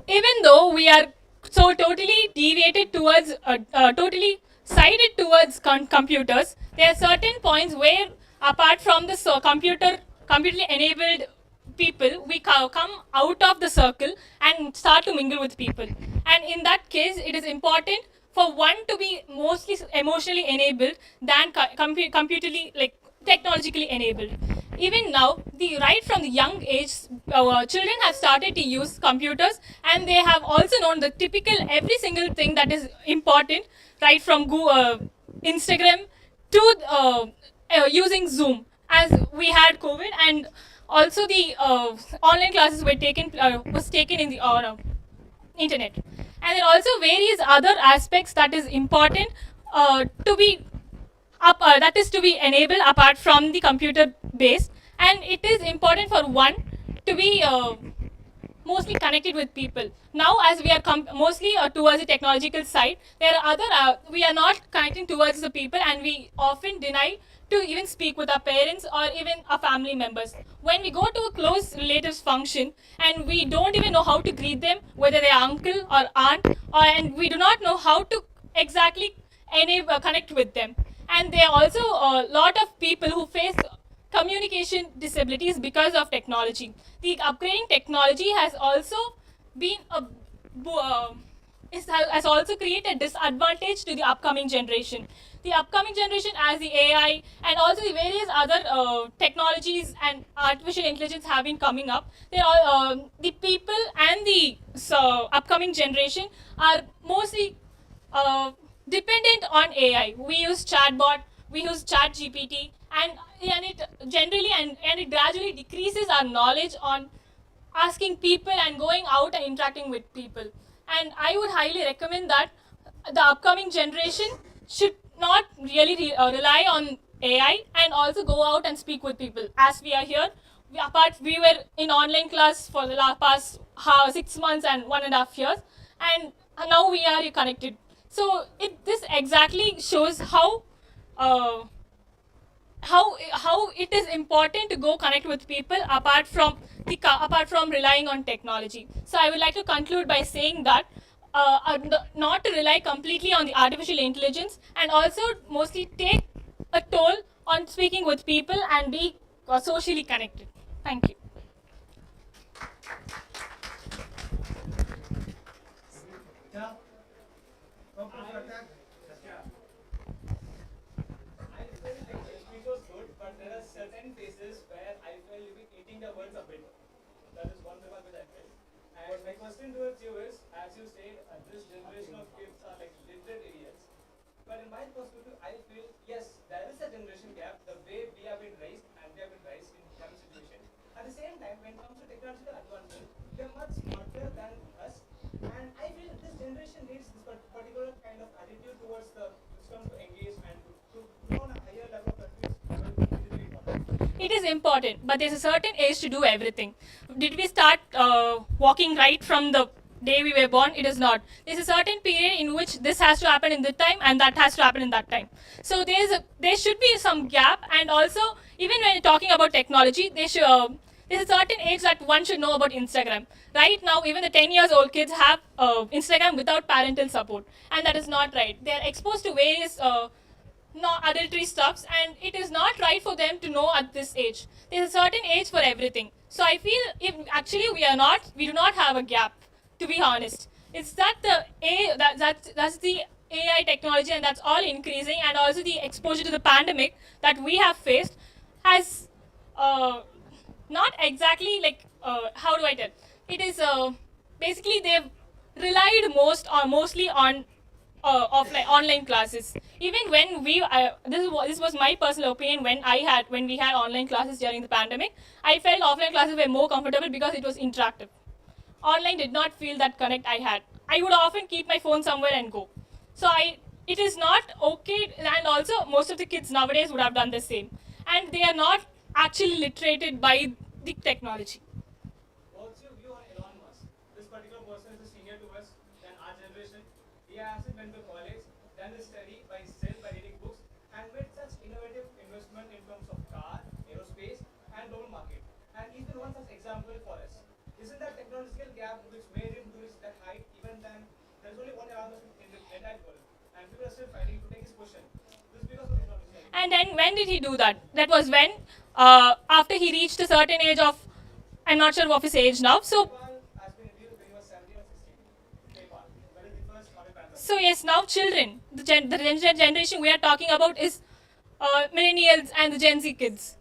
Even though we are so totally deviated towards, totally sided towards computers, there are certain points where, apart from the computerly enabled people, we come out of the circle and start to mingle with people. And in that case, it is important for one to be mostly emotionally enabled than computerly, like technologically enabled. Even now, the right from the young age, our children have started to use computers, and they have also known the typical every single thing that is important, right from Instagram to using Zoom, as we had COVID, and also the online classes were taken was taken in the internet. And there are also various other aspects that is important to be that is to be enabled apart from the computer based, and it is important for one to be mostly connected with people. Now, as we are mostly towards the technological side, there are other we are not connecting towards the people, and we often deny to even speak with our parents or even our family members. When we go to a close relatives function and we don't even know how to greet them, whether they are uncle or aunt, and we do not know how to exactly connect with them. And there are also a lot of people who face communication disabilities because of technology. The upgrading technology has also been a has also created disadvantage to the upcoming generation. The upcoming generation, as the AI and also the various other technologies and artificial intelligence have been coming up, they are the people and the upcoming generation are mostly uh, dependent on AI. We use chatbot, we use chat GPT, and it generally and it gradually decreases our knowledge on asking people and going out and interacting with people. And I would highly recommend that the upcoming generation should not really rely on AI, and also go out and speak with people. As we are here, we were in online class for the past 6 months and 1.5 years, and now we are connected. So this exactly shows uh, how it is important to go connect with people apart from relying on technology. So I would like to conclude by saying that not to rely completely on the artificial intelligence, and also mostly take a toll on speaking with people and be socially connected. Thank you. I felt like the speech was good, but there are certain phases where I felt you be eating the words a bit. That is one remark that I felt. And my question towards you is, as you said, this generation of kids are like literate idiots. But in my perspective, I feel yes, there is a generation gap. The way we have been raised and we have been raised in current situation. At the same time, when it comes to technological advancement, they are much smarter than us. And I feel this generation needs this particular kind of attitude towards the system to engage and to grow on a higher level of countries. Very important. It is important, but there's a certain age to do everything. Did we start walking right from the day we were born? It is not. There's a certain period in which this has to happen in this time and that has to happen in that time. So there should be some gap, and also even when you're talking about technology, there's a certain age that one should know about Instagram. Right now, even the 10 years old kids have Instagram without parental support, and that is not right. They're exposed to various not adultery stuffs, and it is not right for them to know at this age. There's a certain age for everything. So I feel if actually we do not have a gap, to be honest. It's that that's the AI technology, and that's all increasing, and also the exposure to the pandemic that we have faced has uh, not exactly like how do I tell? It is basically they've relied mostly on offline online classes. Even when this was my personal opinion, when we had online classes during the pandemic, I felt offline classes were more comfortable because it was interactive. Online did not feel that connect I had. I would often keep my phone somewhere and go. So it is not okay, and also most of the kids nowadays would have done the same, and they are not actually literated by the technology. What's your view on Elon Musk? This particular person is a senior to us than our generation. He hasn't went to college, done his study by himself by reading books, and made such innovative investment in terms of car, aerospace, and global market. And he's been one such example for us. Isn't And then when did he do that? That was when, after he reached a certain age of, I'm not sure of his age now. So PayPal has been introduced when he was 17 or 16. PayPal. That is the first online transaction. so yes, now children, the generation we are talking about is millennials and the Gen Z kids.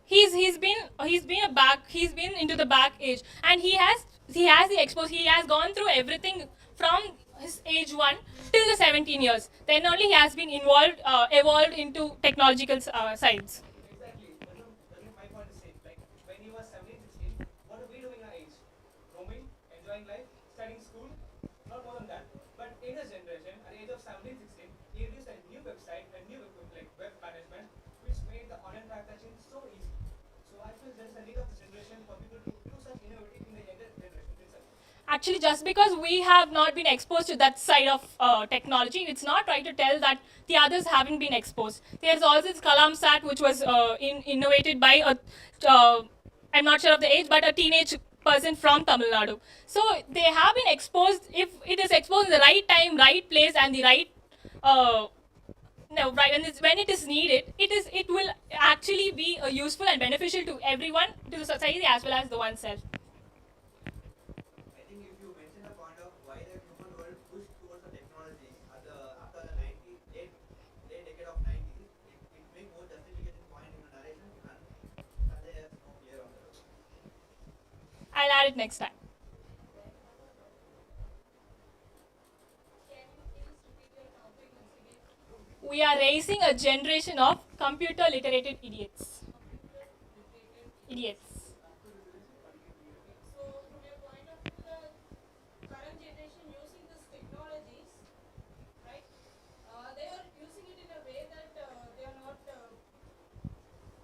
He's been into the back age, and he has the expose. He has gone through everything from his age 1 till the 17 years. Then only he has been evolved into technological sides. Exactly. That's my point to say. Like when he was 17, 16, what are we doing our age? Roaming, enjoying life, studying school, not more than that. But in his generation, at the age of 17, 16, he introduced a new website, a new like web management, which made the online transaction so easy. So I feel there's a need of this generation for people to do such innovative in the younger generation itself. Actually, just because we have not been exposed to that side of technology, it's not right to tell that the others haven't been exposed. There's also this Kalam Sat, which was innovated by I'm not sure of the age, but a teenage person from Tamil Nadu. So they have been exposed. If it is exposed in the right time, right place, and the right no, right, when it is needed, it will actually be useful and beneficial to everyone, to the society as well as the oneself. I think if you mention the point of why the human world pushed towards the technology at the after the 90s, late decade of 90s, it make more justification point in the narration and there's no clear on that. I'll add it next time. We are raising a generation of computer literated idiots. Idiots. So, from your point of view, the current generation using these technologies, right? They are using it in a way that they are not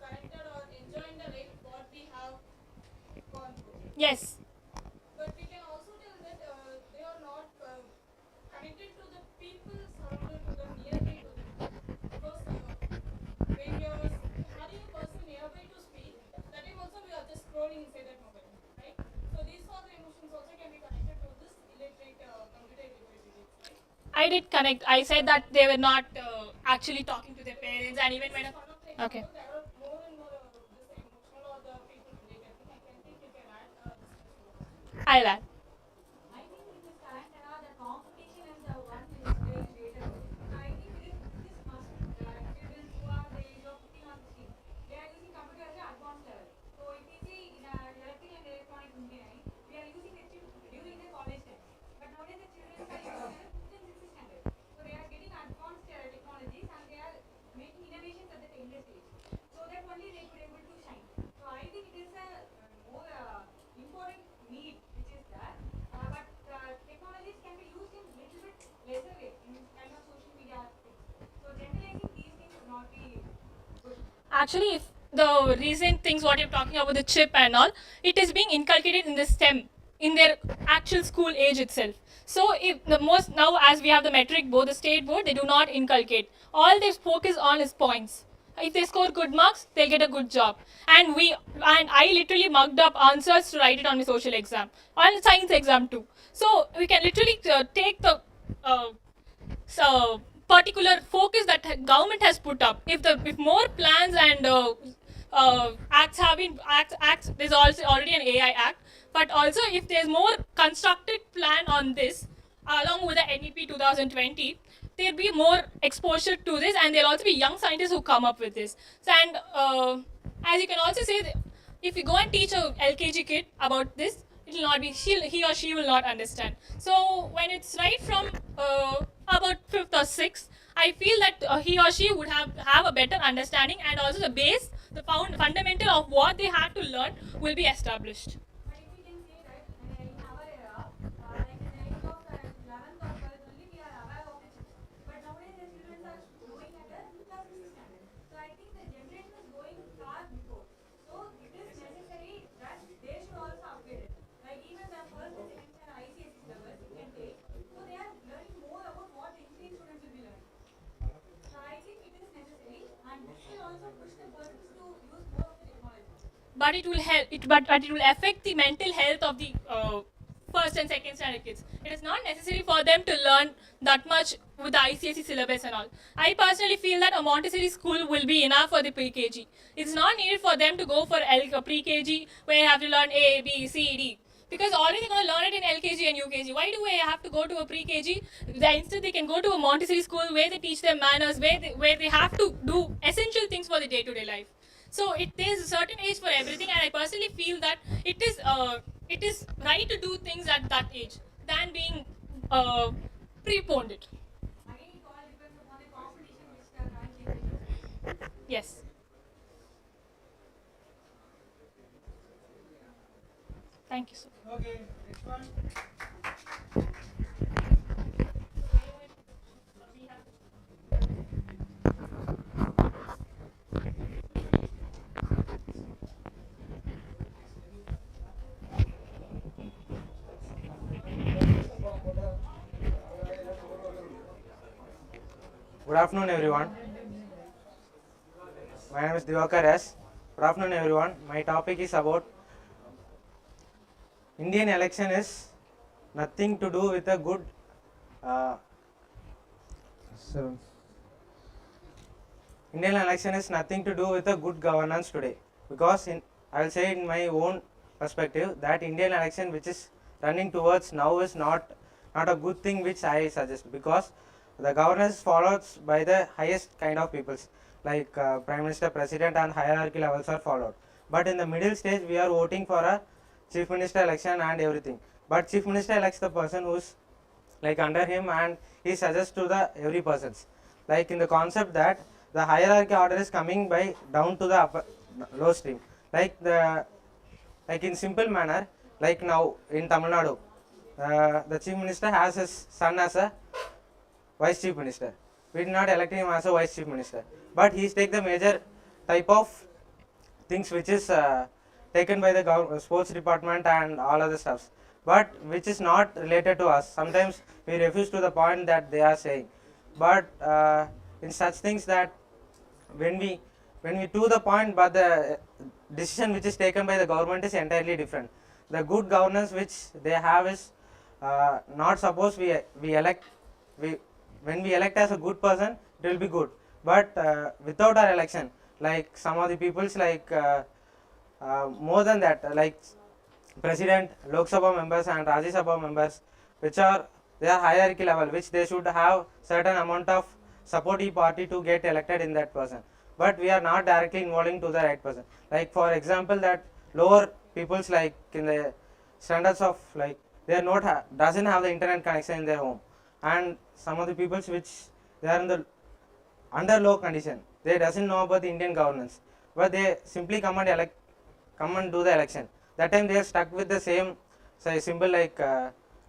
connected or enjoying the life what we have gone through. Yes. But we can also tell that they are not connected to the people surrounded to them, nearby to them. Because when you are having a person nearby to speak, that time also we are just scrolling inside that mobile, right? So these are the emotions also can be connected to this illiterate, computer illiterate idiots, right? I did connect. I said that they were not actually talking to their parents, and even when. This is one of the examples. Okay. There are more and more this emotional or the people related. I can think you can add this. I'll add. I think in this current era, the competition is the one which is very greater. So I think this must children who are the age of 15 or 16, they are using computer at an advanced level. So if we see in electrical and electronic engineering, we are using the chip during the college time. But nowadays the children are using it 15th, 16th standard. So they are getting advanced technologies and they are making innovations at the tender stage. So that only they could able to shine. So I think it is a more important need which is there. But technologies can be used in little bit lesser way in kind of social media things. So generalizing these things would not be good. Actually, if the recent things what you're talking about, the chip and all, it is being inculcated in the STEM, in their actual school age itself. So if the most now, as we have the metric board, the state board, they do not inculcate. All they focus on is points. If they score good marks, they'll get a good job. And I literally mugged up answers to write it on my social exam, on science exam too. So we can literally take the particular focus that government has put up. If more plans and acts have been acts, there's also already an AI act, but also if there's more constructed plan on this, along with the NEP 2020, there'll be more exposure to this, and there'll also be young scientists who come up with this. So, and as you can also say, if you go and teach a LKG kid about this, it will not be, he or she will not understand. So when it's right from about 5th or 6th, I feel that he or she would have a better understanding, and also the base, the fundamental of what they have to learn will be established. But if we can say that in our era, like in the age of 11th or 12th only, we are aware of the chips. But nowadays the children are knowing at the 6th standard. So I think the generation is going far before. So it is necessary that they should also upgrade it. Like even the first and second standard ICSE syllabus you can take. So they are learning more about what engineering students will be learning. So I think it is necessary, and this will also push the persons to use more of the technology. But it will help. But it will affect the mental health of the first and second standard kids. It is not necessary for them to learn that much with the ICSE syllabus and all. I personally feel that a Montessori school will be enough for the pre-KG. It's not needed for them to go for pre-KG where you have to learn A, B, C, D. Because already they're going to learn it in LKG and UKG. Why do they have to go to a pre-KG? Instead, they can go to a Montessori school where they teach them manners, where they have to do essential things for the day-to-day life. So there's a certain age for everything, and I personally feel that it is right to do things at that age than being preponed it. Again, it all depends upon the competition which the current generation is. Yes. Thank you, sir. Okay, next one. Good afternoon, everyone. My name is Divakar S. Good afternoon, everyone. My topic is about Indian election is nothing to do with a good Indian election is nothing to do with a good governance today, because I will say in my own perspective that Indian election which is running towards now is not a good thing which I suggest, because the governance followed by the highest kind of peoples like Prime Minister, President and hierarchy levels are followed. But in the middle stage we are voting for a Chief Minister election and everything. But Chief Minister elects the person who's like under him and he suggests to the every persons. Like in the concept that the hierarchy order is coming by down to the upper low stream. Like in simple manner, like now in Tamil Nadu, the Chief Minister has his son as a Vice Chief Minister. We did not elect him as a Vice Chief Minister, but he take the major type of things which is taken by the sports department and all other stuffs, but which is not related to us. Sometimes we refuse to the point that they are saying, but in such things that when we to the point, but the decision which is taken by the government is entirely different. The good governance which they have is not suppose we elect when we elect as a good person, it will be good, but without our election, like some of the peoples like more than that, like President, Lok Sabha members and Rajya Sabha members, which are their hierarchy level, which they should have certain amount of supportive party to get elected in that person. But we are not directly involving to the right person. Like for example, that lower peoples like in the standards of like they are not doesn't have the internet connection in their home, and some of the peoples which they are in the under low condition, they doesn't know about the Indian governance, but they simply come and do the election. That time they are stuck with the same say symbol like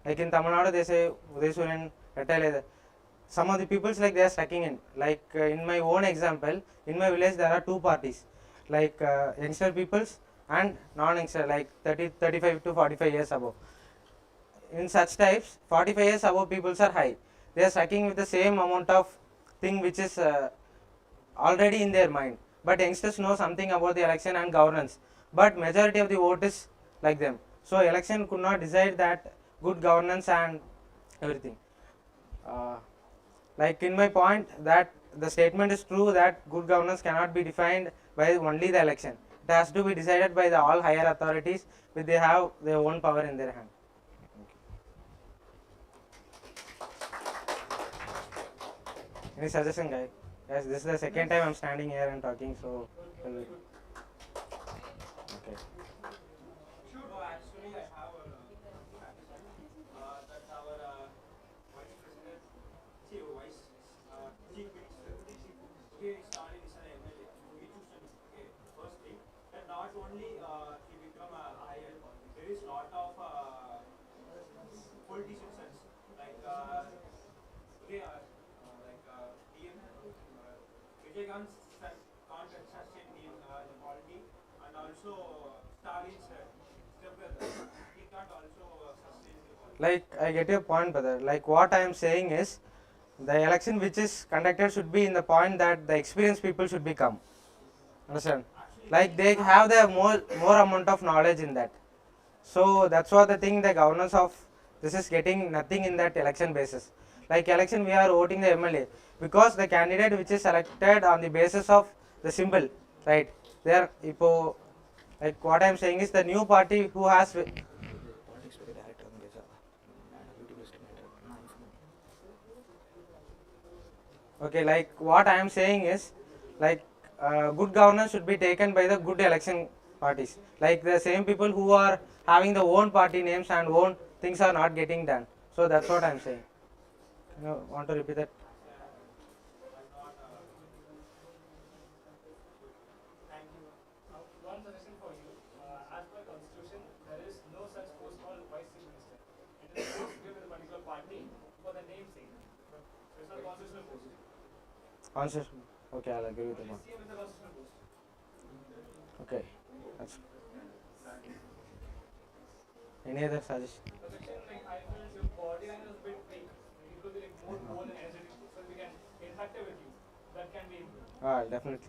in Tamil Nadu they say Udayasuran Retale. Some of the peoples like they are stuck in like in my own example, in my village there are two parties like youngster peoples and non-youngster like 35 to 45 years above. In such types 45 years above peoples are high, they are stacking with the same amount of thing which is already in their mind, but youngsters know something about the election and governance, but majority of the vote is like them. So election could not decide that good governance and everything. Like in my point that the statement is true that good governance cannot be defined by only the election. It has to be decided by the all higher authorities which they have their own power in their hand. Any suggestion, guys? Yes, this is the second time I'm standing here and talking, so. Okay. Actually, I have that our vice president, chief minister, okay, started as an MLA. We choose him. Okay, first thing, and not only he become a higher, there is lot of politicians like okay, DM Vijaykanth can't sustain the polity, and also Stalin's stepbrother, he can't also sustain the polity. Like I get your point, brother. Like what I am saying is, the election which is conducted should be in the point that the experienced people should become. Understand? Like they have the more amount of knowledge in that. So that's what the thing, the governance of this is getting nothing in that election basis. Like election, we are voting the MLA because the candidate which is selected on the basis of the symbol, right? There, like what I am saying is the new party who has. Okay, like what I am saying is, like good governance should be taken by the good election parties. Like the same people who are having the own party names and own things are not getting done. So that's what I am saying. You want to repeat that? Thank you. One suggestion for you. As per constitution, there is no such post called vice chief minister. It is a post given with a particular party for the name sake. So it's not a constitutional post. Answer. Okay, I'll agree with the Only one. CM is a constitutional post. Okay. That's. Any other suggestion? Suggestion, like I feel your body line is a bit weak. It could be like more bold and energetic, so we can interact with you. That can be improved. Definitely.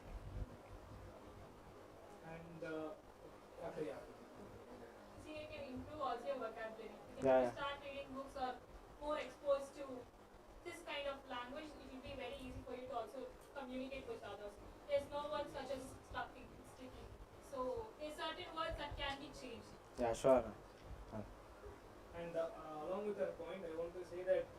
And okay, yeah. See, you can improve also your vocabulary. If Yeah, you yeah. start reading books or more exposed to this kind of language, it will be very easy for you to also communicate with others. There's no word such as stuffing, sticky. So there's certain words that can be changed. Yeah, sure. And along with that point, I want to say that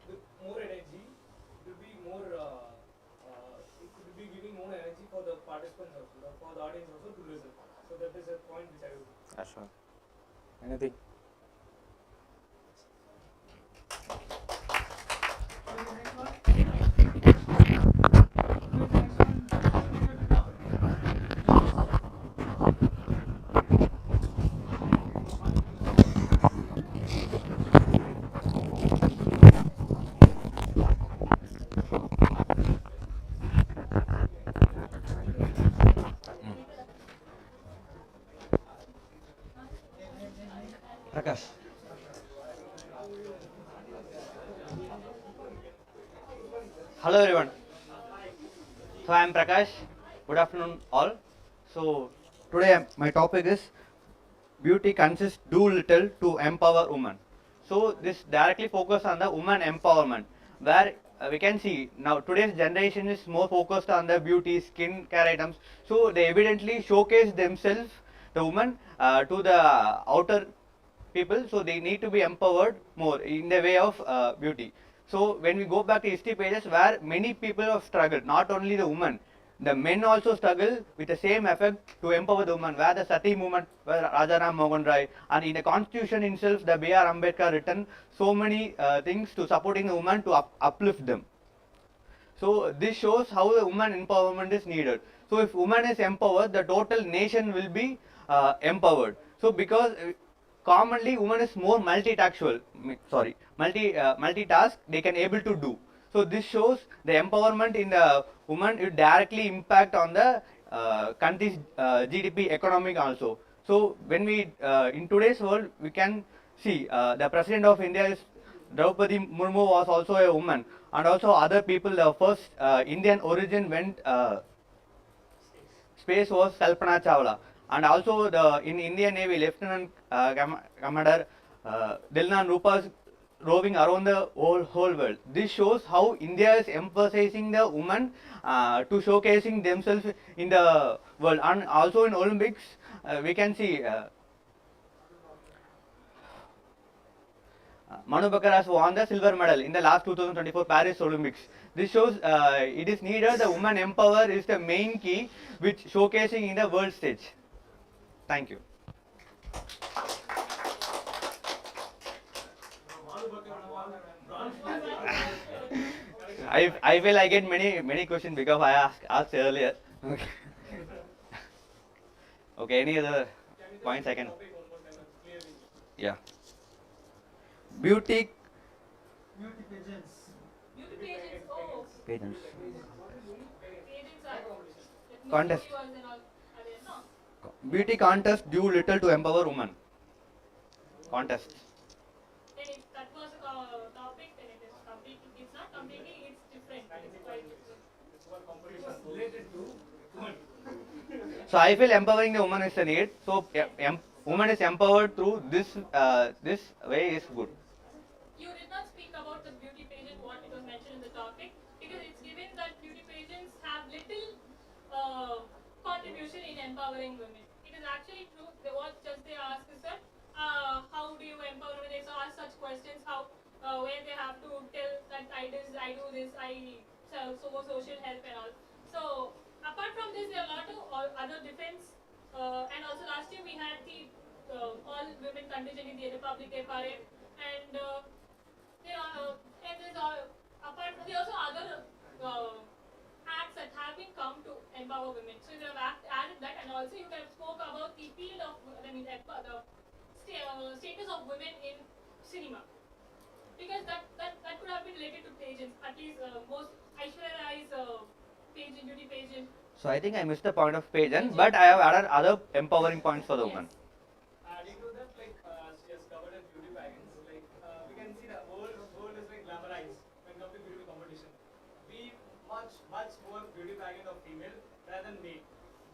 with more energy, it will be more. It could be giving more energy for the participants also, for the audience also to listen. So that is a point which I will. Yeah, sure. Anything? Prakash. Hello everyone. So I am Prakash. Good afternoon all. So today my topic is beauty consists do little to empower women. So this directly focus on the woman empowerment, where we can see now today's generation is more focused on the beauty, skin care items. So they evidently showcase themselves, the woman, to the outer people. So they need to be empowered more in the way of beauty. So when we go back to history pages, where many people have struggled, not only the women, the men also struggle with the same effect to empower the women, where the Sati movement, where Rajaram Mohan Rai, and in the constitution itself, the B.R. Ambedkar written so many things to supporting the women to uplift them. So this shows how the woman empowerment is needed. So if woman is empowered, the total nation will be empowered. So because commonly woman is more multitask they can able to do. So this shows the empowerment in the woman will directly impact on the country's GDP economic also. So when we in today's world we can see the president of India is Draupadi Murmu was also a woman, and also other people. The first Indian origin went space was Kalpana Chawla, and also the in Indian Navy Lieutenant Commander Dilnan Rupa's roving around the whole world. This shows how India is emphasizing the women to showcasing themselves in the world, and also in Olympics we can see. Manu Bakar has won the silver medal in the last 2024 Paris Olympics. This shows it is needed the woman empower is the main key which showcasing in the world stage. Thank you. I will I get many questions because I asked earlier. Okay. Okay. Any other points I can? Yeah. Beauty Beauty pageants, oh, pageants. pageants are like Miss Contest. Universe and all are there, no? Beauty contest do little to empower women. Contests. Then if that was a topic, then it is completely, it's not completely, it's different. It's quite different. It's one competition related to women. So I feel empowering the woman is a need. So woman is empowered through this way is good. You did not speak about the beauty pageant, what it was mentioned in the topic, because it's given that beauty pageants have little contribution in empowering women. It is actually true. What just they ask is that how do you empower women? They ask such questions, how where they have to tell that I do this, I social help and all. So apart from this, there are a lot of other defense, and also last year we had the all women contingent in the Republic Day parade, and there are and there's apart from there are also other acts that have been come to empower women. So you have added that, and also you have spoke about the field of the status of women in cinema, because that could have been related to pageants. At least most Aishwarya Rai's pageant, beauty pageant. So I think I missed the point of pageant, but I have added other empowering points for the woman. Adding to that, like she has covered in beauty pageants, like we can see the world is like glamorized when it comes to beauty competition. We much more beauty pageant of female rather than male.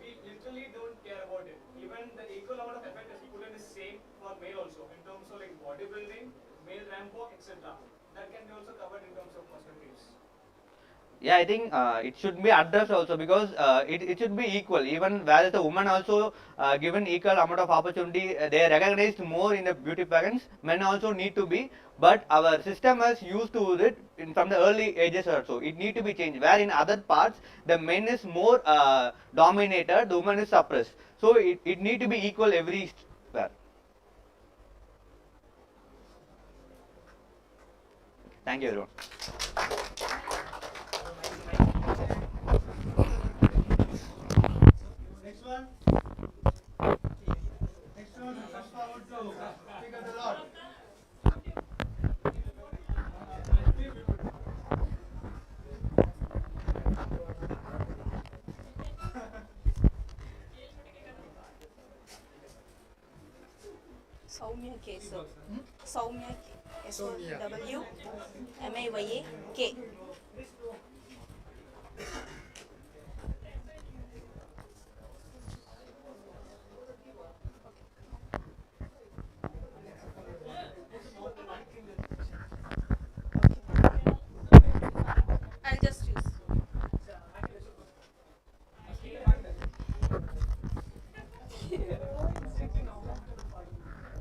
We literally don't care about it. Even the equal amount of effort is put in is same for male also in terms of like bodybuilding, male ramp walk, etc. That can be also covered in terms of perspectives. Yeah, I think it should be addressed also, because it should be equal. Even whereas the woman also given equal amount of opportunity, they are recognized more in the beauty pageants. Men also need to be, but our system is used to it from the early ages also. It need to be changed. Where in other parts the men is more dominated, the woman is suppressed. So it need to be equal everywhere. Thank you everyone. Next one. Next one. Fast forward to speak of the Lord. Soumya K. Soumya K. SOWMAYA K. I'll just use.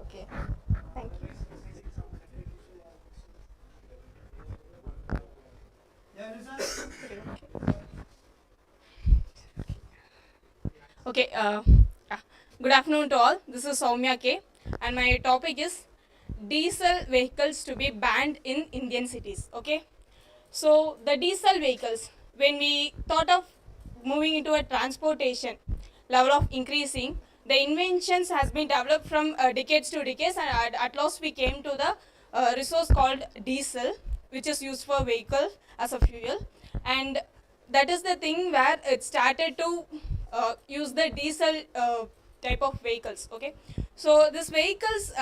Okay. Thank you. Yeah, listen. Okay, good afternoon to all. This is Soumya K, and my topic is diesel vehicles to be banned in Indian cities. Okay, so the diesel vehicles, when we thought of moving into a transportation level of increasing, the inventions has been developed from decades to decades, and at last we came to the resource called diesel, which is used for vehicle as a fuel, and that is the thing where it started to use the diesel type of vehicles. Okay, so these vehicles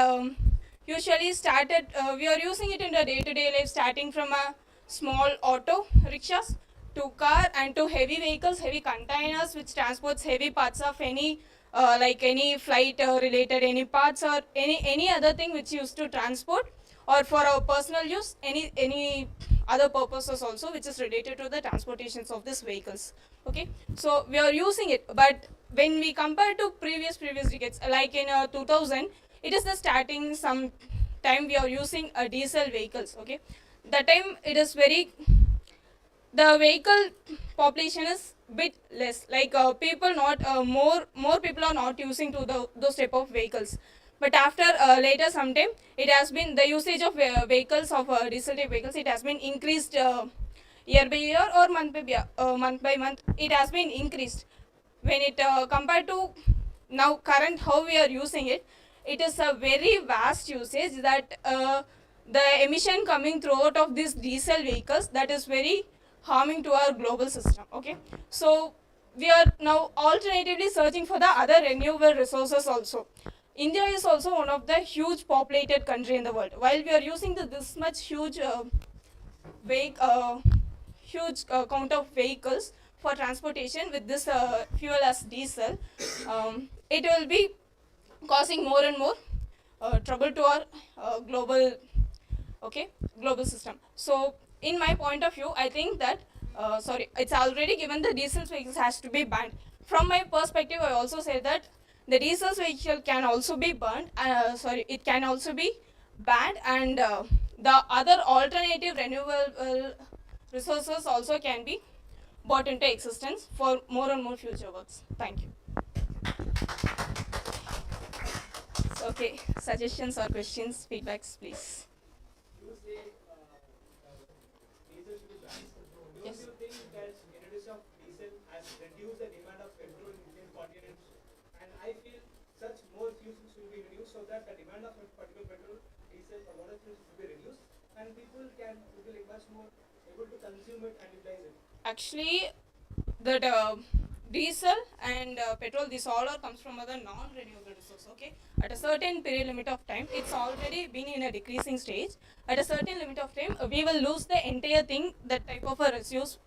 usually started, we are using it in the day-to-day life, starting from a small auto rickshaws to car and to heavy vehicles, heavy containers which transports heavy parts of any like any flight related any parts or any other thing which used to transport, or for our personal use, any other purposes also which is related to the transportations of these vehicles. Okay, so we are using it, but when we compare to previous decades, like in 2000, it is the starting some time we are using diesel vehicles. Okay, that time it is very, the vehicle population is bit less, like people not more people are not using to those type of vehicles, but after later sometime it has been the usage of vehicles of diesel type vehicles, it has been increased year by year or month by month, it has been increased. When it compared to now current how we are using it, it is a very vast usage that the emission coming throughout of these diesel vehicles, that is very harming to our global system. Okay, so we are now alternatively searching for the other renewable resources also. India is also one of the huge populated country in the world. While we are using this much huge huge count of vehicles for transportation with this fuel as diesel, it will be causing more and more trouble to our global, okay, global system. So in my point of view, I think that it's already given the diesel vehicles has to be banned. From my perspective, I also say that the diesel vehicle can also be burned, it can also be banned, and the other alternative renewable resources also can be brought into existence for more and more future works. Thank you. So, okay, suggestions or questions, feedbacks, please. You say diesel should be banned. Don't Yes. you think that introduction of diesel has reduced the demand of petrol in Indian continent? And I feel such more fuels should be reduced so that the demand of particular petrol, diesel, or whatever fuels should be reduced, and people will be much more able to consume it and utilize it. Actually, that diesel and petrol, this all are comes from other non-renewable resource. Okay, at a certain period limit of time, it's already been in a decreasing stage. At a certain limit of time, we will lose the entire thing, that type of a resource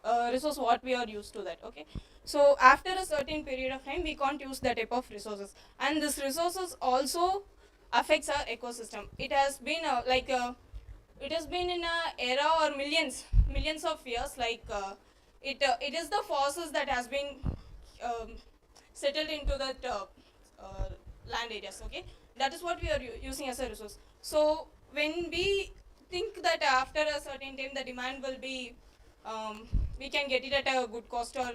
what we are used to that. Okay, so after a certain period of time, we can't use that type of resources, and this resources also affects our ecosystem. It has been it has been in a era or millions of years, it is the forces that has been um, settled into that uh, land areas. Okay, that is what we are using as a resource. So when we think that after a certain time the demand will be we can get it at a good cost or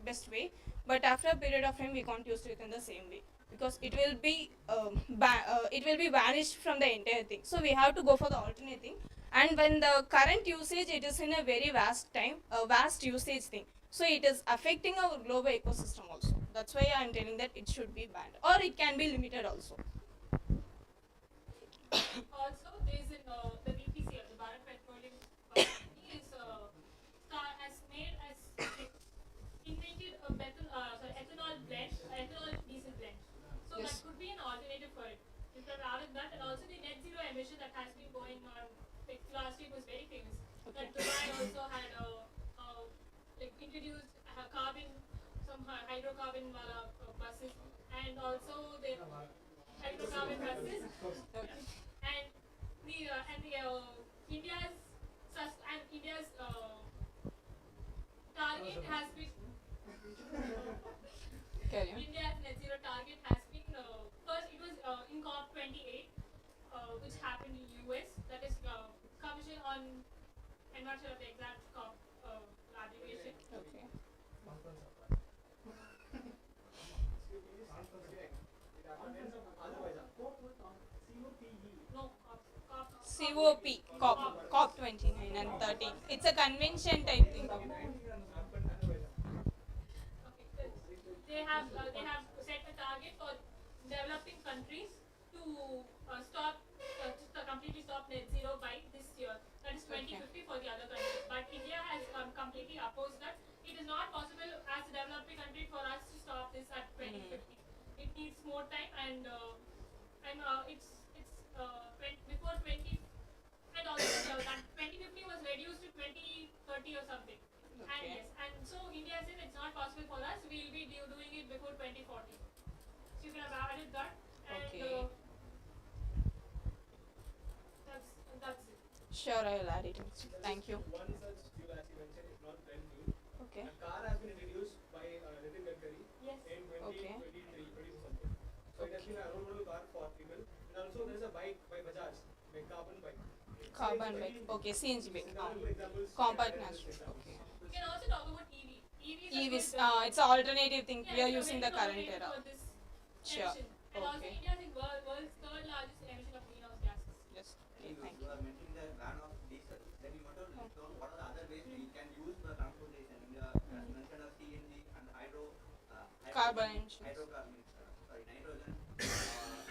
best way, but after a period of time we can't use it in the same way, because it will be it will be vanished from the entire thing. So we have to go for the alternate thing, and when the current usage, it is in a very vast usage thing, so it is affecting our global ecosystem also. That's why I am telling that it should be banned, or it can be limited also. Also, there is in the BPCL, the Bharat Petroleum Company, has made as invented a ethanol blend, ethanol diesel blend. So Yes. that could be an alternative for it. Rather than that, and also the net zero emission that has been going on, like last week was very famous. Okay. That Dubai also had like introduced carbon, some hydrocarbon buses, and also the hydrocarbon buses. Okay. And India's target has been Carry on. India's net zero target has been first it was in COP 28, which happened in US. That is Commission on, I'm not sure of the exact COP abbreviation. Okay. No, COP 29 and 13. It's a convention type thing. Okay, they have set a target for developing countries to completely stop net zero by this year. That is 2050 for the other countries. But India has completely opposed that. It is not possible as a developing country for us to stop this at 2050. It needs more time, and it's before 20, and also that 2050 was reduced to 2030 or something. And Okay. yes, and so India said it's not possible for us. We'll be doing it before 2040. So you can have added that, and Okay. that's it. Sure, I will add it. Thank you. One such fuel, as you mentioned, is not brand new. Okay. A car has been introduced by Nitin Gadkari Yes. in Okay. 2023, 20 something. So it has been a road car for people. And also there is a bike by Bajaj, a carbon bike. Carbon bike. Okay, CNG bike. Examples. Compact natural. Okay. We can also talk about EV. EV is a EVs, good, it's an alternative thing. yeah, We are it's a using very the current good era. for this Sure. emission. And also Okay. India is the world's third largest emission of greenhouse gases. Yes. Okay, You, thank you you. are mentioning the ban of diesel. Then you want to list down what are the other ways we can use for transportation. In the, as you mentioned, of CNG and Carbon emissions. hydrocarbon, sorry, nitrogen,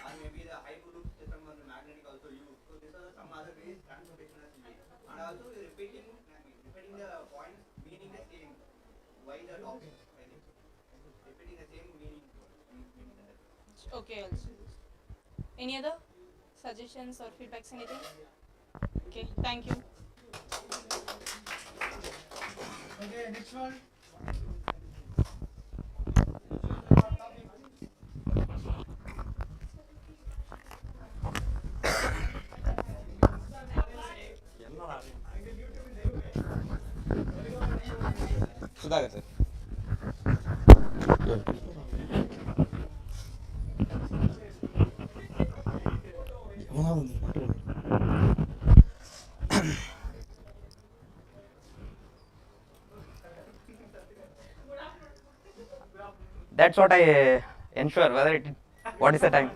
or maybe the hyperloop system or the magnetic also used. So these are some other ways transportation has used. And also repeating the points, meaning the same. Why the topic? I think repeating the same meaning. meaning the Okay, also. Any other suggestions or feedbacks, anything? Okay, thank you. Okay, next one. Sudhakar sir. That's what I ensure whether it what is the time.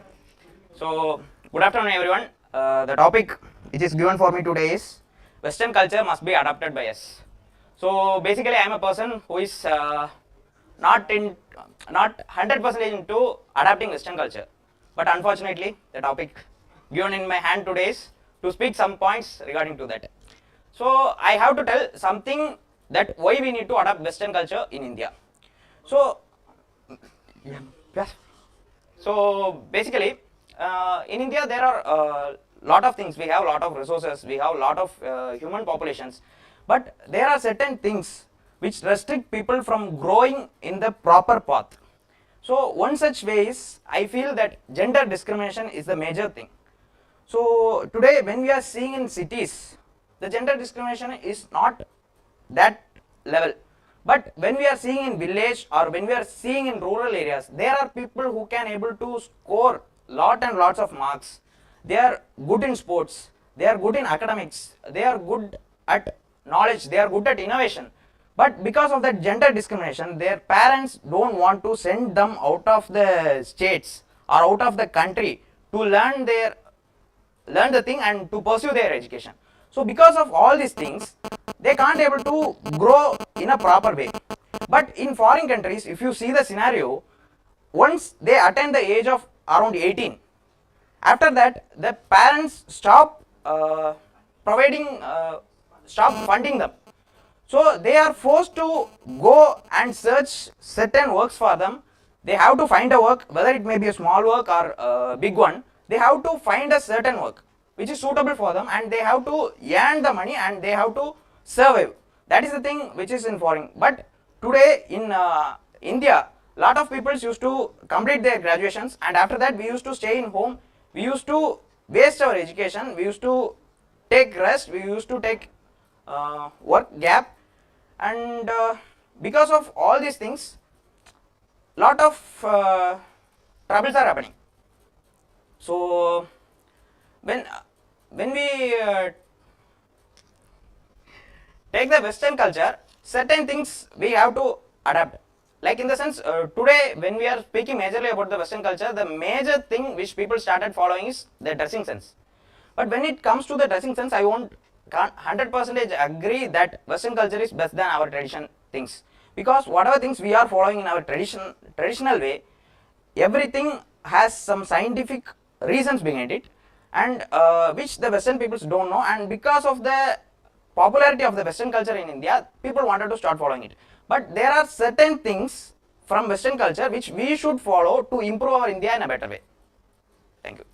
So good afternoon everyone. The topic which is given for me today is Western culture must be adopted by us. So basically I am a person who is not 100% into adapting Western culture, but unfortunately the topic given in my hand today is to speak some points regarding to that. So I have to tell something that why we need to adopt Western culture in India. So yes. So basically, in India there are a lot of things. We have a lot of resources. We have a lot of human populations, but there are certain things which restrict people from growing in the proper path. So one such way is I feel that gender discrimination is the major thing. So today when we are seeing in cities, the gender discrimination is not that level. But when we are seeing in village or when we are seeing in rural areas, there are people who can able to score lot and lots of marks. They are good in sports, they are good in academics, they are good at knowledge, they are good at innovation. But because of that gender discrimination, their parents don't want to send them out of the states or out of the country to learn the thing and to pursue their education. So because of all these things, they can't able to grow in a proper way. But in foreign countries, if you see the scenario, once they attain the age of around 18, after that the parents stop providing, stop funding them. So they are forced to go and search certain works for them. They have to find a work, whether it may be a small work or a big one. They have to find a certain work which is suitable for them, and they have to earn the money and they have to survive. That is the thing which is in foreign. But today in India, lot of people used to complete their graduations, and after that we used to stay in home. We used to waste our education. We used to take rest. We used to take work gap, and because of all these things, lot of troubles are happening. So when we take the Western culture, certain things we have to adapt. Like in the sense, today when we are speaking majorly about the Western culture, the major thing which people started following is the dressing sense. But when it comes to the dressing sense, I won't 100% agree that Western culture is best than our tradition things, because whatever things we are following in our traditional way, everything has some scientific reasons behind it, and which the Western peoples don't know. And because of the popularity of the Western culture in India, people wanted to start following it. But there are certain things from Western culture which we should follow to improve our India in a better way. Thank you.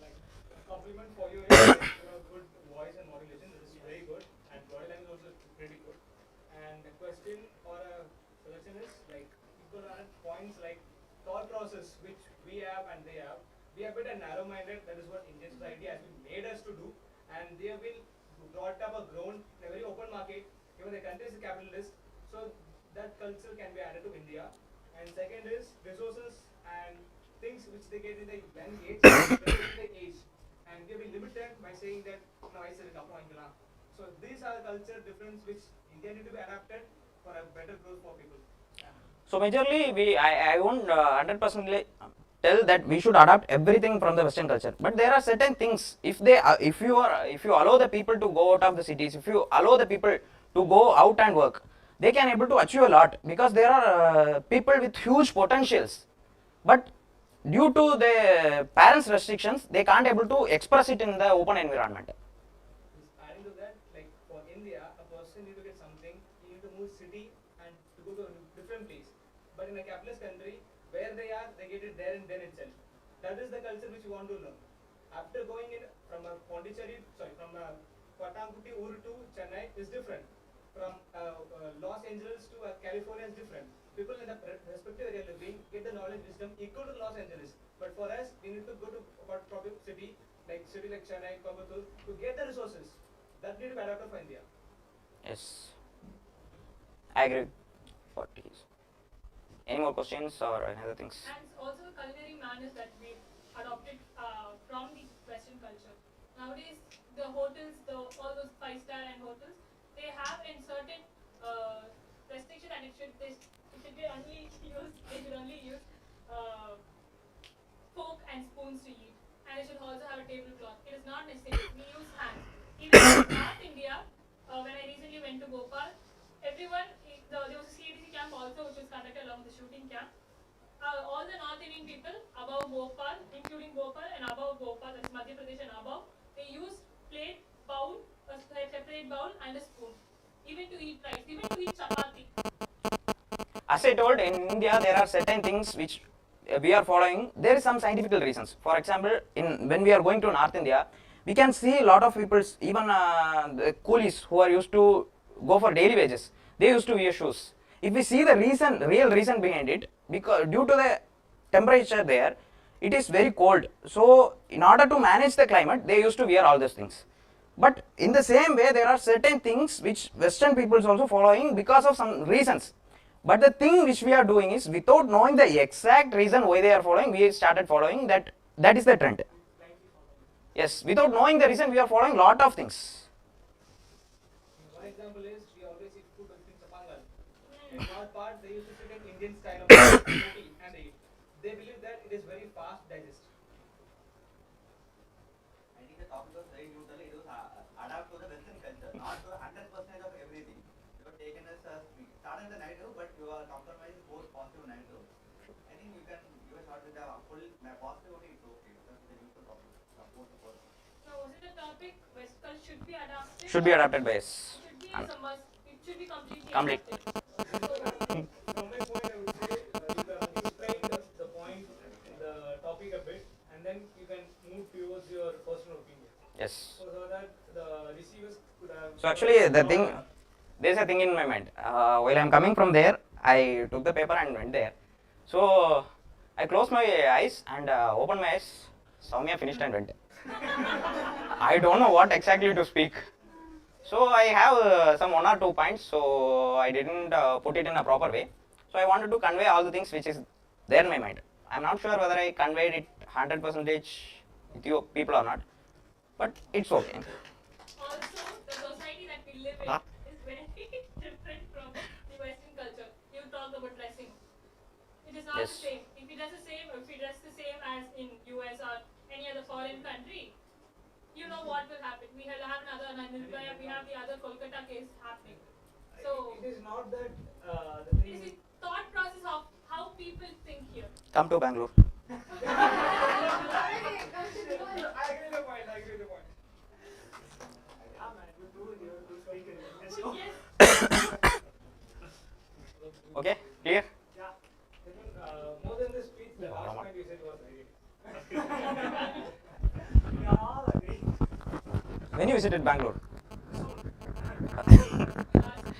Like a compliment for you is good voice and modulation. This is very good, and body language also pretty good. And a question or a suggestion is like people are at points like thought process which we have and they have. We are a bit narrow-minded. That is what Indian society has been made us to do, and they have been brought up or grown in a very open market. Even the country is a capitalist, so that culture can be added to India. And second is resources and things which they get in the young age, in the age, and they will limited by saying that no, I said it upon. So these are the culture difference which India need to be adapted for a better growth for people. So majorly I won't 100% tell that we should adopt everything from the Western culture, but there are certain things, if you allow the people to go out of the cities, if you allow the people to go out and work, they can able to achieve a lot, because there are people with huge potentials, but due to the parents restrictions they can't able to express it in the open environment. Adding to that, like for India, a person need to get something, he need to move city and to go to a different place. But in a capitalist country, where they are, they get it there and then itself. That is the culture which you want to learn. After going in from a from a Patankuti Ur to Chennai is different. From Los Angeles to California is different. People in the respective area living get the knowledge wisdom equal to Los Angeles. But for us, we need to go to a proper city better for India. Yes, I agree. What is? Any more questions or any other things? And also the culinary manners that we adopted from the Western culture. Nowadays, the hotels, all those 5-star and hotels, they have in certain restriction and it should be only use they should only use uh, fork and spoons to eat, and it should also have a tablecloth. It is not necessary. We use hands. Even in North India, when I recently went to Bhopal, everyone there was a CDC camp also which was conducted along the shooting camp. All the North Indian people above Bhopal, including Bhopal and above Bhopal, that's Madhya Pradesh and above, they use plate, bowl, a separate bowl and a spoon. Even to eat rice, even to eat chapati. As I told, in India there are certain things which we are following. There is some scientific reasons. For example, when we are going to North India, we can see a lot of people, even the coolies who are used to go for daily wages, they used to wear shoes. If we see the real reason behind it, because due to the temperature there, it is very cold. So in order to manage the climate, they used to wear all these things. But in the same way, there are certain things which Western people is also following because of some reasons. But the thing which we are doing is, without knowing the exact reason why they are following, we started following that. That is the trend. Yes, without knowing the reason, we are following lot of things. One example is we always eat food in Chapangal. In North part, they used to sit in Indian style of roti and they eat. They believe that it is very fast digest. I think the topic was very neutral. It was adapt to the Western culture, not to 100% of everything. You were taken as starting the negative, but you are compromising both positive and negative. I think you can give a shot with the full positive only. It's okay. That's the neutral topic. Both the positive. So was it a topic West culture should be adapted? Should be adapted by us. Should be as a must. It should be completely Complete. adapted. From my point, I would say you can explain the point, the topic a bit, and then you can move towards your personal opinion. Yes. So that the receivers could have. So actually, the thing, there is a thing in my mind. While I am coming from there, I took the paper and went there. So I closed my eyes and opened my eyes. Soumya finished and went. I don't know what exactly to speak. So I have some 1 or 2 points. So I didn't put it in a proper way. So I wanted to convey all the things which is there in my mind. I'm not sure whether I conveyed it 100% with you people or not, but it's okay. Also, the society that we live in is very different from the Western culture. You talk about dressing. It is not Yes. the same. If we dress the same, if we dress the same as in US or any other foreign country, you know what will happen. We have another Nirbhaya, we have the other Kolkata case happening. So It is not that the it thing is is. the thought process of how people think here. Come to Bangalore. I agree with the point. Yeah, man. You do speak in English. Yes. Okay, clear? Yeah. More than the speech, the last point you said was very. We all agree. When you visited Bangalore?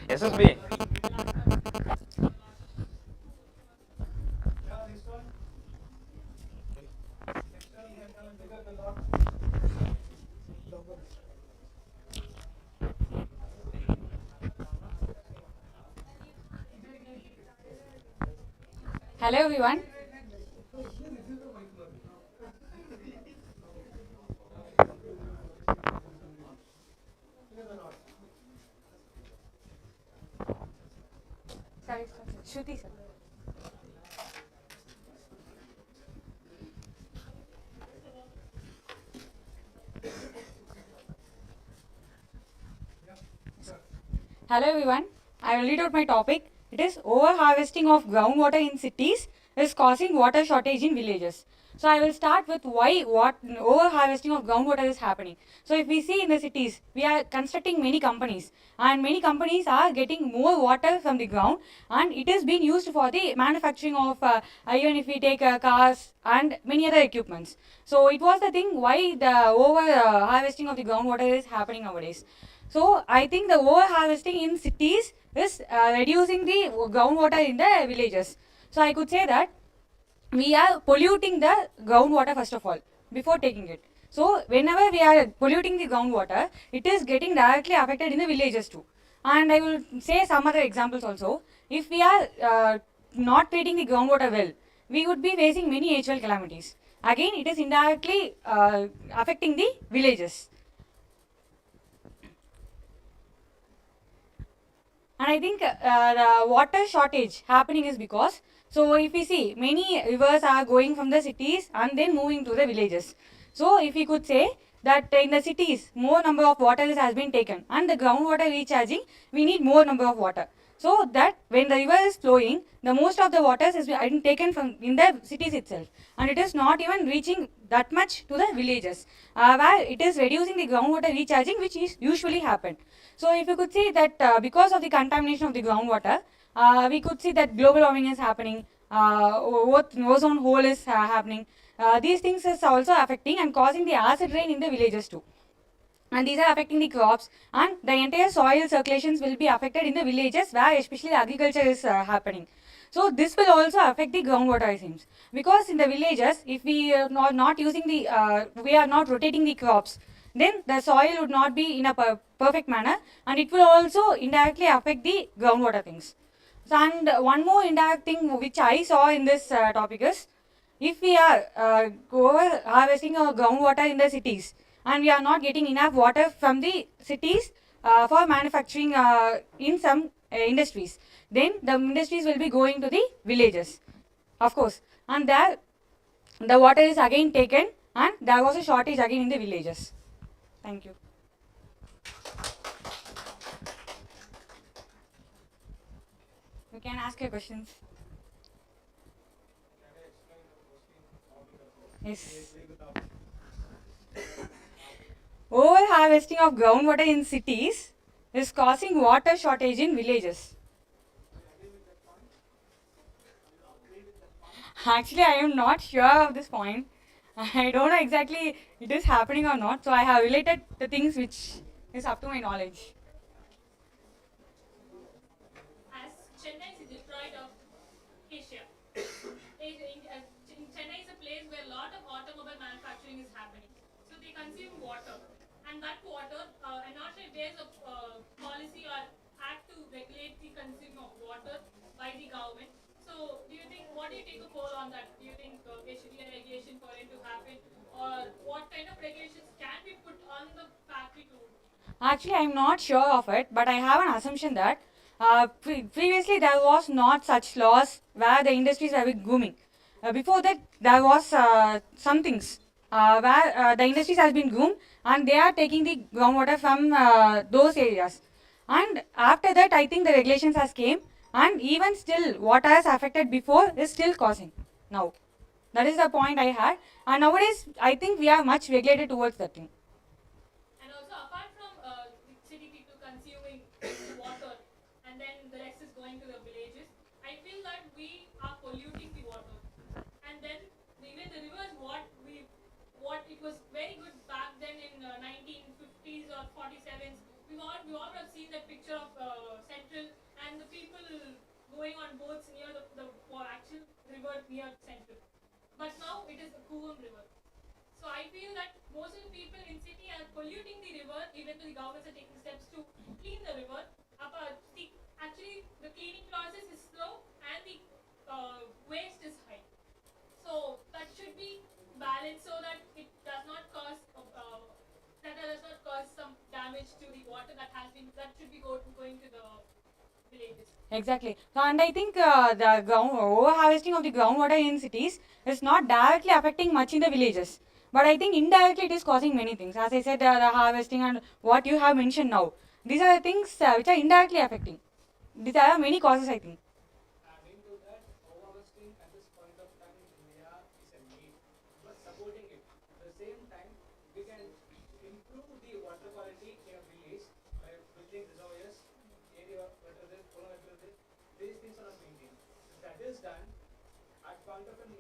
SSB. Yeah, next one. Next one, we have done bigger the lot. Hello everyone. Sorry, Shruti sir. Hello everyone. I will read out my topic. It is over harvesting of groundwater in cities is causing water shortage in villages. So I will start with why over harvesting of groundwater is happening. So if we see in the cities, we are constructing many companies and many companies are getting more water from the ground and it is being used for the manufacturing of even if we take cars and many other equipments. So it was the thing why the over harvesting of the groundwater is happening nowadays. So I think the over harvesting in cities is reducing the groundwater in the villages. So I could say that we are polluting the groundwater first of all before taking it. So whenever we are polluting the groundwater, it is getting directly affected in the villages too. And I will say some other examples also. If we are not treating the groundwater well, we would be facing many natural calamities. Again, it is indirectly affecting the villages. And I think the water shortage happening is because, so if we see many rivers are going from the cities and then moving to the villages. So if we could say that in the cities more number of water has been taken and the groundwater recharging, we need more number of water. So that when the river is flowing, the most of the water is being taken from in the cities itself, and it is not even reaching that much to the villages, where it is reducing the groundwater recharging, which is usually happen. So if you could see that because of the contamination of the groundwater, we could see that global warming is happening, ozone hole is happening. These things is also affecting and causing the acid rain in the villages too. And these are affecting the crops, and the entire soil circulations will be affected in the villages where especially agriculture is happening. So this will also affect the groundwater, it seems, because in the villages, if we are not using the, we are not rotating the crops, then the soil would not be in a perfect manner, and it will also indirectly affect the groundwater things. So, and one more indirect thing which I saw in this topic is, if we are over harvesting our groundwater in the cities and we are not getting enough water from the cities for manufacturing in some industries, then the industries will be going to the villages, of course, and there the water is again taken and there was a shortage again in the villages. Thank you. You can ask your questions. Yes. Over harvesting of groundwater in cities is causing water shortage in villages. Actually, I am not sure of this point. I don't know exactly it is happening or not. So I have related the things which is up to my knowledge. As Chennai is the Detroit of Asia. Chennai is a place where a lot of automobile manufacturing is happening. So they consume water. And that water, I'm not sure if there's a policy or act to regulate the consumption of water by the government. So do you think, what do you take a poll on that? Do you think there should be a regulation for it to happen? Or what kind of regulations can be put on the factory to? Actually, I'm not sure of it, but I have an assumption that previously there was not such laws where the industries were booming. Before that, there was some things where the industries has been boomed and they are taking the groundwater from those areas. And after that, I think the regulations has came, and even still, what has affected before is still causing now. That is the point I had. And nowadays, I think we are much regulated towards that thing. And also, apart from the city people consuming water, and then the rest is going to the villages, I feel that we are polluting the water. And then even the rivers, what it was very good back then in 1950s or 47s. We all have seen that picture of Central and the people going on boats near the actual river near Central. But now it is the Coombe River. So I feel that most of the people in city are polluting the river, even though the governments are taking steps to clean the river. Actually, the cleaning process is slow and the waste is high. So that should be balanced so that it does not cause some damage to the water that should be going to the villages. Exactly. So, and I think the over harvesting of the groundwater in cities is not directly affecting much in the villages. But I think indirectly it is causing many things. As I said, the harvesting and what you have mentioned now. These are the things which are indirectly affecting. These are many causes, I think. Adding to that, overharvesting at this point of time in India is a need, but supporting it. At the same time, we can improve the water quality in a village by building reservoirs, area water this, these things are not maintained. If that is done, at point of time in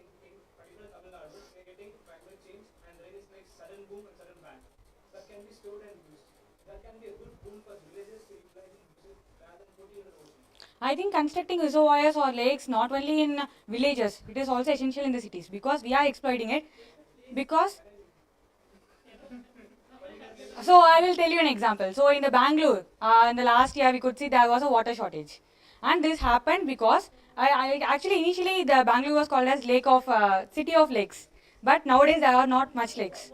particular Tamil Nadu, we are getting climate change and there is like sudden boom and sudden ban. That can be stored and used. That can be a good boom for villages to utilize and use it rather than putting it in the ocean. I think constructing reservoirs or lakes not only in villages, it is also essential in the cities because we are exploiting it. Because So I will tell you an example. So in the Bangalore, in the last year, we could see there was a water shortage, and this happened because I actually initially the Bangalore was called as Lake of City of Lakes, but nowadays there are not much lakes.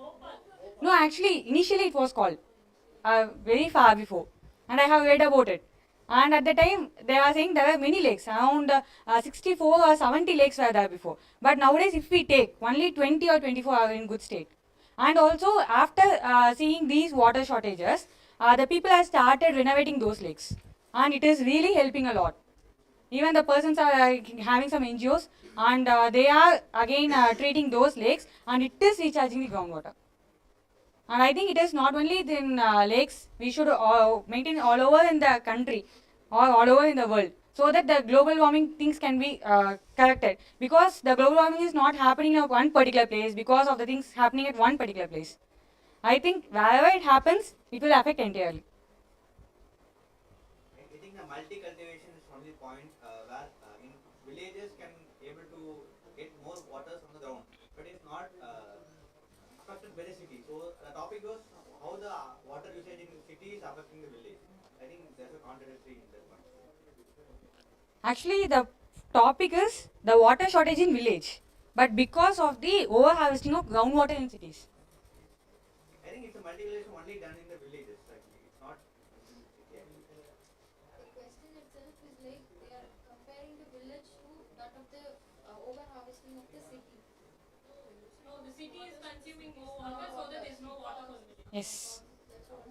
No, actually initially it was called very far before, and I have read about it. And at the time, they are saying there are many lakes, around 64 or 70 lakes were there before. But nowadays, if we take, only 20 or 24 are in good state. And also, after seeing these water shortages, the people have started renovating those lakes. And it is really helping a lot. Even the persons are having some NGOs, and they are again treating those lakes, and it is recharging the groundwater. And I think it is not only in lakes, we should maintain all over in the country or all over in the world, so that the global warming things can be corrected. Because the global warming is not happening at one particular place because of the things happening at one particular place. I think wherever it happens, it will affect entirely. I think the multi-cultivation is one of the point where in villages can able to get more water from the ground, but it's not affected by the city. So the topic was how the water usage in the city is affecting the village. I think there's a contradictory in that one. Actually, the topic is the water shortage in village, but because of the over harvesting of groundwater in cities. I think it's a multi-cultivation only done in the villages. Actually, it's not. Yeah. The question itself is like they are comparing the village to that of the over harvesting of the city. No, the city is consuming more water, so that there is no water for the village. Yes. That's what.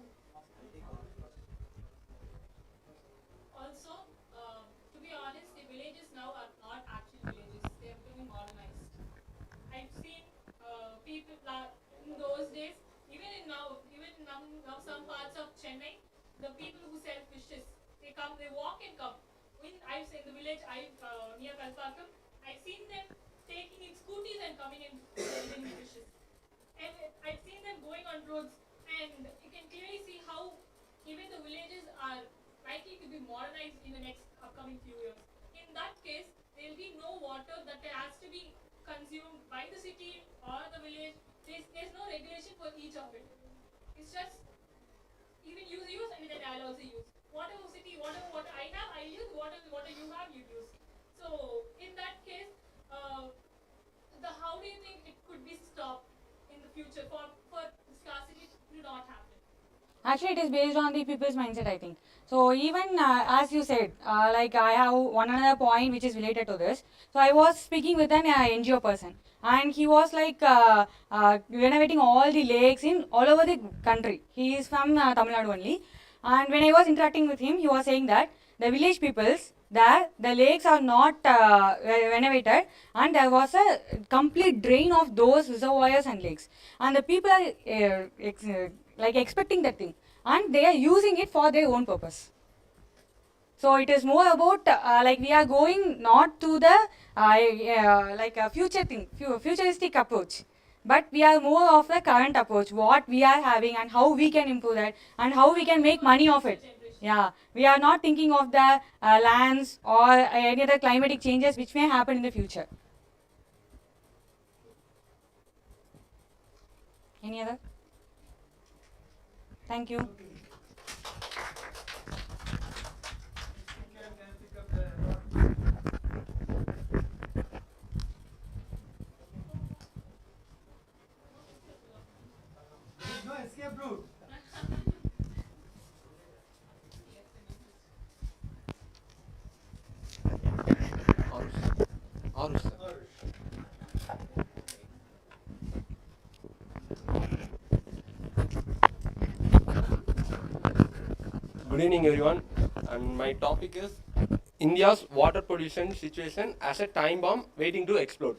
Also, to be honest, the villages now are not actual villages. They are becoming modernized. I've seen people in those days, even now some parts of Chennai, the people who sell fishes, they walk and come. I've seen the village, near Kalpakam, I've seen them taking in scooties and coming in selling fishes. And I've seen them going on roads, and you can clearly see how even the villages are likely to be modernized in the next upcoming few years. In that case, there will be no water that has to be consumed by the city or the village. There's no regulation for each of it. It's just even you use and then I'll also use. Whatever city, whatever water I have, I use. Whatever water you have, you use. So in that case, how do you think it could be stopped in the future for scarcity to not happen? Actually, it is based on the people's mindset, I think. So even as you said, like I have one another point which is related to this. So I was speaking with an NGO person, and he was like renovating all the lakes in all over the country. He is from Tamil Nadu only, and when I was interacting with him, he was saying that the village peoples there, the lakes are not renovated, and there was a complete drain of those reservoirs and lakes, and the people are like expecting that thing, and they are using it for their own purpose. So it is more about like we are going not to the like a future thing, futuristic approach, but we are more of the current approach, what we are having and how we can improve that and how we can make money of it. Yeah, we are not thinking of the lands or any other climatic changes which may happen in the future. Any other? Thank you. No escape route. Good evening, everyone. And my topic is India's water pollution situation as a time bomb waiting to explode.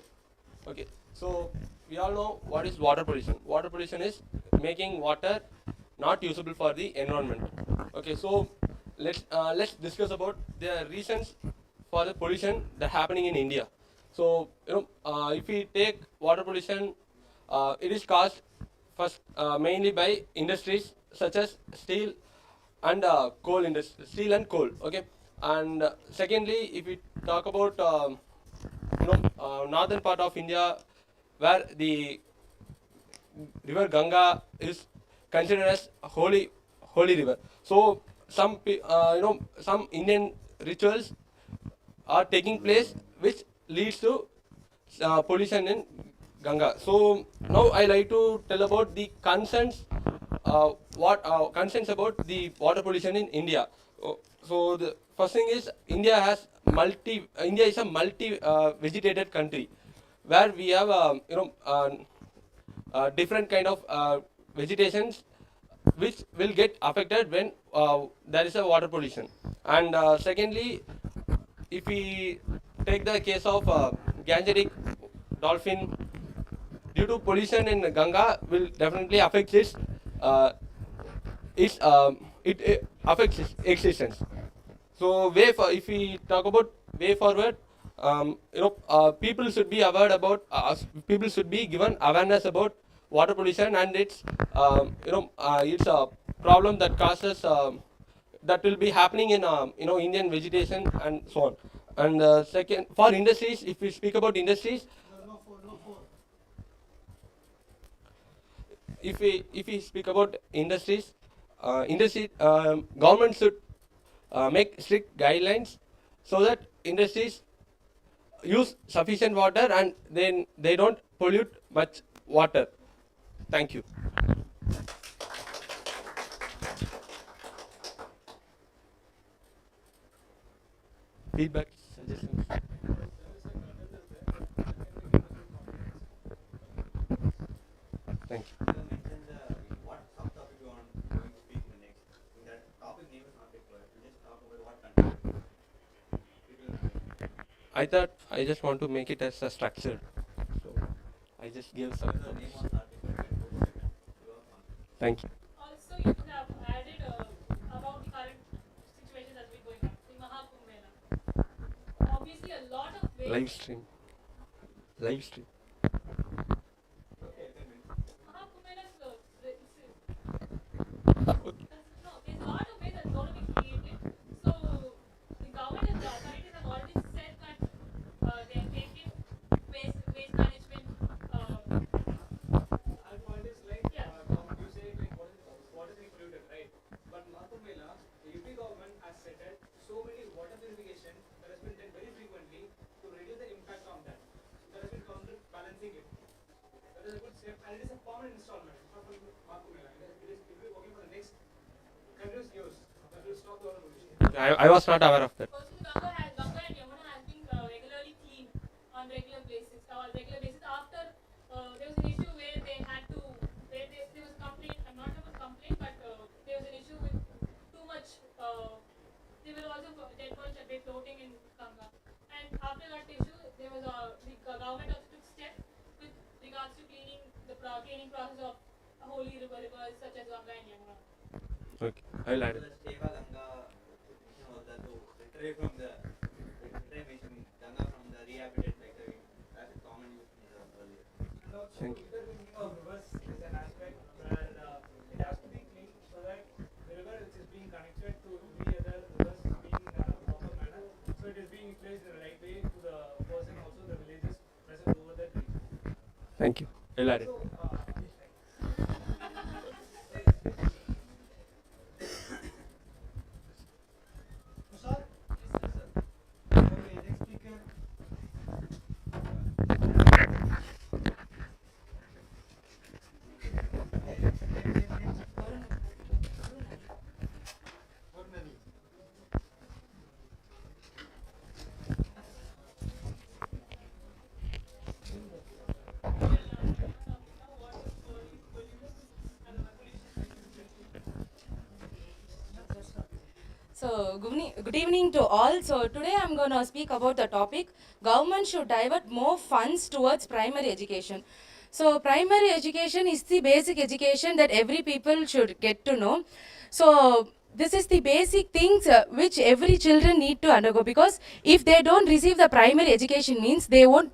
Okay, so we all know what is water pollution. Water pollution is making water not usable for the environment. Okay, so let's discuss about the reasons for the pollution that happening in India. So if we take water pollution, it is caused first mainly by industries such as steel and coal industry, steel and coal. Okay, and secondly, if we talk about northern part of India, where the river Ganga is considered as holy river. So some Indian rituals are taking place which leads to pollution in Ganga. So now I like to tell about the concerns, what concerns about the water pollution in India. So the first thing is India is a multi vegetated country where we have different kind of vegetations which will get affected when there is a water pollution. And secondly, if we take the case of Gangetic dolphin, due to pollution in Ganga, will definitely affect it affects its existence. So if we talk about way forward, people should be aware about people should be given awareness about water pollution, and it's a problem that causes that will be happening in Indian vegetation and so on. And second, for industries, if we speak about industries, if we speak about industries, government should make strict guidelines so that industries use sufficient water and then they don't pollute much water. Thank you. Feedback, suggestions. Thank you. Mention what subtopic you want to speak in the next. That topic name is not required. You just talk about what content. I thought I just want to make it as a structure, so I just gave some. The name was not required. Thank you. Also, you could have added about the current situation that's been going on, the Mahakumbh Mela. Obviously, a lot of ways. Live stream. Live stream. Mahakumbh Mela is no, there's a lot of ways that's going to be created. So, the government and the authorities have already said that they are taking waste management. Our point is like, Yeah. you say like water is polluted, right? But Mahakumbh Mela, the UP government has set it so many water purification that has been done very frequently to reduce the impact on that. That has been counterbalancing it. That is a good step, and it is a permanent installment. It's not for Mahakumbh Mela. It will be working for the next continuous years. That will stop the water pollution. I was not aware of that. Also, Ganga and Yamuna has been regularly cleaned on regular basis. After there was an issue where they had to, there was a complaint. I'm not about complaint, but there was an issue with too much. There were also dead bodies that were floating in Ganga. And after that issue, there was the government also took steps with regards to cleaning cleaning process of holy rivers such as Ganga and Yamuna. Okay, I'll add So it. the Seva Ganga mission was that to retrieve from the retrievation Ganga from the rehabilitate like the as a common use in the earlier. And also, Thank you. interlinking of rivers is an aspect where it has to be clean so that the river which is being connected to every other rivers is being proper manner. So it is being placed in the right way to the person, also the villages present over that region. Thank you. I'll add it. So, Okay, next speaker. So, good evening to all. So, today I'm going to speak about the topic government should divert more funds towards primary education. So, primary education is the basic education that every people should get to know. So, this is the basic things which every children need to undergo, because if they don't receive the primary education means they won't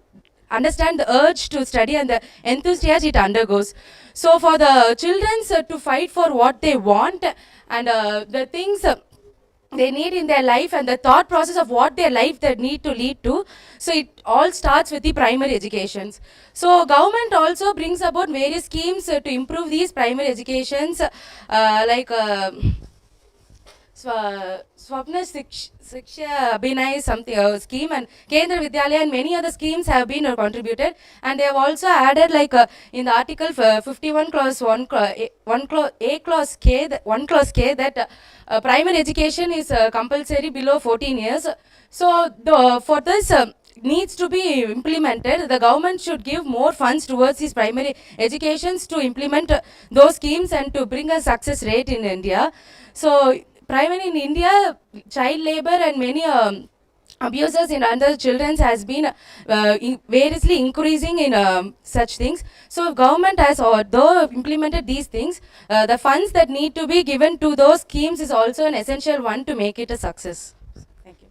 understand the urge to study and the enthusiasm it undergoes. So, for the children to fight for what they want and the things they need in their life and the thought process of what their life they need to lead to. So it all starts with the primary educations. So government also brings about various schemes to improve these primary educations, like Swapna Shiksha Abhinay something scheme, and Kendra Vidyalaya and many other schemes have been contributed, and they have also added like in the article 51 clause 1 clause A clause K 1 clause K that primary education is compulsory below 14 years. So for this needs to be implemented, the government should give more funds towards these primary educations to implement those schemes and to bring a success rate in India. So primary in India, child labor and many abuses in under children has been variously increasing in such things. So government has although implemented these things, the funds that need to be given to those schemes is also an essential one to make it a success. Thank you.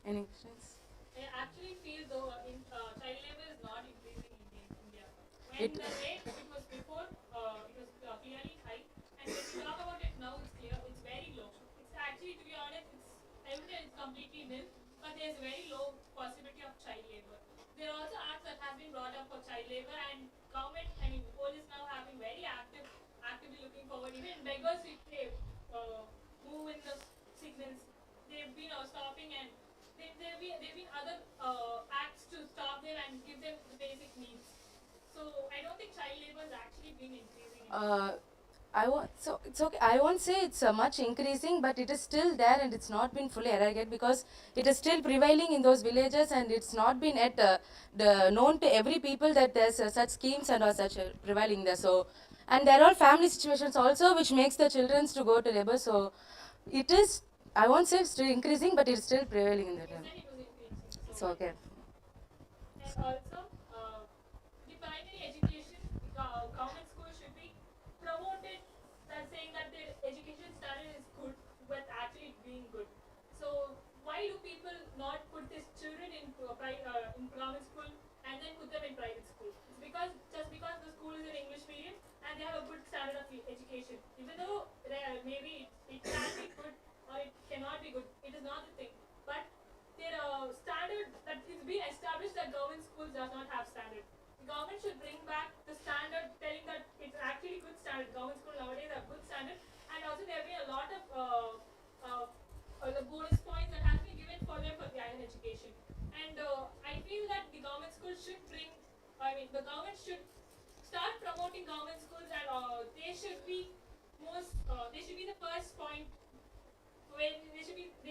Any questions? I actually feel though child labor is not increasing in India. When It- the rate it was before, it was clearly high, and when we talk about it now, it's clear it's very low. It's actually, to be honest, I wouldn't say it's completely nil, but there's very low possibility of child labor. There are also acts that have been brought up for child labor, and government, I mean, police now have been very actively looking forward. Even beggars, if they move in the signals, they've been stopping, and there been other acts to stop them and give them the basic needs. So I don't think child labor has actually been increasing. I won't, so it's okay. I won't say it's much increasing, but it is still there and it's not been fully eradicated because it is still prevailing in those villages and it's not been at known to every people that there's such schemes and are such prevailing there. So, and there are family situations also which makes the children to go to labor. So, it is. I won't say it's still increasing, but it's still prevailing in the time. Then it was increasing. So okay. And also, the primary education, government schools should be promoted as saying that their education standard is good, but actually being good. So why do people not put these children into in government school and then put them in private school? It's because just because the school is an English medium and they have a good standard of education, even though maybe it can be good or it cannot be good. It is not the thing, but their standard that is being established that government schools does not have standard. The government should bring back the standard, telling that it's actually good standard. Government schools nowadays have good standard, and also there have been a lot of the bonus points that has been given for them for the higher education. And I feel that the government schools should bring. I mean, the government should start promoting government schools, and they should be most. They should be the first point when they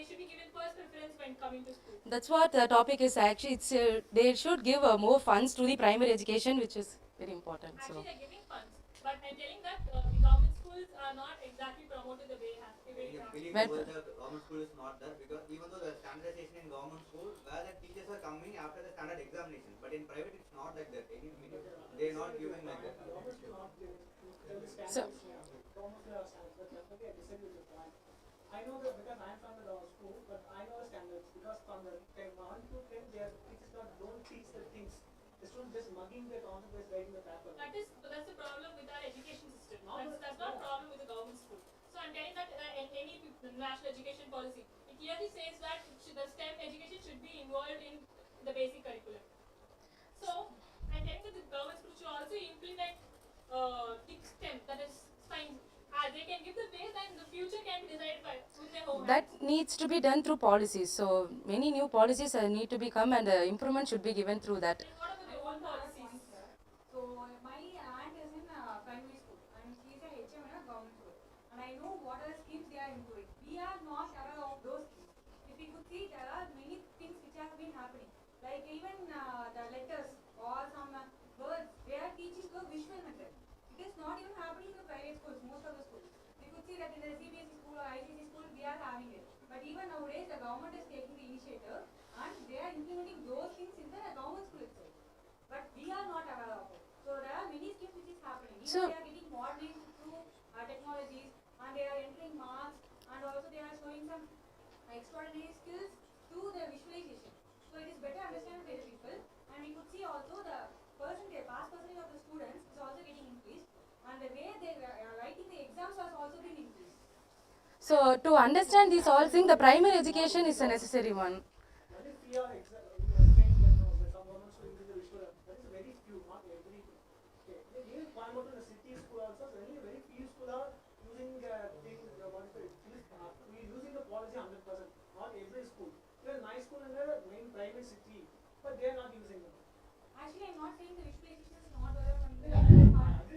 should be given first preference when coming to school. That's what the topic is actually. It's they should give more funds to the primary education, which is very important. Actually, So. they're giving funds, but I'm telling that the government schools are not exactly promoted the way it has to be. You believe But- towards the government school is not there because even though the standardization in government school where the teachers are coming after the standard examination, but in private it's not like that. They're not giving like that. So- Government school have standards, but definitely I disagree with your point. I know that because I'm from the school, but I know the standards because from the 1 to 10, their teachers don't teach the things. The students just mugging the concept is writing the paper. That's the problem with our education system. No, That's not a problem with the government school. So I'm telling that in any national education policy, it clearly says that the STEM education should be involved in the basic curriculum. So I'm telling that the government school should also implement the STEM, that is science. They can give the base and the future can be decided by with their own That hands. needs to be done through policies. So many new policies need to become and improvement should be given through that. Then what about their own policies? So my aunt is in primary school and she's a HM in a government school. And I know what are the schemes they are improving. We are not aware of those schemes. If we could see, there are many things which have been happening. Like even the letters or some words, they are teaching the visual method. It is not even happening in the private schools, most of the schools. We could see that in the CBSE school or ICC school, we are having it. But even nowadays, the government is taking the initiative and they are implementing those things in the government school itself. But we are not aware of it. So there are many schemes which is happening. Even So- they are getting modernized through technologies and they are entering marks and also they are showing some extraordinary skills through the visualization. So it is better understood by the people and we could see also the percentage, pass percentage of the students is also getting increased and the way they So to understand this all thing, the primary education is a necessary one. That is we are explained that some government school is the visual. That is very few, not every. Okay. Even Coimbatore, the city school also, very few school are using things. What is it? We using the policy 100%. Not every school. There are nice school in the main private city, but they are not using them. Actually, I'm not saying the visualization is not relevant. This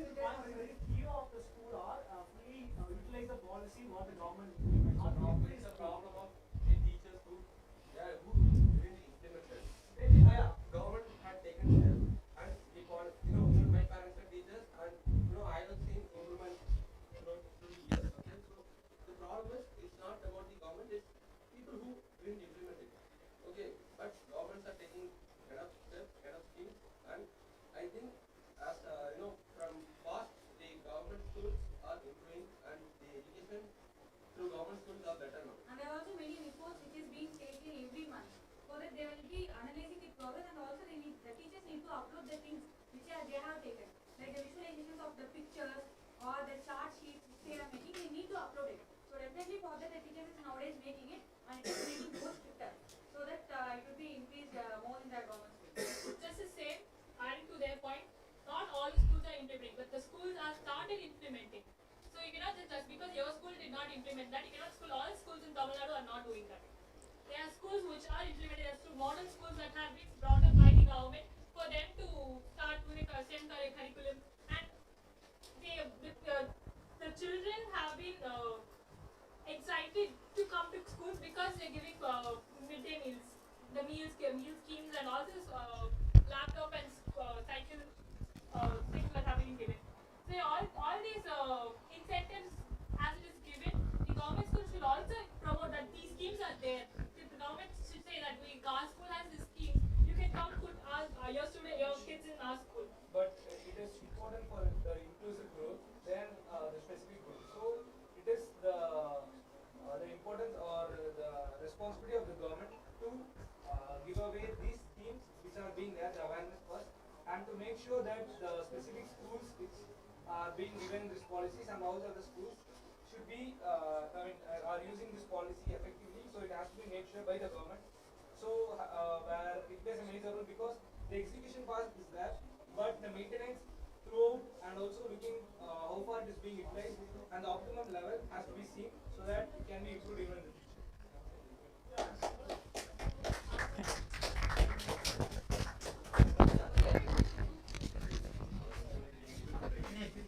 is why very few of the school are fully utilize the policy what the government implements. Not every It's a school. problem of the teachers who didn't implement it. Government had taken steps and the even my parents are teachers and I have seen improvement through the years. Okay, so the problem is it's not about the government, it's people who didn't implement it. Okay, but governments are taking enough steps, enough schemes, and I think as from past the government schools are improving and the education through government schools are better now. And there are also many reports which is being taken every month, so that they will be analyzing the progress, and also the teachers need to upload the things which they have taken, like the visualizations of the pictures or the chart sheets which they are making. They need to upload it. So definitely for that, the teachers is nowadays making it, and it is making more stricter, so that it will be increased more in the government schools. Just the same, adding to their point, not all schools are implementing, but the schools are started implementing. So you cannot just because your school did not implement that, you cannot school all schools in Tamil Nadu are not doing that. There are schools which are implemented as modern schools that have been brought up by the government for them to start doing a STEM curriculum, and the children have been excited to come to schools because they're giving midday meals, the meal schemes, and all this laptop and cycle things that have been given. So all these incentives, as it is given, the government school should also promote that these schemes are there. The government should say that our school has this scheme. You can come put your kids in our school. But it is important for the inclusive growth than the specific growth. So it is the importance or the responsibility of the government to give away these schemes which are being there, the awareness first, and to make sure that the specific schools which are being given these policies and all the other schools should be are using this policy effectively. So it has to be made sure by the government. So where it plays a major role because the execution part is there, but the maintenance throughout and also looking how far it is being utilized and the optimum level has to be seen so that it can be improved even in the future.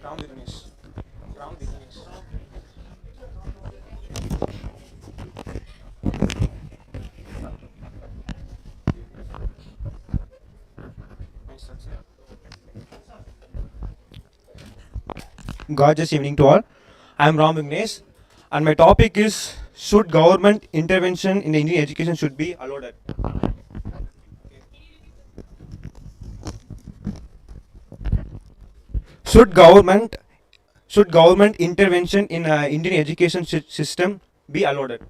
Ram Vignesh. Ram Vignesh. Gorgeous evening to all. I am Ram Vignesh, and my topic is: should government intervention in the Indian education should be allowed? Should government intervention in Indian education system be allowed?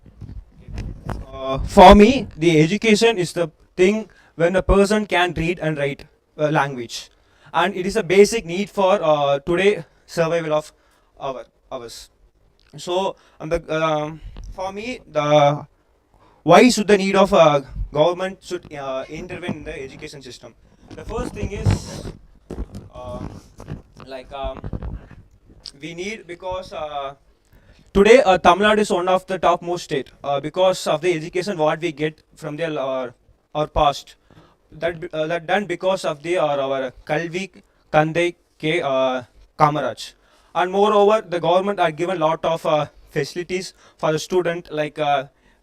For me, the education is the thing when a person can read and write language, and it is a basic need for today survival of ours. So, for me, the why should the need of government should intervene in the education system? The first thing is like we need because today Tamil Nadu is one of the topmost state because of the education what we get from the our past that done because of the our Kalvi Kandai K Kamaraj, and moreover the government are given lot of facilities for the student like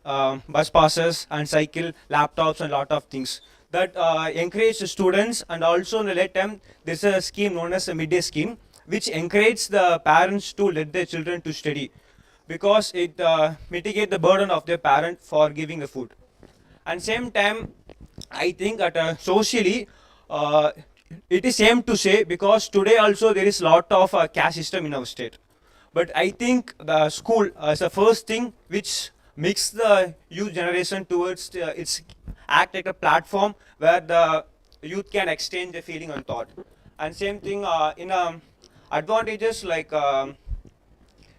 bus passes and cycle laptops and lot of things that encourage the students, and also let them there's a scheme known as a midday scheme which encourages the parents to let their children to study because it mitigate the burden of their parent for giving the food. And same time I think that socially it is same to say because today also there is lot of caste system in our state, but I think the school is the first thing which makes the youth generation towards its act like a platform where the youth can exchange their feeling and thought. And same thing in advantages like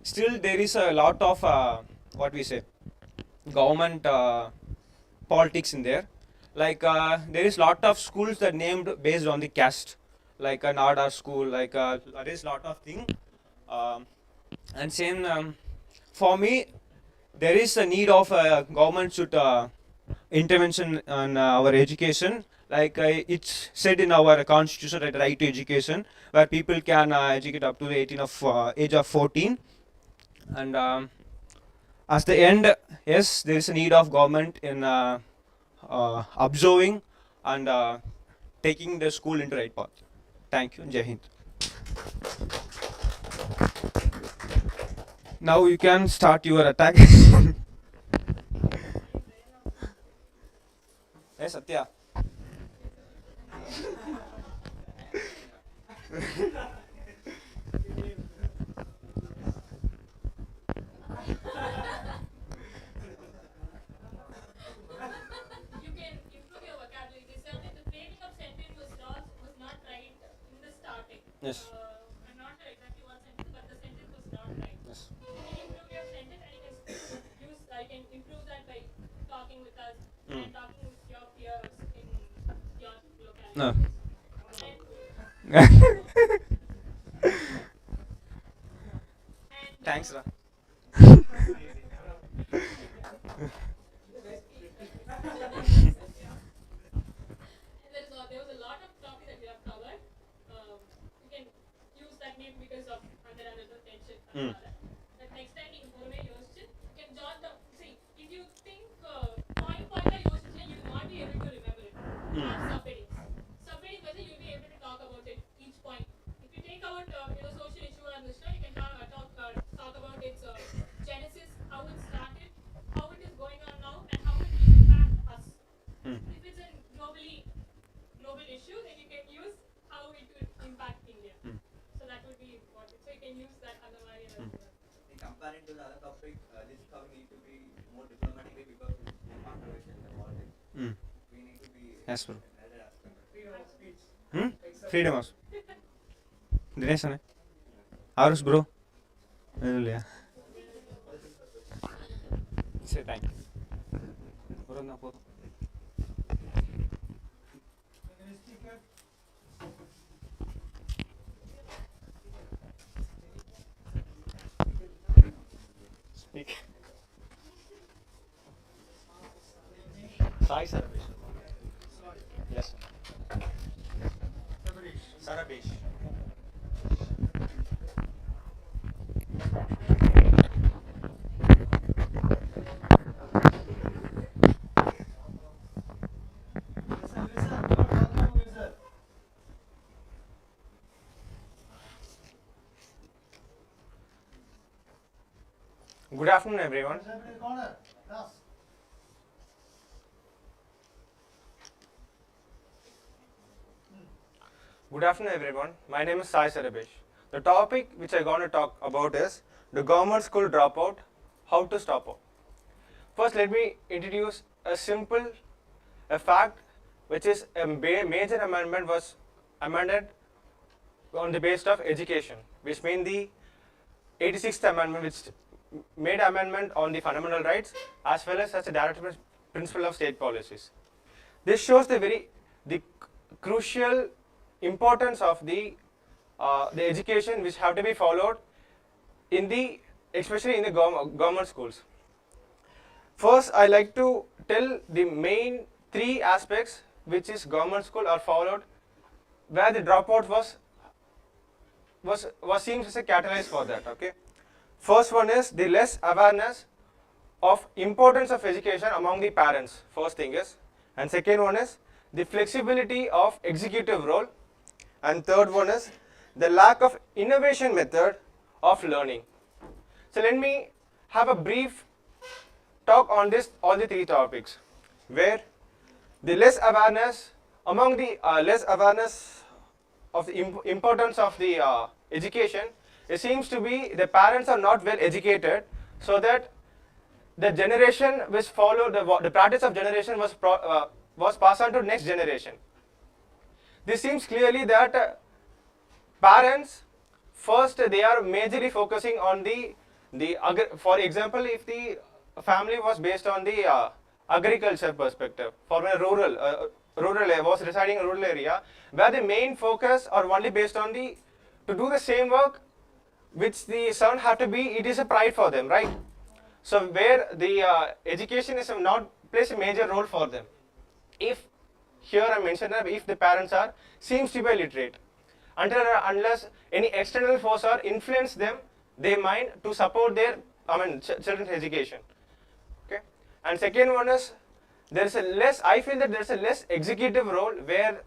still there is a lot of what we say, government politics in there. Like there is lot of schools that named based on the caste, like an Nada school, like there is lot of thing. Um, and same for me, there is a need of government should intervention on our education. Like it's said in our constitution, that right to education, where people can educate up to the age of 14. And as the end, yes, there is a need of government in observing and taking the school into right path. Thank you. Jai Hind. Now you can start your attack. Hey Satya. You can improve your vocabulary. They said that the framing of sentence was not right in the starting. Yes. I'm not sure exactly what sentence, but the sentence was not right. Yes. You can improve your sentence, and you can improve that by talking with us and talking with your peers in your locality. No. Thanks, Ra. There was a lot of topics that we have covered. You can use that name because of under tension. But next time you can you can jot the see if you think point you will not be able to remember it. Subheadings. Subheading whether you'll be able to talk about it each point. If you take out social issue or this, you can talk about its genesis, how it started, how it is going on now, and how it will impact us. If it's a global issue, then you can use how it will impact India. So that would be important. So you can use that otherwise as well. Comparing to the other topic, this topic need to be more diplomatically because it's more controversial than politics. We need to be Yes, bro. another aspect. Freedom of speech. Freedom of Dinesh ane. Ours, bro. Yeah. Say thank you. Speak. Sai Sarabesh. Yes. Sarabesh. Good afternoon, everyone. Good afternoon, everyone. My name is Sai Sarabesh. The topic which I'm going to talk about is the government school dropout, how to stop it. First, let me introduce a fact, which is a major amendment was amended on the basis of education, which means the 86th amendment, which made amendment on the fundamental rights as well as a directive principle of state policies. This shows the crucial importance of the education which have to be followed especially in the government schools. First, I like to tell the main three aspects which is government school are followed, where the dropout was seems as a catalyst for that. Okay. First one is the less awareness of importance of education among the parents. First thing is, and second one is the flexibility of executive role, and third one is the lack of innovation method of learning. So let me have a brief talk on all the three topics, where the less awareness among the less awareness of the importance of the education, it seems to be the parents are not well educated, so that the generation which followed the practice of generation was passed on to next generation. This seems clearly that parents first they are majorly focusing on the For example, if the family was based on the agriculture perspective, for a rural was residing in a rural area, where the main focus are only based on the to do the same work which the son have to be, it is a pride for them, right? So where the education is not plays a major role for them. If here I mentioned that if the parents are seems to be illiterate, until unless any external force or influence them, they mind to support their children's education. Okay, and second one is there is a less. I feel that there is a less executive role where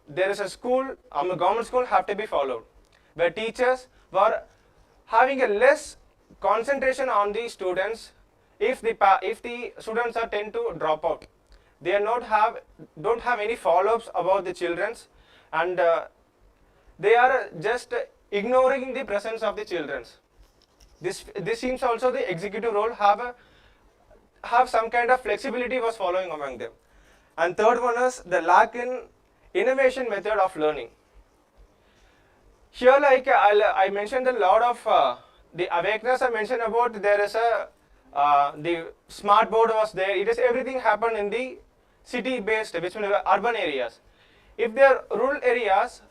there is a school, government school have to be followed, where teachers were having a less concentration on the students. If the students are tend to drop out, they are don't have any follow-ups about the children's, and they are just ignoring the presence of the children's. This seems also the executive role have some kind of flexibility was following among them. And third one is the lack in innovation method of learning. Here, like I mentioned a lot of the awakeness I mentioned about, there is a the smart board was there. It is everything happened in the city-based, which means urban areas. If their rural areas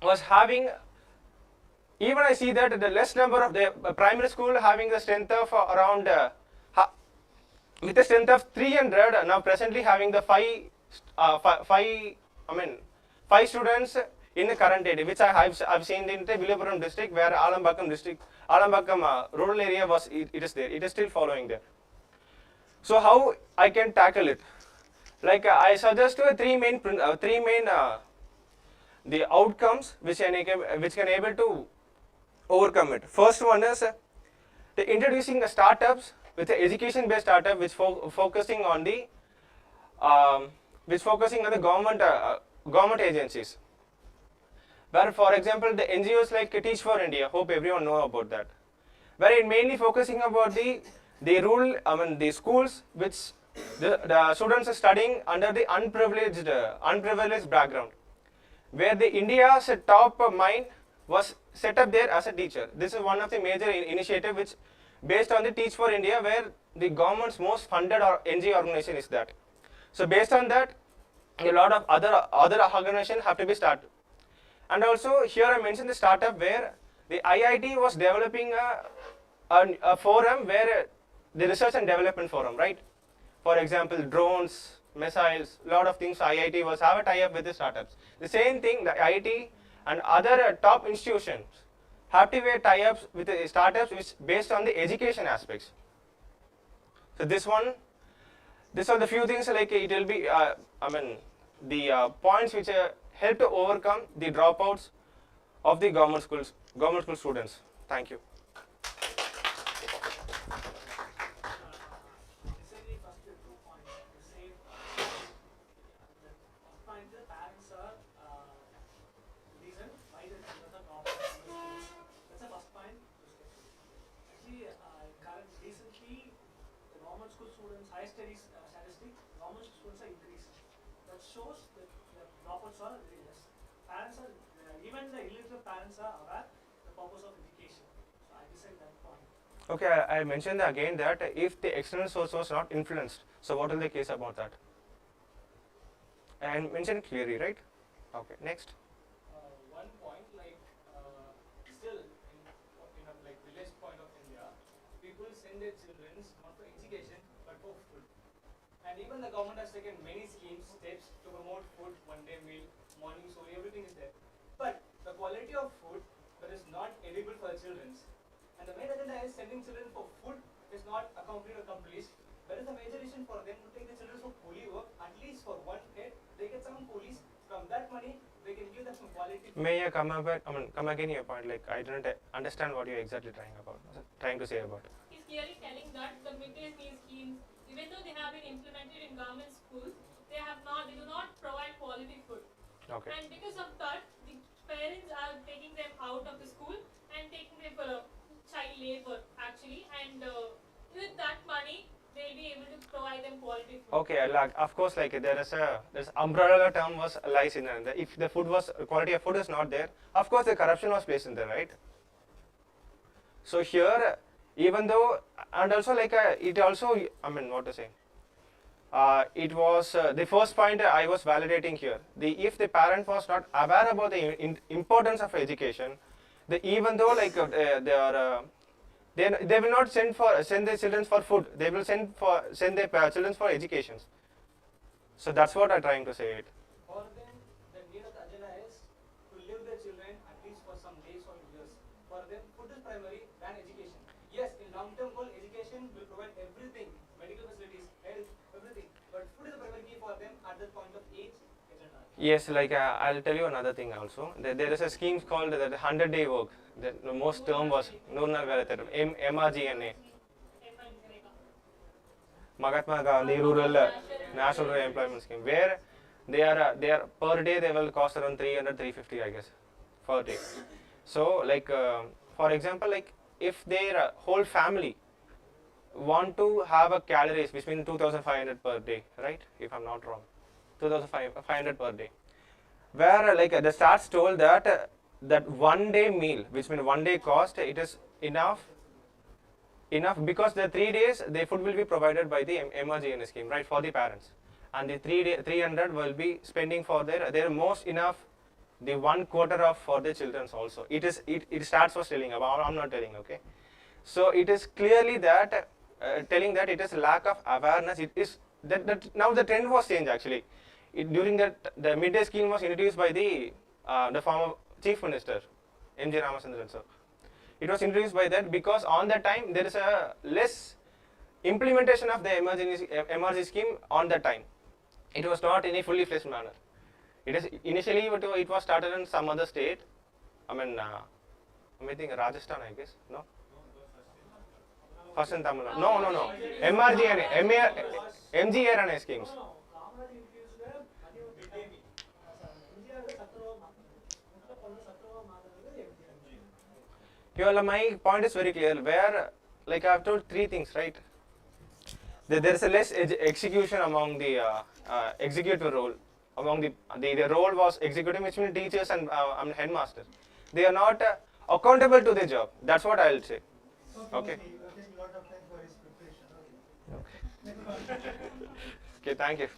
was having, even I see that the less number of the primary school having the strength of around with the strength of 300, now presently having the five students in the current data, which I've seen in the Villapuram district, where Alambakam rural area was, it is there, it is still following there. So how I can tackle it? Like I suggest three main the outcomes which can able to overcome it. First one is the introducing the startups with the education based startup which focusing on the government agencies. Where, for example, the NGOs like Teach for India, hope everyone know about that. Where it mainly focusing about the rural, the schools which the students are studying under the unprivileged background. Where the India's top mind was set up there as a teacher. This is one of the major initiative which based on the Teach for India, where the government's most funded NGO organization is that. So based on that, a lot of other organizations have to be started. And also here I mentioned the startup where the IIT was developing a forum where the research and development forum, right? For example, drones, missiles, lot of things IIT was have a tie-up with the startups. The same thing, the IIT and other top institutions have to have tie-ups with the startups which based on the education aspects. So these are the few things like it will be, the points which help to overcome the dropouts of the government school students. Thank you. Okay, I mentioned again that if the external source was not influenced, so what is the case about that? And mention it clearly, right? Okay, next. One point, like still in a like village point of India, people send their children not for education but for food. And even the government has taken many schemes, steps to promote food, one-day meal, morning, so everything is there. But the quality of food that is not edible for the children. And the main agenda is sending children for food is not accomplished. That is the major reason for them to take the children for poli work, at least for one head. They get some police. From that money, they can give them some quality food. May I come again your point? Like I don't understand what you're exactly trying to say about. He's clearly telling that the midday meal schemes, even though they have been implemented in government schools, they do not provide quality food. Okay. And because of that, the parents are taking them out of the school and taking them for child labor actually, and with that money they'll be able to provide them quality food. Okay, like of course, like there's umbrella term was lies in it. If the quality of food is not there, of course the corruption was placed in there, right? So here even though, and also like it also, I mean, what to say, it was the first point I was validating here. If the parent was not aware about the importance of education, even though like they will not send their children for food. They will send their children for education. So that's what I'm trying to say. It. For them, the need of the agenda is to live their children at least for some days or years. For them, food is primary than education. Yes, in long-term goal, education will provide everything, medical facilities, health, everything. But food is the primary key for them at that point of age. Agenda. Yes, like I'll tell you another thing also. There is a scheme called the 100-day work. The most term was MRGNA. Mahatma Gandhi Rural National Rural Employment Scheme, where they are per day they will cost around 300-350, I guess, per day. So like for example, like if their whole family want to have a calories which means 2,500 per day, right? If I'm not wrong, 2,500 per day. Where like the stats told that that 1 day meal, which means 1 day cost, it is enough because the 3 days the food will be provided by the MRGN scheme, right, for the parents, and the 300 will be spending for their most enough the 1/4 of for the children also. It starts was telling about, I'm not telling, okay. So it is clearly that telling that it is lack of awareness. It is that now the trend was changed actually. During that the midday scheme was introduced by the former Chief Minister M.J. Ramachandran sir. It was introduced by that because on that time there is a less implementation of the emergency scheme on that time. It was not in a fully fledged manner. It is initially it was started in some other state. I mean, I think Rajasthan, I guess. No. First in Tamil Nadu. No. MGRNA schemes. Here, my point is very clear. Where, like I have told 3 things, right? There is a less execution among the executive role. Among the role was executive, which means teachers and headmasters. They are not accountable to the job. That's what I will say. Okay. Okay, thank you.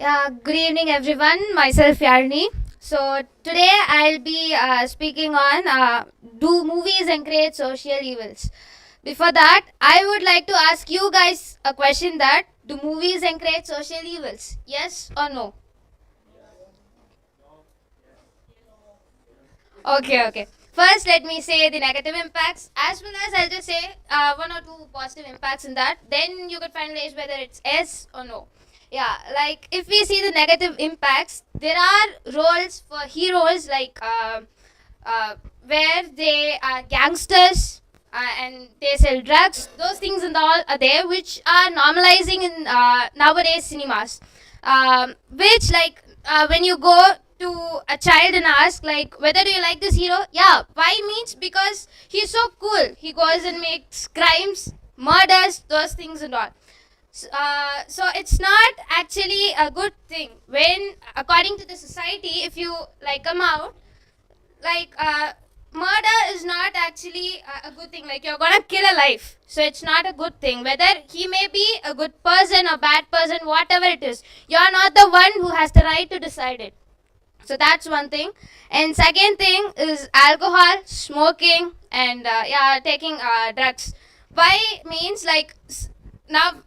Yeah, good evening everyone. Myself Yarni. So today I'll be speaking on do movies encourage social evils. Before that, I would like to ask you guys a question that do movies encourage social evils? Yes or no? Okay. First, let me say the negative impacts as well as I'll just say 1 or 2 positive impacts in that. Then you could finalize whether it's yes or no. Yeah, like if we see the negative impacts, there are roles for heroes like where they are gangsters and they sell drugs. Those things and all are there, which are normalizing in nowadays cinemas. Which like when you go to a child and ask like whether do you like this hero? Yeah, why means because he's so cool. He goes and makes crimes, murders, those things and all. So it's not actually a good thing when according to the society if you like come out like murder is not actually a good thing, like you're gonna kill a life, so it's not a good thing whether he may be a good person or bad person, whatever it is, you're not the one who has the right to decide it. So that's one thing. And second thing is alcohol, smoking, and taking drugs. Why means like now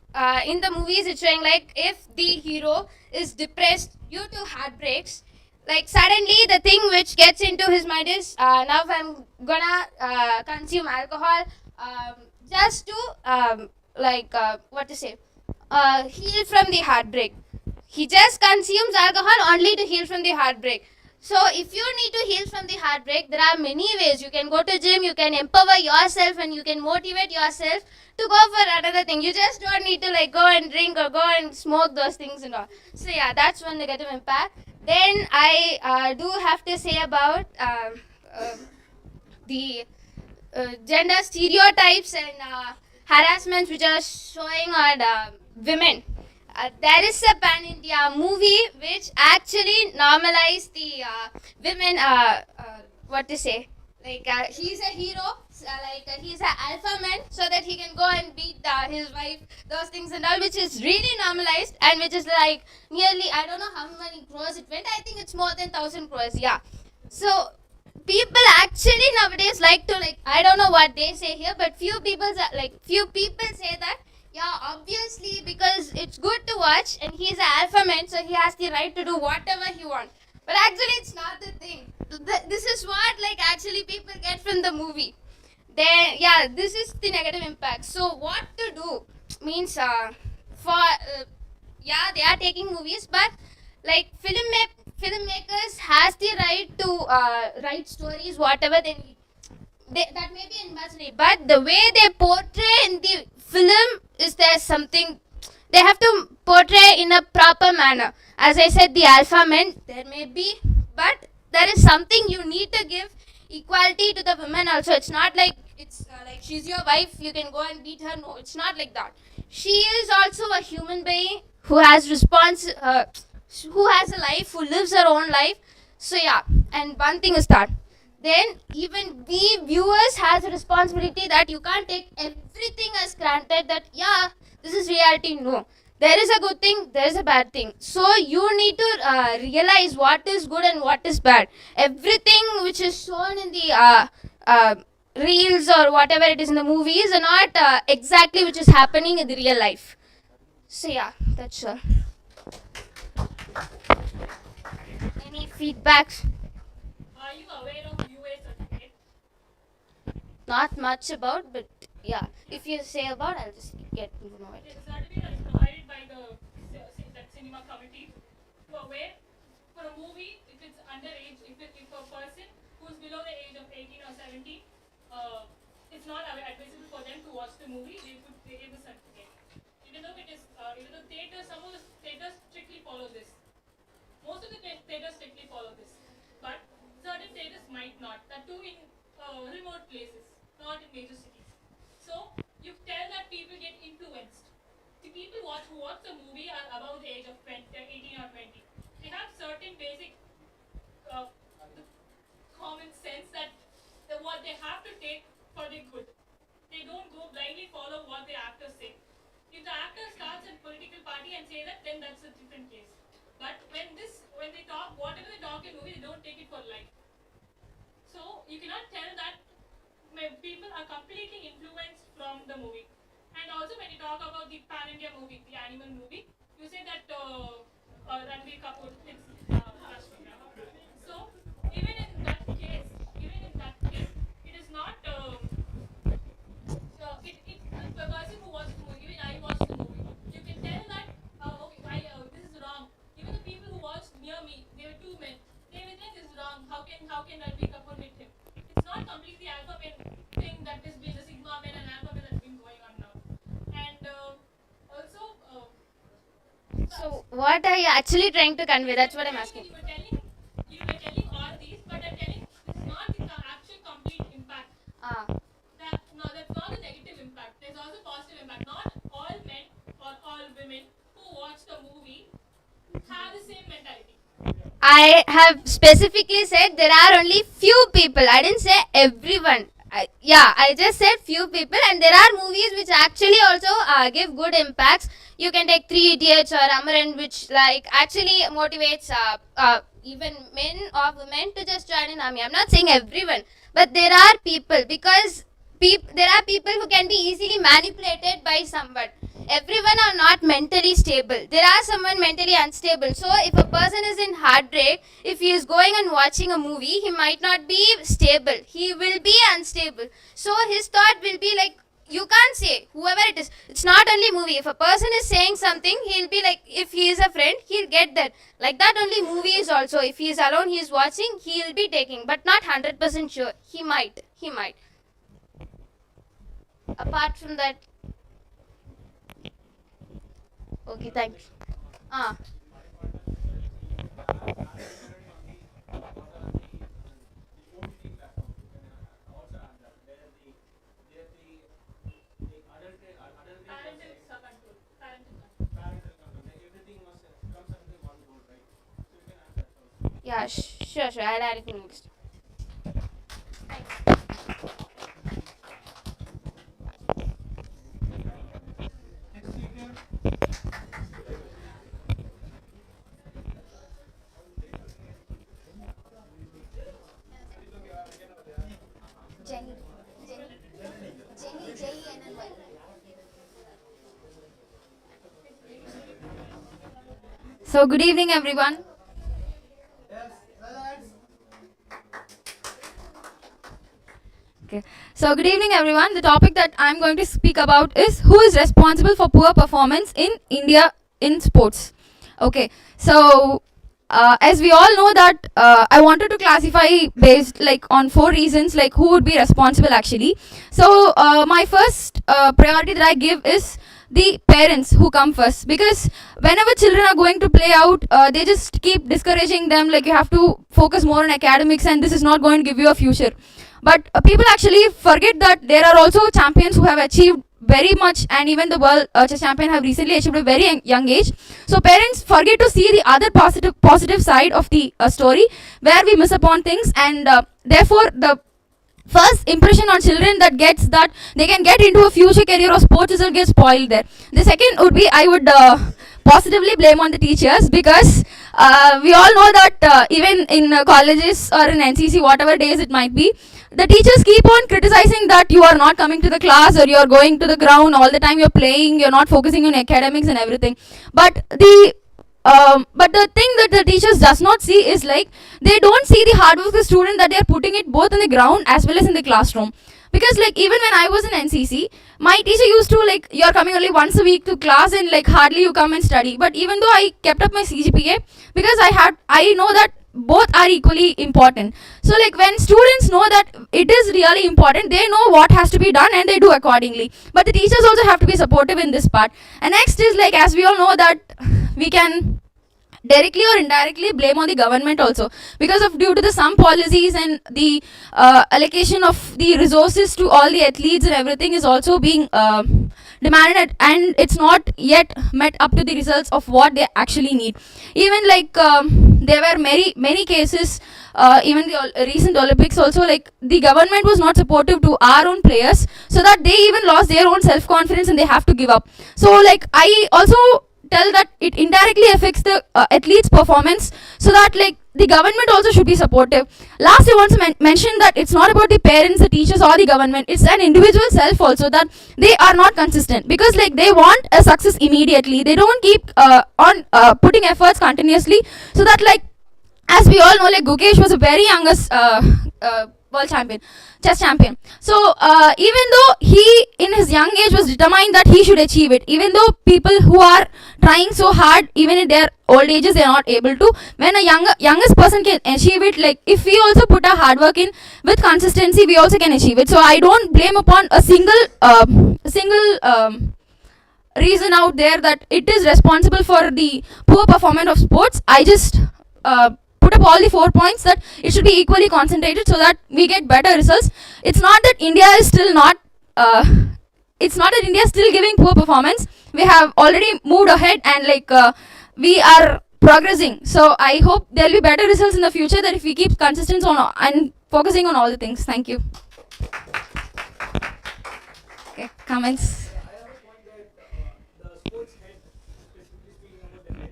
in the movies it's showing like if the hero is depressed due to heartbreaks, like suddenly the thing which gets into his mind is now I'm gonna consume alcohol just to heal from the heartbreak. He just consumes alcohol only to heal from the heartbreak. So if you need to heal from the heartbreak, there are many ways. You can go to gym, you can empower yourself and you can motivate yourself to go for another thing. You just don't need to like go and drink or go and smoke those things and all. So yeah, that's one negative impact. Then I do have to say about the gender stereotypes and harassments which are showing on women. There is a pan India movie which actually normalized the women. What to say? Like he's a hero, he's an alpha man, so that he can go and beat his wife, those things and all, which is really normalized and which is like nearly, I don't know how many crores it went. I think it's more than 1,000 crores. Yeah. So people actually nowadays like to, like, I don't know what they say here, but few people say that, yeah, obviously because it's good to watch and he's an alpha man, so he has the right to do whatever he wants. But actually it's not the thing. This is what like actually people get from the movie. Then yeah, this is the negative impact. So what to do means yeah, they are taking movies, but like filmmakers has the right to write stories whatever they need. That may be imaginary, but the way they portray in the film is there something they have to portray in a proper manner. As I said, the alpha men there may be, but there is something you need to give equality to the women also. It's not like it's like she's your wife, you can go and beat her. No, it's not like that. She is also a human being who has who has a life, who lives her own life. So yeah, and one thing is that then even we viewers has a responsibility that you can't take everything as granted that yeah, this is reality. No, there is a good thing, there is a bad thing. So you need to realize what is good and what is bad. Everything which is shown in the reels or whatever it is in the movies are not exactly which is happening in the real life. So yeah, that's all. Any feedbacks? Are you aware of UA certificate? Not much about, but yeah, if you say about, I'll just get to know It it. is a certificate that is provided by that cinema committee for where for a movie if it's underage, if a person who's below the age of 18 or 17, it's not advisable for them to watch the movie. They give the certificate. Even though theaters, some of the theaters strictly follow this. Most of the theaters strictly follow this, but certain theaters might not. That too in remote places, not in major cities. So you tell that people get influenced. The people who watch the movie are above the age of 18 or 20. They have certain basic uh, common sense that what they have to take for the good. They don't go blindly follow what the actors say. If the actor starts a political party and say that, then that's a different case. But when they talk, whatever they talk in movie, they don't take it for life. So you cannot tell that people are completely influenced from the movie. And also when you talk about the Pan India movie, the animal movie, you say that Ranbir Kapoor is Rashmi. So even in that case, it is not. The person who watched the movie, even I watched the movie, you can tell that okay, this is wrong. Even the people who watched near me, they were two men. They will think this is wrong. How can Ranbir Kapoor hit him? It's not completely alpha men thing that has been the sigma men and alpha men that's been going on now. And also. So what are you actually trying to convey? That's what I'm asking. You were telling all these, but I'm telling this is not the actual complete impact. No, that's not the negative impact. There's also positive impact. Not all men or all women who watch the movie have the same mentality. I have specifically said there are only few people. I didn't say everyone. I just said few people, and there are movies which actually also give good impacts. You can take Three Idiots or Amaran, which like actually motivates even men or women to just join an army. I'm not saying everyone, but there are people because there are people who can be easily manipulated by someone. Everyone are not mentally stable. There are someone mentally unstable. So if a person is in heartbreak, if he is going and watching a movie, he might not be stable. He will be unstable. So his thought will be like, you can't say whoever it is. It's not only movie. If a person is saying something, he'll be like, if he is a friend, he'll get that. Like that only movie is also. If he is alone, he is watching, he'll be taking, but not 100% sure. He might. Apart from that, okay, thanks. Yeah, sure, sure. I'll add it next. Jenny. Jenny. Jenny, Jenny. So, good evening, everyone. Okay. So, good evening, everyone. The topic that I'm going to speak about is who is responsible for poor performance in India in sports. Okay. So, as we all know that I wanted to classify based like on 4 reasons, like who would be responsible actually. So, my first priority that I give is the parents who come first, because whenever children are going to play out, they just keep discouraging them, like you have to focus more on academics and this is not going to give you a future. But people actually forget that there are also champions who have achieved very much, and even the world chess champion have recently achieved a very young age. So parents forget to see the other positive side of the story, where we miss upon things, and therefore the first impression on children that gets that they can get into a future career of sports will get spoiled there. The second would be, I would positively blame on the teachers, because we all know that even in colleges or in NCC, whatever days it might be, the teachers keep on criticizing that you are not coming to the class, or you are going to the ground all the time, you're playing, you're not focusing on academics and everything. But the thing that the teachers does not see is like they don't see the hard work of the student, that they are putting it both in the ground as well as in the classroom. Because like even when I was in NCC, my teacher used to like, you're coming only once a week to class and like hardly you come and study. But even though I kept up my CGPA, because I know that both are equally important. So like when students know that it is really important, they know what has to be done and they do accordingly. But the teachers also have to be supportive in this part. And next is like, as we all know that we can directly or indirectly blame on the government also, because of due to the some policies and the allocation of the resources to all the athletes and everything is also being demanded, and it's not yet met up to the results of what they actually need. Even like there were many cases, even the recent Olympics also, like the government was not supportive to our own players, so that they even lost their own self-confidence and they have to give up. So like I also tell that it indirectly affects the athletes performance, so that like the government also should be supportive. Last, I want to mention that it's not about the parents, the teachers or the government, it's an individual self also, that they are not consistent, because like they want a success immediately, they don't keep on putting efforts continuously. So that like, as we all know, like Gukesh was a very youngest world champion, chess champion. So even though he in his young age was determined that he should achieve it, even though people who are trying so hard even in their old ages they are not able to, when a youngest person can achieve it, like if we also put our hard work in with consistency, we also can achieve it. So I don't blame upon a single reason out there that it is responsible for the poor performance of sports. I just put up all the 4 points that it should be equally concentrated so that we get better results. It's not that India is still not it's not that India is still giving poor performance. We have already moved ahead, and like we are progressing. So I hope there will be better results in the future, that if we keep consistent on and focusing on all the things. Thank you. Okay, comments. The sports head, specifically speaking about the head,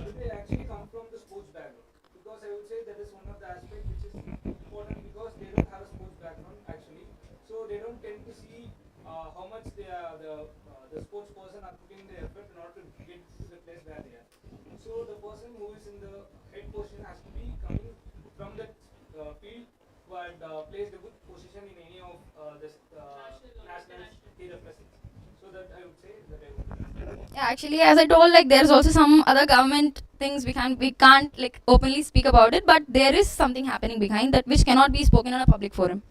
do they actually come from the sports background? Because I would say that is one of the aspects which is important, because they don't have a sports background actually, so they don't tend to see how much the sports person are putting the effort in order to get to the place where they are. So the person who is in the head position has to be coming from that field and plays the good position in any of the nationals he represents. So that I would say that I would. Yeah, actually, as I told, like there's also some other government things we can't like openly speak about it, but there is something happening behind that which cannot be spoken on a public forum.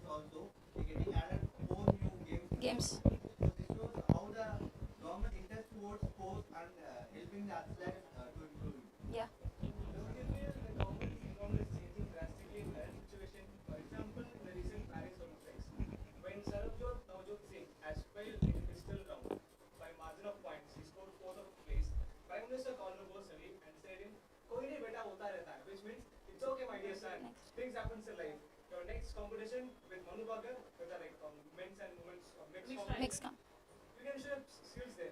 Also, they're getting added 4 new games. Games. So this shows how the government the other side to improve it. Yeah. Don't you feel the government's involvement is changing drastically in current situation? For example, in the recent Paris Olympics, when Sarabjot Navjot Singh has failed in pistol round by margin of points, he scored fourth of place. Prime Minister called him personally and said him, "Koi nahi beta hota rehta hai," which means it's okay, my dear son. Things happen in life. Your next competition with Manu Bhagar, with like men's and women's mixed Mixed. you can show skills there.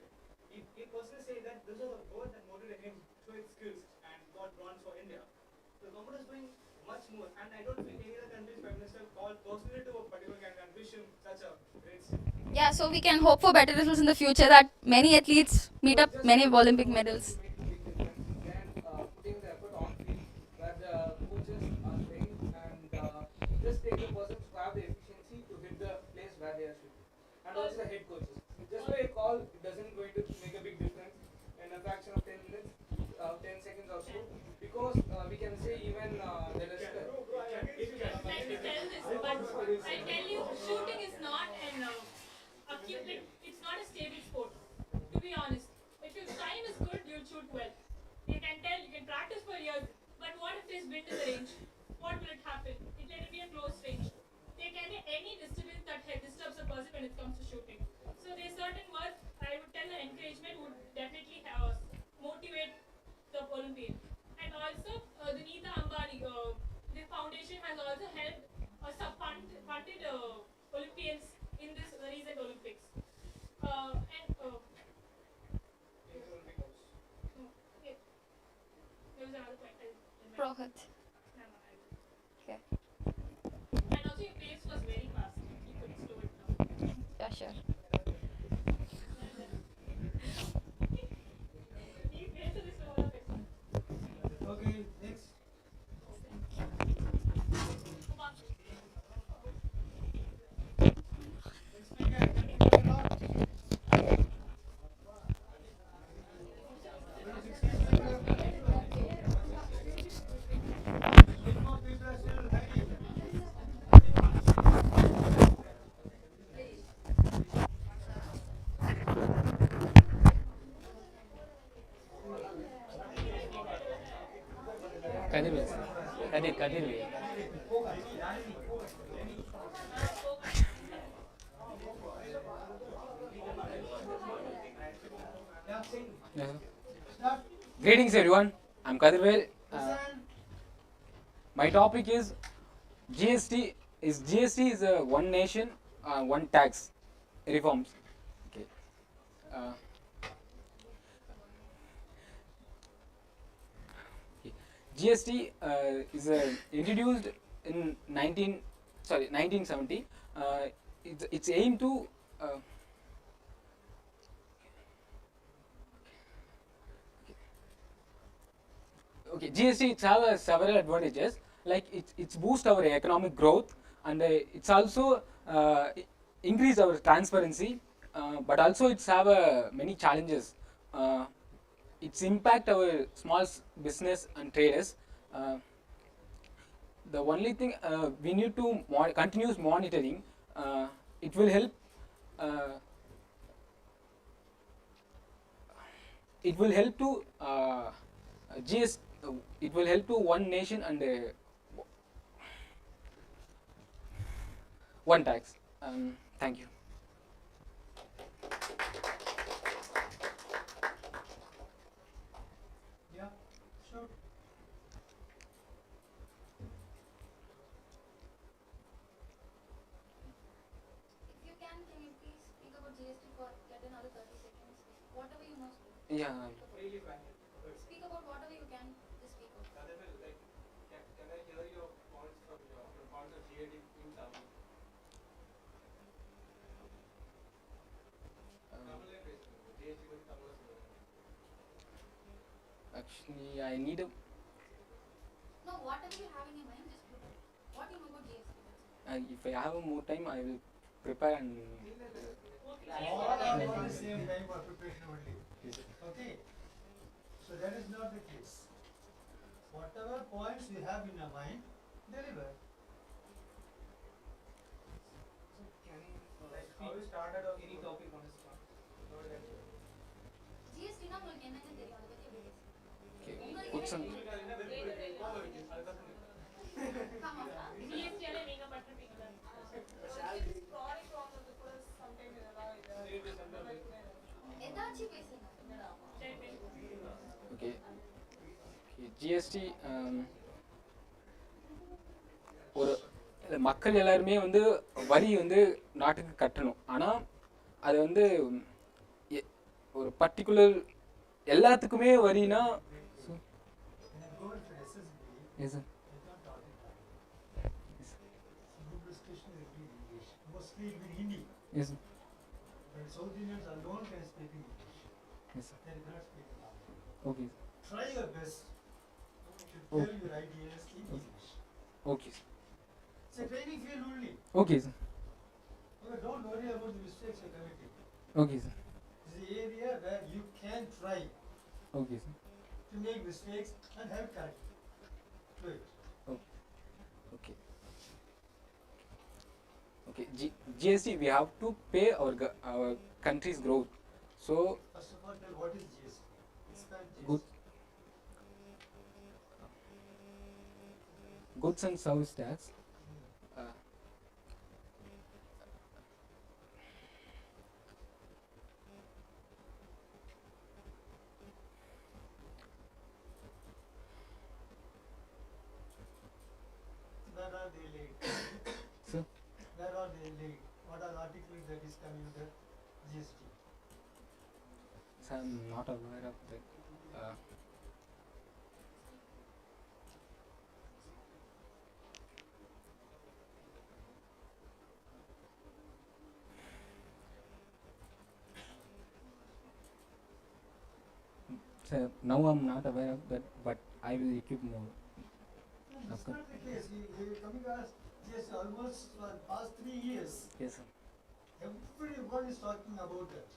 He personally said that this was a goal that motivated him to show his skills and got bronze for India. The government is doing much more, and I don't think any other country's prime minister called personally to a particular country and wish him such a great step. Yeah, so we can hope for better results in the future, that many athletes meet up many Olympic medals. Make a big difference than putting the effort on field where the coaches are trained and just take the persons who have the efficiency to hit the place where they are shooting. And also the head coaches. Just by a call, it doesn't going to make a big difference in a fraction of 10 minutes, 10 seconds or so. Because we can say even there is. Let me tell this, but I tell you, shooting is not it's not a stable sport. To be honest, if your time is good, you'll shoot well. You can tell, you can practice for years. But what if there's wind in the range? What will it happen? Let it be a close range. There can be any disturbance that disturbs a person when it comes to shooting. So there's certain words I would tell the encouragement would definitely motivate the Olympian. And also the Neeta Ambani, the foundation has also helped funded Olympians in this recent Olympics. Okay. There was another point. Prohit. Okay. And also your pace was very fast. You could slow it down. Yeah, sure. You pace is slower. Okay, next. Kadir. Greetings everyone, I'm Kadirvel. My topic is GST is a one nation, one tax reforms. Okay. GST is introduced in 1970. It's aimed to GST it's have several advantages, like it's boost our economic growth, and it's also increase our transparency, but also it's have many challenges. It's impact our small business and traders. The only thing we need to continuous monitoring. It will help. It will help to GST. It will help to one nation and one tax. Thank you. Yeah, sure. If you can you please speak about GST for get another 30 seconds? Whatever you know, speak. Yeah. Really fine. Speak about whatever you can. Just speak out. Like, can I hear your points from your points of GAD in Tamil? Actually, I need a. No, whatever you have in your mind, just put it. What you know about GST? If I have more time, I will prepare and. All are for the same time for preparation only. Okay. So that is not the case. Whatever points you have in your mind, deliver. So can you like how you started or any topic on this one? GST na உங்களுக்கு என்னன்னு தெரியும் அதை பத்தி goods and okay. Okay, GST ஒரு மக்கள் எல்லாருமே வந்து வரி வந்து நாட்டுக்கு கட்டணும். ஆனால் அது வந்து ஒரு பர்டிகுலர் எல்லாத்துக்குமே வரினா yes sir. Mostly in Hindi. Yes sir. But South Indians alone can speak English. Yes sir. They cannot speak English. Okay. Try your best to Oh. tell your ideas in English. Okay sir. It's a training field only. Okay sir. Okay, don't worry about the mistakes you're committing. Okay sir. It's the area where you can try Okay sir. to make mistakes and help correct. Do it. Okay. Okay. GST we have to pay our country's growth. So First of all, tell what is GST. Expand GST. Goods and service tax. Where are they laid? Sir? Where are they laid? What are articles that is coming under GST? So I'm not aware of that. So now I'm not aware of that, but I will equip more. That's not the case. You're coming as GST almost for the past 3 years. Yes sir. Everyone is talking about that.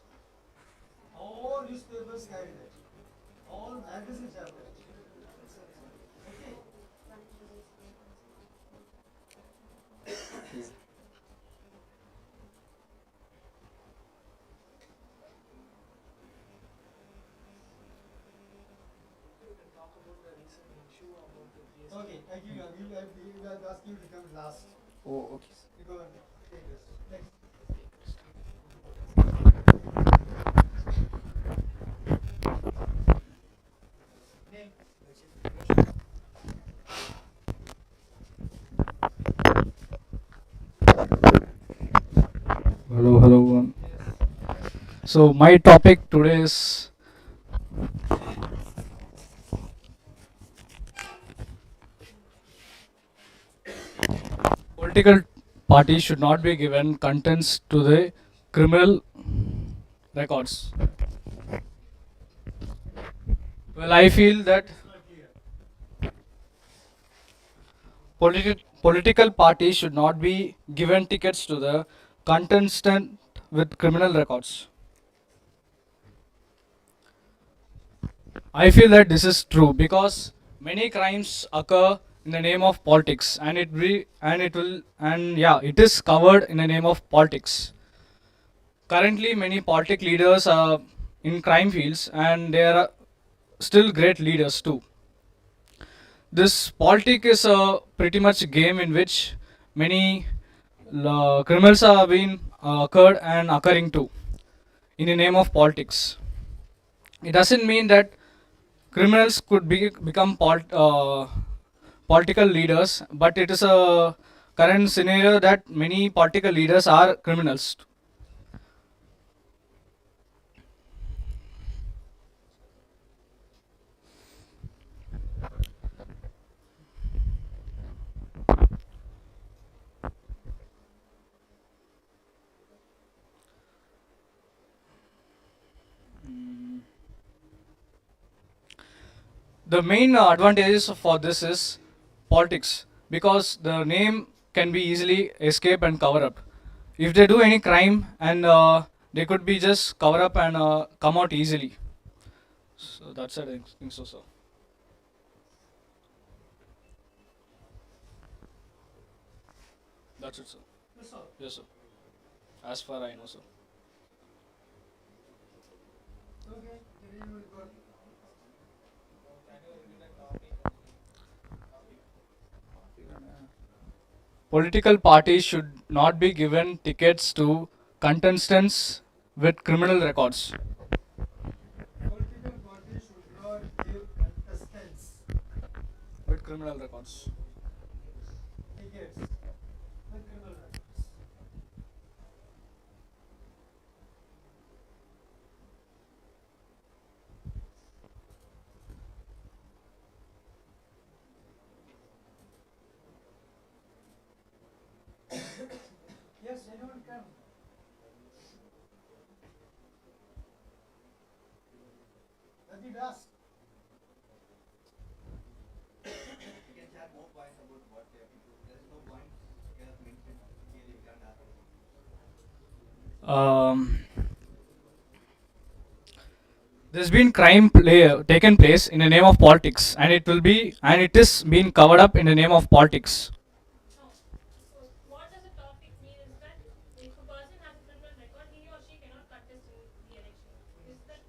All newspapers carry that. All magazines have that. Okay. Yes. Okay, I give you. I'll ask you to come last. Oh, okay. Sir. You go and take this. Next. Name. Hello. So my topic today is political parties should not be given contents to the criminal records. Well, I feel that political parties should not be given tickets to the contestant with criminal records. I feel that this is true because many crimes occur in the name of politics, and it is covered in the name of politics. Currently, many politic leaders are in crime fields, and they are still great leaders too. This politic is a pretty much a game in which many criminals are being occurred and occurring too in the name of politics. It doesn't mean that criminals could become political leaders, but it is a current scenario that many political leaders are criminals. The main advantages for this is politics because the name can be easily escape and cover up. If they do any crime and they could be just cover up and come out easily. So that's it, I think so, sir. That's it, sir. Yes, sir. Yes, sir. As far I know, sir. Okay. Political parties should not be given tickets to contestants with criminal records. Political parties should not give contestants With criminal records. tickets with criminal records. Yes, anyone can. Let it ask. You can share more points about what they have improved. There is no point here mentioned clearly. We can't ask. There's been taken place in the name of politics, and it is being covered up in the name of politics. So what does the topic mean is that if a person has a criminal record, he or she cannot contest in the election. Is that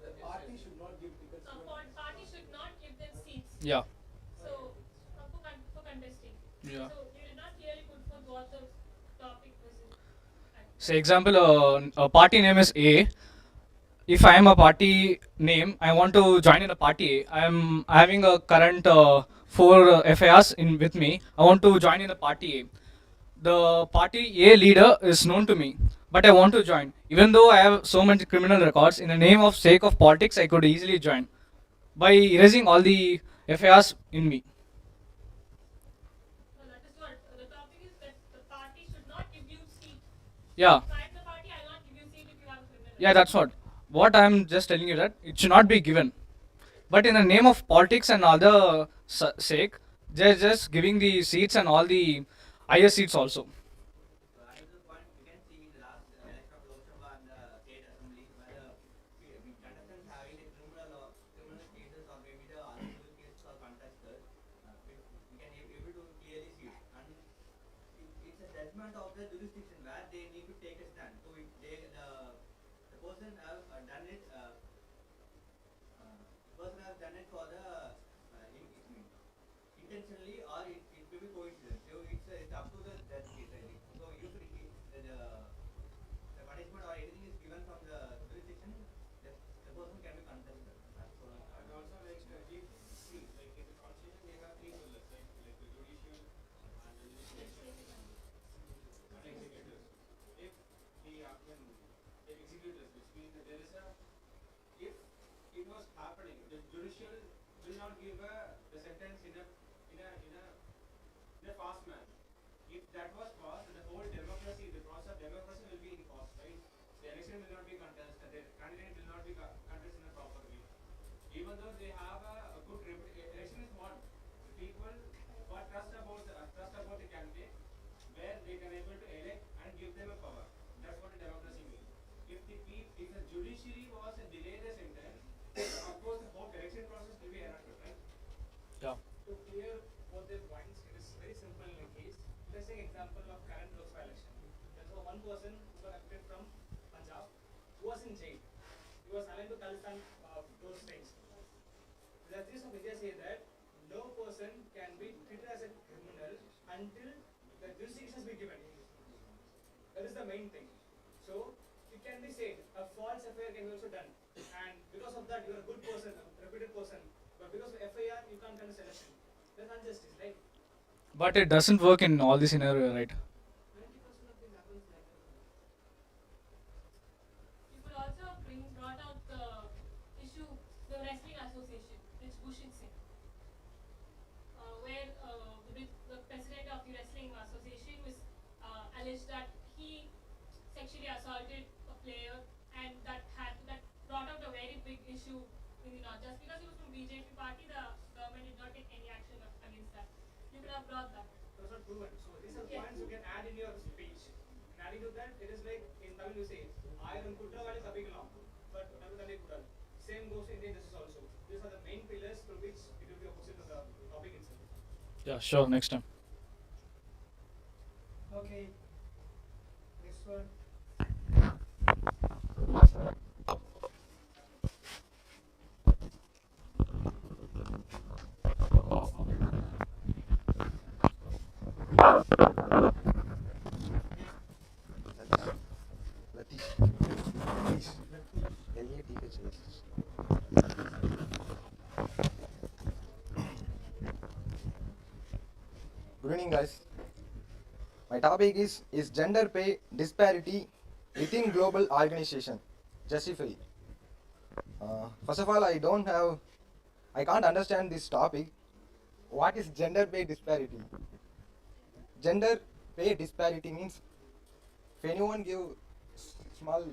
The party should not give tickets. party should not give them seats? Yeah. So for contesting. Yeah. So you did not clearly put forth what the topic was. Say example, a party name is A. If I am a party name, I want to join in a party A. I am having a current 4 FIRs with me. I want to join in a party A. The party A leader is known to me, but I want to join. Even though I have so many criminal records, in the name of sake of politics, I could easily join by erasing all the FIRs in me. No, that is what the topic is, that the party should not give you seat. Yeah. If I am the party, I will not give you seat if you have a criminal record. Yeah, that's what I'm just telling you, that it should not be given. But in the name of politics and other sake, they're just giving the seats and all the higher seats also. Another point we can see in the last election of Lok Sabha and the state assembly, whether contestants having a criminal cases or maybe the unusual cases or contested, we can able to clearly see it. And it's a judgment of the jurisdiction where they need to take a stand. So if the person have done it, for the intentionally or it may be coincidence. So it's up to the judge case, I think. So usually the punishment or anything is given from the jurisdiction, the person can be contested. And also like if see like in the constitution they have 3 pillars like the judicial and the legislative and executors. If the executors, which means that there is a if it was happening, the judicial will not give the sentence in a fast manner. If that was fast, the whole democracy, the process of democracy will be in cost, right? The election will not be contested, the candidate will not be contested in a proper way. Even though they have a good election is what the people what trust about the candidate, where they can able to elect and give them a power. That's what a democracy means. If the judiciary was to delay the sentence, of course the whole election process will be erratic, right? Yeah. To clear both their points, it is very simple in a case. Let's take example of current Lok Sabha election. There was one person who got elected from Punjab who was in jail. He was aligned to Khalistan, those things. The judges of India say that no person can be treated as a criminal until the jurisdiction has been given. That is the main thing. So it can be said a false FIR can be also done, and because of that you are a good person, a reputed person, but because of FIR you can't contest election. That's injustice, right? But it doesn't work in all the scenario, right? 90% of things happens like that. People also brought out the issue, the wrestling association, which Bush in Singh, where the president of the wrestling association was alleged that he sexually assaulted a player, and that brought out a very big issue in the north. Just because he was from BJP party, the government did not take any action against that. You could have brought that. That's not proven. So these are points you can add in your speech. And adding to that, it is like in Tamil you say, Ayam Kutravali Kabikalam, but Navitali Kudal. Same goes to Indian justice also. These are the main pillars through which it will be opposite to the topic itself. Yeah, sure, next time. Okay. Next one. Good evening, guys. My topic is gender pay disparity within global organization. Justify. First of all, I can't understand this topic. What is gender pay disparity? Gender pay disparity means if anyone give small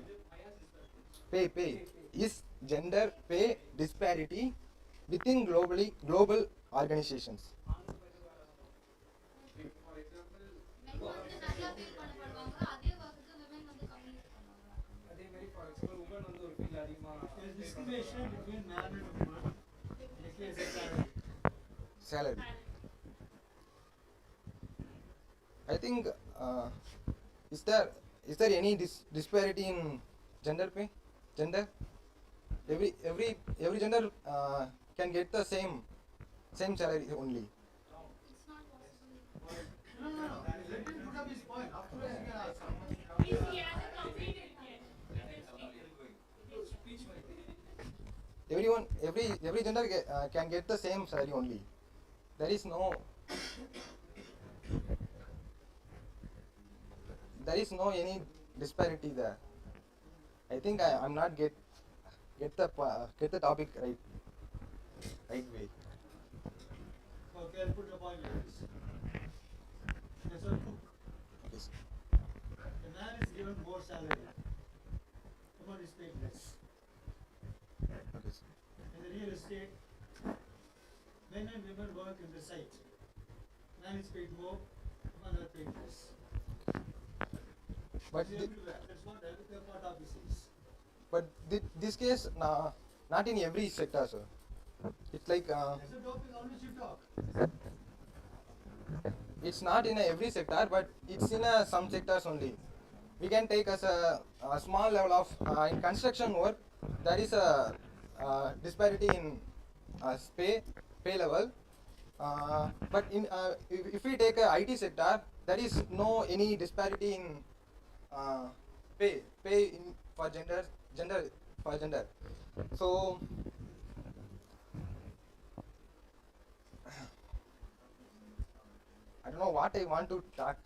pay is gender pay disparity within global organizations. Discrimination between man and woman in the case of Salary. I think is there any disparity in gender pay? Gender? Every gender can get the same salary only. Let him put up his point. Afterwards, you can ask. He hasn't completed yet. Every gender can get the same salary only. There is no any disparity there. I think I'm not get the topic right way. Okay, I'll put your point like this. There's a cook. Okay, sir. The man is given more salary. Woman is paid less. Okay, sir. In the real estate, men and women work in the site. Man is paid more, women are paid less. But It's everywhere. That's what the part of this is. But this case not in every sector, sir. It's like There's a topic on which you talk. it's not in every sector, but it's in some sectors only. We can take as a small level of in construction work. There is a disparity in pay level. But if we take a IT sector, there is no any disparity in pay in for gender. So I don't know what I want to talk.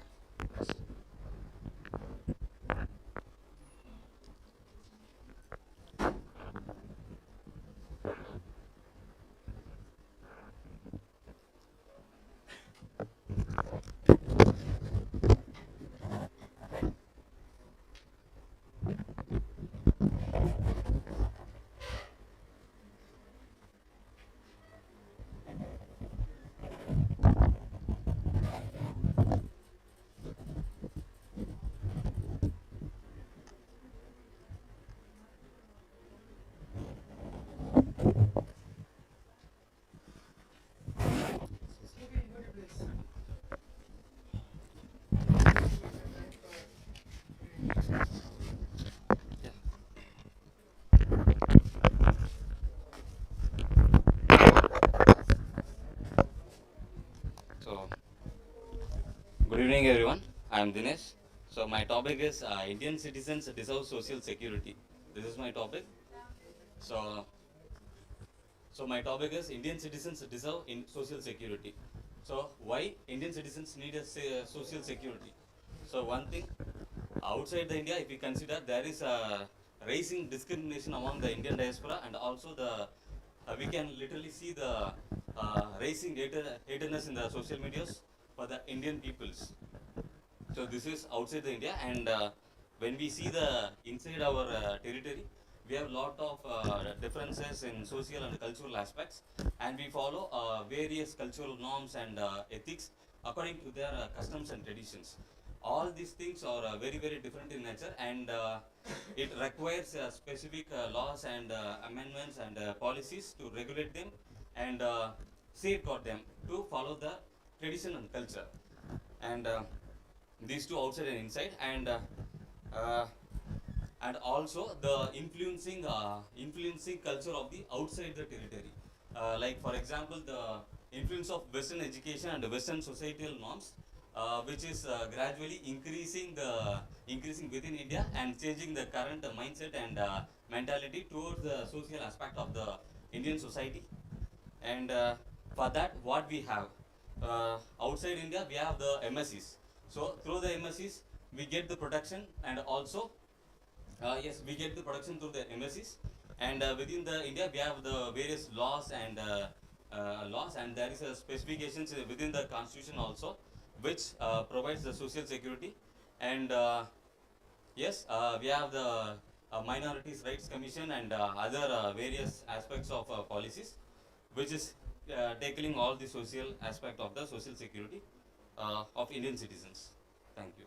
So, good evening, everyone. I am Dinesh. So, my topic is Indian citizens deserve social security. This is my topic. So, my topic is Indian citizens deserve in social security. So, why Indian citizens need a social security? So, one thing, outside the India, if we consider, there is a rising discrimination among the Indian diaspora, and also we can literally see the rising hatredness in the social medias for the Indian peoples. So this is outside the India, and when we see the inside our territory, we have lot of differences in social and cultural aspects, and we follow various cultural norms and ethics according to their customs and traditions. All these things are very different in nature, and it requires specific laws and amendments and policies to regulate them and safeguard them to follow the tradition and culture. And these two, outside and inside, and also the influencing culture of the outside the territory. Like for example, the influence of Western education and the Western societal norms which is gradually increasing within India and changing the current mindset and mentality towards the social aspect of the Indian society. And for that, what we have outside India, we have the MSCs. So through the MSCs, we get the protection, and also yes, we get the protection through the MSCs. And within the India, we have the various laws, and there is a specifications within the constitution also, which provides the social security. And yes, we have the minorities rights commission and other various aspects of policies, which is tackling all the social aspect of the social security of Indian citizens. Thank you.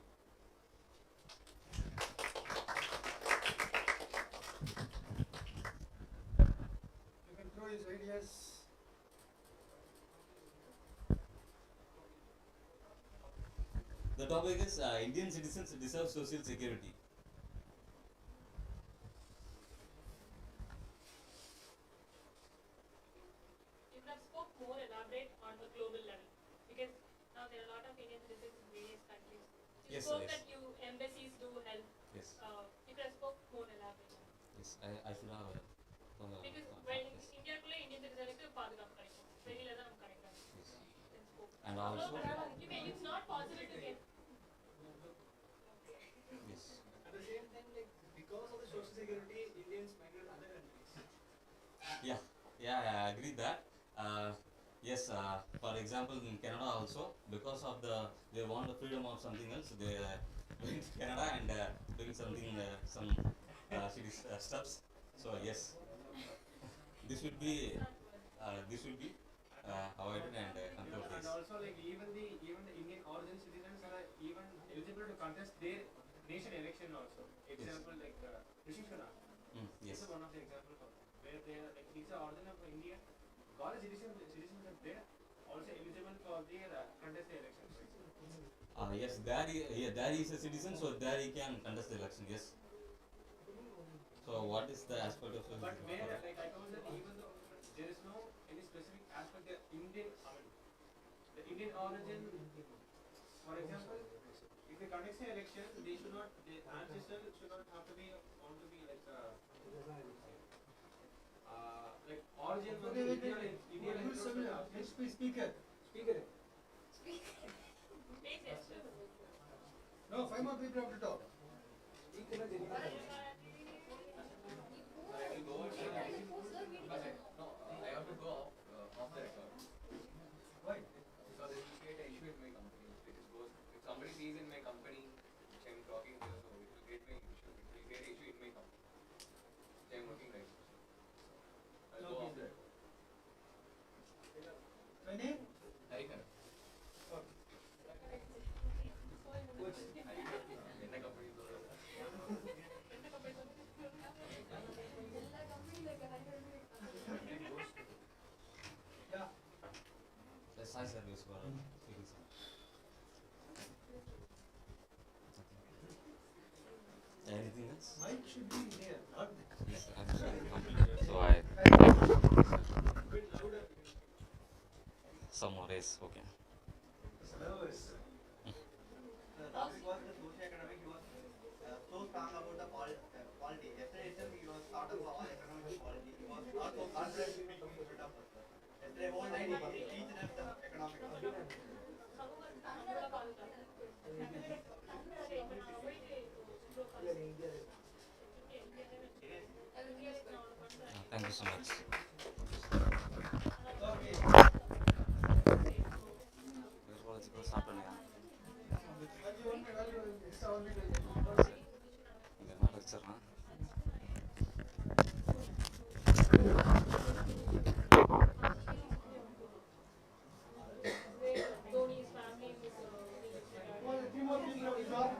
You can throw his ideas. The topic is Indian citizens deserve social security. You could have spoke more elaborate on the global level, because now there are a lot of Indian citizens in various countries. You Yes, spoke yes. that you embassies do help. Yes. You could have spoke more elaborate. Yes, I should have. Because when Indiaக்குள்ள Indian citizenக்கு பாதுகாப்பு கிடைக்கும். வெளியில தான் நமக்கு கிடைக்காது. And also, It's not possible to get. yes. At the same time, like because of the social security, Indians migrate other countries. Yeah, yeah, I agree that. Yes, for example, in Canada also, because of they want the freedom of something else, they went to Canada and doing something, some shitty stuffs. So yes, this should be avoided and controlled. And also, like even the Indian origin citizens are even eligible to contest their nation election also. Example like Rishi Sunak. Yes. This is one of the examples of that, where they are like he's the origin of India, got a citizenship there, also eligible for their contest the elections. Yes, there he is a citizen, so there he can contest the election. Yes. So what is the aspect of social But security? where like I told that even though there is no any specific aspect, the Indian origin, for example, if they conduct the election, they should not, the ancestral should not have to be want to be like origin from the Indian speaker. No, 5 more people have to talk. I have to go off the record. Why? Because it will create an issue in my company. If somebody sees in my company which I'm talking here, so it will create an issue. It will create an issue in my company. Which I'm working right now. I'll go off the record. My name? Hariharan. என்ன company சொல்றது? Yeah. Yes, high service for speaking. Anything else? Mike should be there, not there. Yes, absolutely. Completely. So Bit louder. some more is okay. The topic was the socio-economic. He was so strong about the quality. Yesterday itself he was thought of all economic quality. He was not so confident speaking in front of us. Yesterday whole night he teached us the economic. Thank you so much. சாப்பிட்டேன் இங்கே என்ன வச்சிடறேன். Dhoni's family was Three more people have to talk.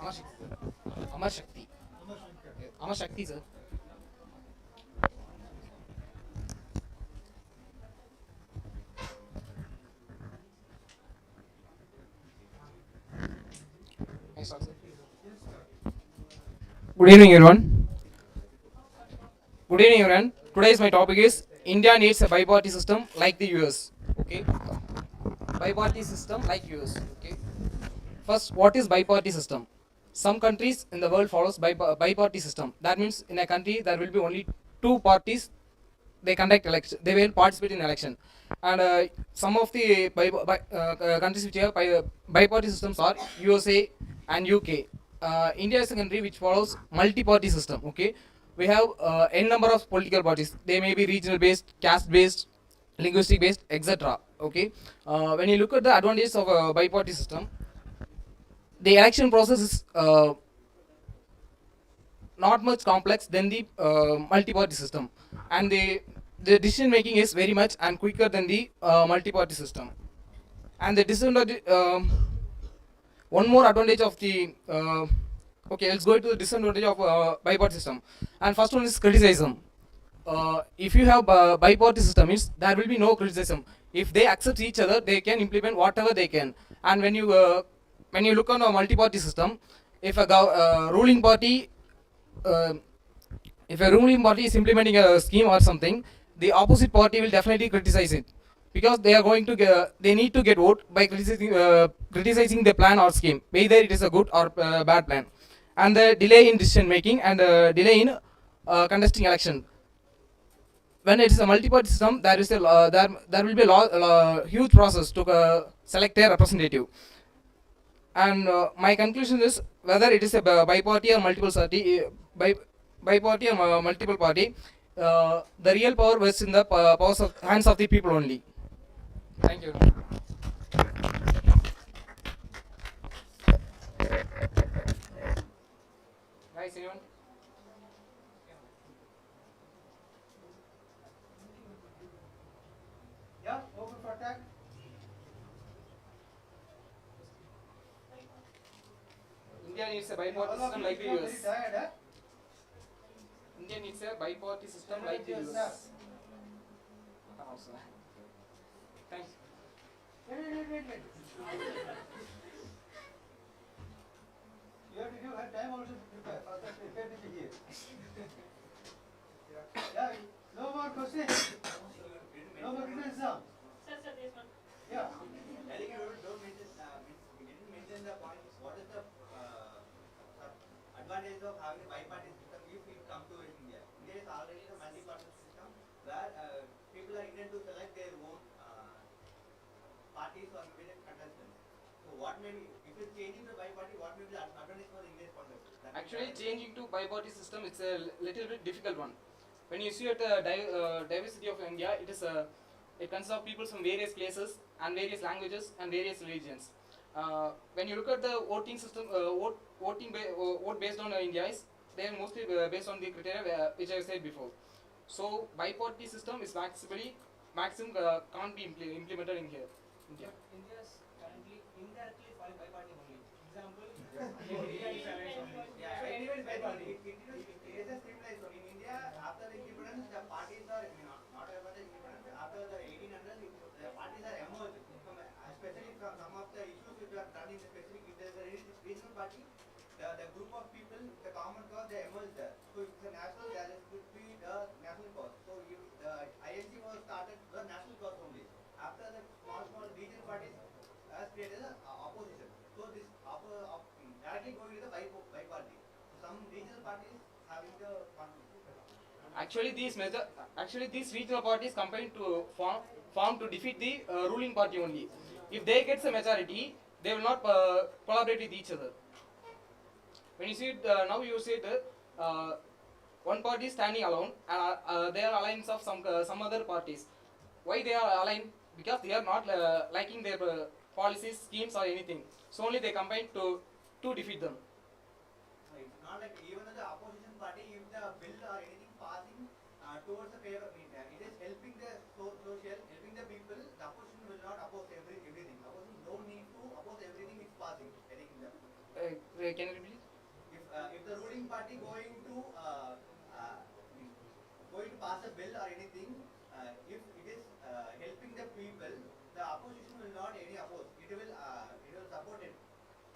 Amar Shakti, sir. Amar Shakti. Amar Shakti, sir. Yes, sir. Good evening, everyone. Good evening, everyone. Today's my topic is India needs a bi-party system like the US. Okay, bi-party system like US. Okay. First, what is bi-party system? Some countries in the world follows bi-party system. That means in a country there will be only two parties. They conduct election. They will participate in election. And some of the countries which have bi-party systems are USA and UK. India is a country which follows multi-party system. Okay, we have n number of political parties. They may be regional based, caste based, linguistic based, etc. Okay, when you look at the advantages of a bi-party system, the election process is not much complex than the multi-party system, and the decision making is very much and quicker than the multi-party system. And the disadvantage, one more advantage of the okay, let's go to the disadvantage of bi-party system. And first one is criticism. If you have bi-party system, means there will be no criticism. If they accept each other, they can implement whatever they can. And when you look on a multi-party system, if a ruling party uh, if a ruling party is implementing a scheme or something, the opposite party will definitely criticize it, because they are going to they need to get vote by criticizing the plan or scheme, whether it is a good or bad plan. And the delay in decision making and delay in contesting election. When it is a multi-party system, there is a there will be a huge process to select a representative. And my conclusion is, whether it is a bi-party or multiple party, bi-party or multiple party, the real power was in the powers of hands of the people only. Thank you. Guys, anyone? Yeah, open for attack. India needs a bi-party system like the US. India needs a bi-party system like the US. Thanks. Wait. You have to give her time also to prepare. First, prepare the here. Yeah, no more questions. No more written exam. Yeah. I think you don't mention, we didn't mention the point. What is the advantage of having a bi-party system if it comes to India? India is already a multi-party system where people are intended to select their own parties or maybe contestants. So what may be, if it's changing to bi-party, what may be the advantage for the Indian point of view? Actually, changing to bi-party system, it's a little bit difficult one. When you see at the diversity of India, it consists of people from various places and various languages and various religions. When you look at the voting system, vote based on India is, they are mostly based on the criteria which I said before. So bi-party system is maximum can't be implemented in here. India. India is currently indirectly following bi-party only. Example, India is alliance only. Yeah, So anyway, it's bi-party. it is a streamlined zone. In India, after the independence, the parties are, not about the independence, after the 1800s, the parties are emerged. Especially from some of the issues which are done in the specific, if there is a regional party, the group of people, the common cause, they emerge there. So if it's a national, there could be the national cause. So if the INC was started the national cause only. After the small regional parties has created an opposition. So this directly going to the bi-party. So some regional parties having the conflict. Actually these regional parties combine to form to defeat the ruling party only. If they get the majority, they will not collaborate with each other. When you see it, now you see it, one party is standing alone and they are alliance of some other parties. Why they are aligned? Because they are not liking their policies, schemes or anything. So only they combine to defeat them. It's not like even the opposition party, if the bill or anything passing towards the favor, it is helping the social, helping the people. The opposition will not oppose everything. Opposition don't need to oppose everything it's passing. I think Sorry, can you repeat? If the ruling party going to pass a bill or anything, if it is helping the people, the opposition will not any oppose. It will support it,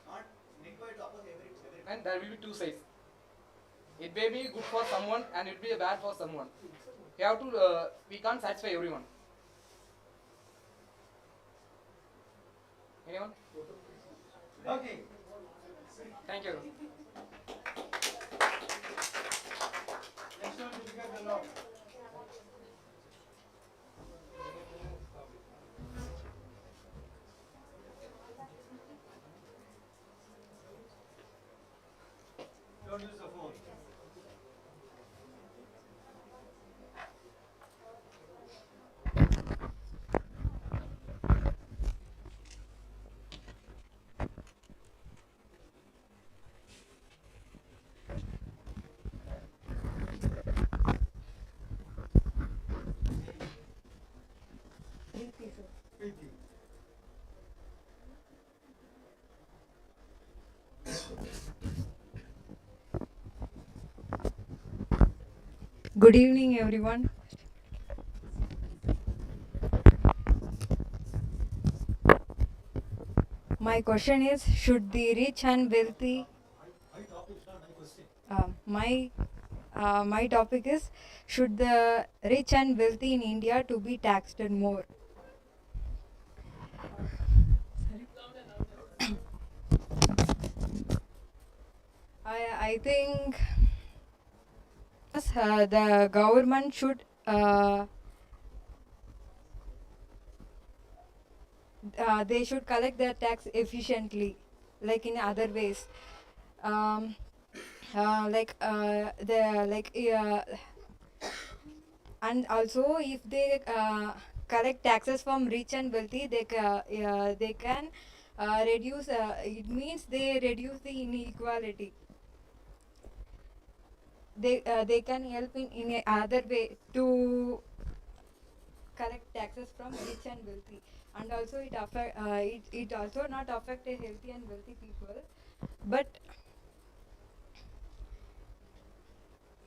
not required to oppose every. And there will be two sides. It may be good for someone and it will be bad for someone. We have to. We can't satisfy everyone. Anyone? Okay. Thank you. Next one, we got the law. Don't use the phone. Good evening, everyone. My question is, should the rich and wealthy... my topic is, should the rich and wealthy in India to be taxed more? I think the government should they should collect their tax efficiently, like in other ways. And also if they collect taxes from rich and wealthy, they can reduce. It means they reduce the inequality. They can help in a other way to collect taxes from rich and wealthy, and also it also not affect a healthy and wealthy people, but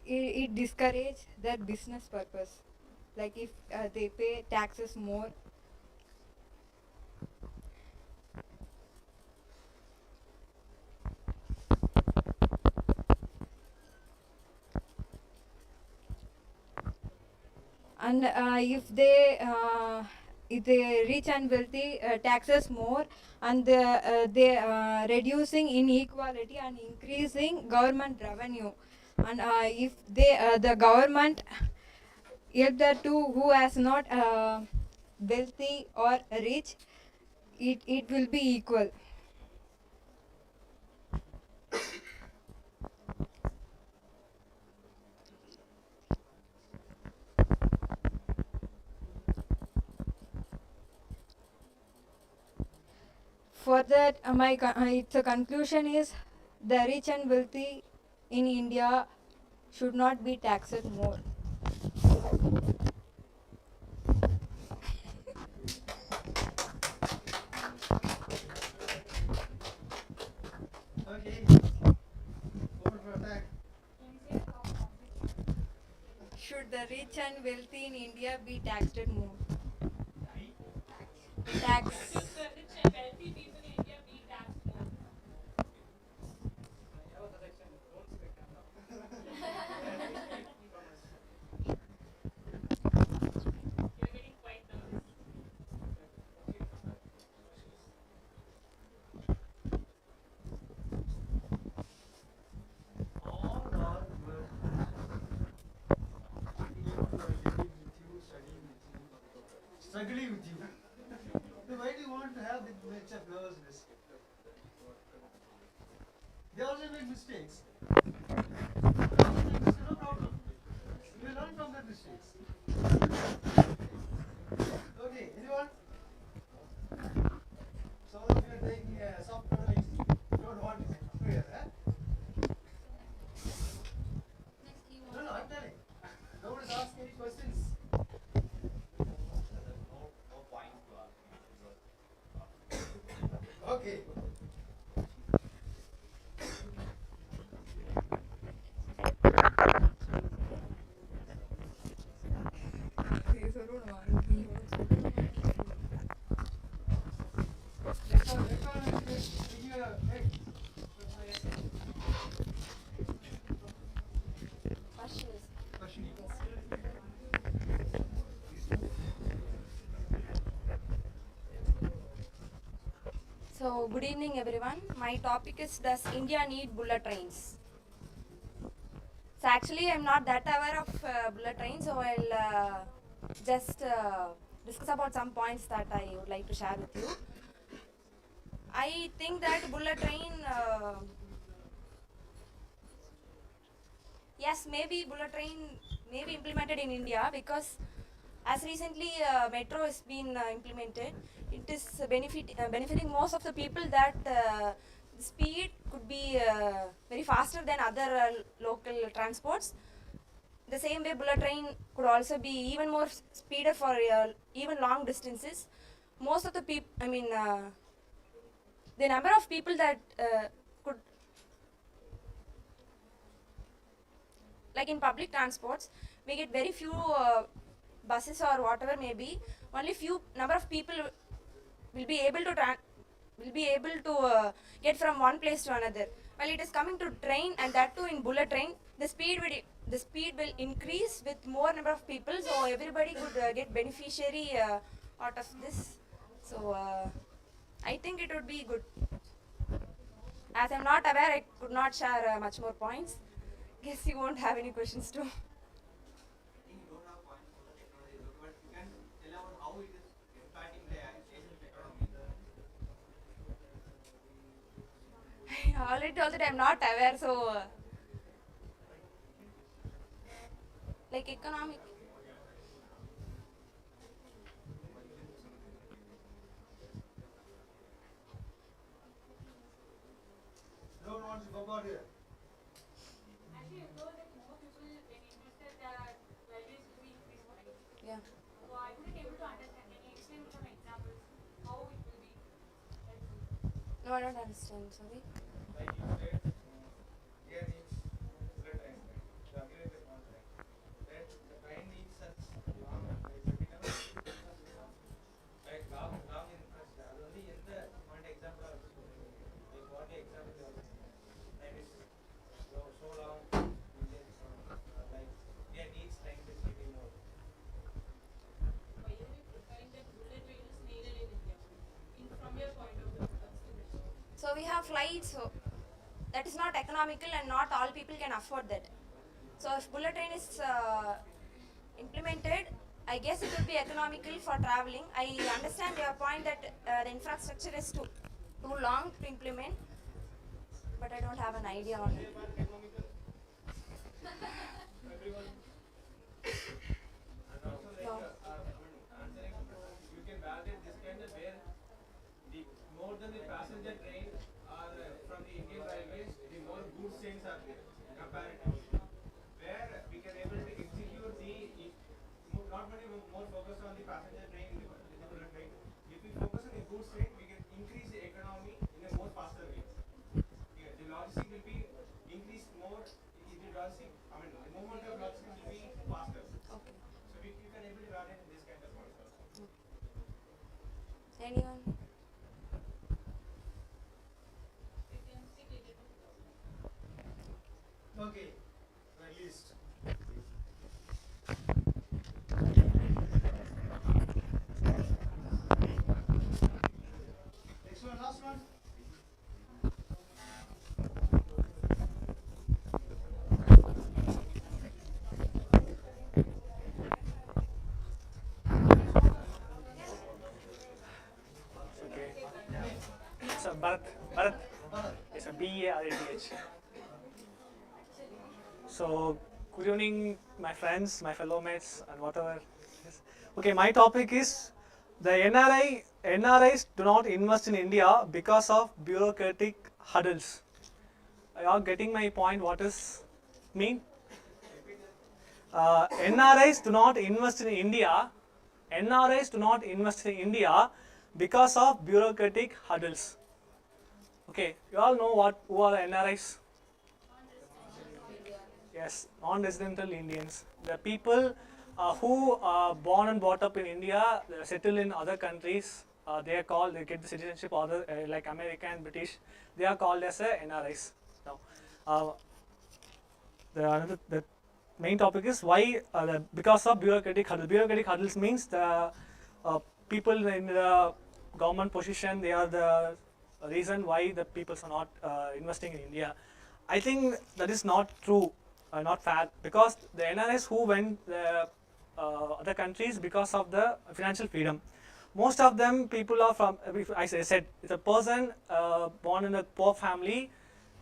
it discourage their business purpose, like if they pay taxes more. And if they rich and wealthy taxes more, and they reducing inequality and increasing government revenue, and if the government help that too who has not wealthy or rich, it will be equal. For that, its conclusion is, the rich and wealthy in India should not be taxed more. Okay. Open for attack. Should the rich and wealthy in India be taxed more? Tax. Should the rich and wealthy people in India be taxed more? You're getting quite nervous. All our work living with you, studying with you, struggling with you. Then why do you want to have that much of nervousness? They also make mistakes. No problem. We will learn from their mistakes. Okay, anyone? Some of you are taking soft knowledge. Don't want to clear, huh? No, I'm telling. Nobody's asking any questions. No point to ask. Okay. good evening everyone. My topic is, does India need bullet trains? So actually I'm not that aware of bullet trains, so I'll just discuss about some points that I would like to share with you. I think that bullet train, yes, maybe bullet train may be implemented in India, because as recently metro has been implemented, it is benefiting most of the people, that the speed could be very faster than other local transports. The same way bullet train could also be even more speeder for even long distances. Most of the people, the number of people that could, like in public transports, we get very few buses or whatever may be. Only few number of people will be able to get from one place to another. While it is coming to train, and that too in bullet train, the speed will increase with more number of people, so everybody could get beneficiary out of this. So I think it would be good. As I'm not aware, I could not share much more points. Guess you won't have any questions too. I already told that I'm not aware, so like economic. Don't want to go about here. Actually, you know that more people when interested that values to be increased, right? Yeah. So I couldn't able to understand. Can you explain some examples how it will be helpful? No, I don't understand. Sorry. Like you said, here needs bullet train, right? The agreement on train. Then the train needs such long, like long infrastructure. அது வந்து எந்த point example ஆ வச்சு சொல்றீங்க? Like what example you are saying? Like it's so long, like there needs train facility more. Why are we preferring that bullet train is needed in India? From your point of view, that's the question. So we have flights, so that is not economical, and not all people can afford that. So if bullet train is implemented, I guess it will be economical for traveling. I understand your point that the infrastructure is too long to implement, but I don't have an idea on it. No. You can validate this kind of where the more than the passenger train are from the Indian Railways, the more goods trains are there comparatively. Where we can able to execute the not only more focus on the passenger train, the bullet train. If we focus on the goods train, we can increase the economy in a more faster way. Yeah, the logistic will be increased more. The logistic, the movement of logistic will be faster. Okay. So you can able to validate this kind of points also. Anyone? Okay, released. Next one, last one. Okay. So Bharat, it's a BARATH. So good evening, my friends, my fellow mates, and whatever. Yes. Okay, my topic is the NRIs do not invest in India because of bureaucratic hurdles. Are you all getting my point? What is mean? NRIs do not invest in India. NRIs do not invest in India because of bureaucratic hurdles. Okay, you all know who are NRIs? Yes, non-residential Indians. The people who are born and brought up in India, settle in other countries. They get the citizenship, other like American, British. They are called as NRIs. Now, the main topic is why because of bureaucratic hurdles. Bureaucratic hurdles means the people in the government position, they are the reason why the people are not investing in India. I think that is not true, not fair, because the NRIs who went other countries because of the financial freedom. Most of them people are from, if I said, it's a person born in a poor family,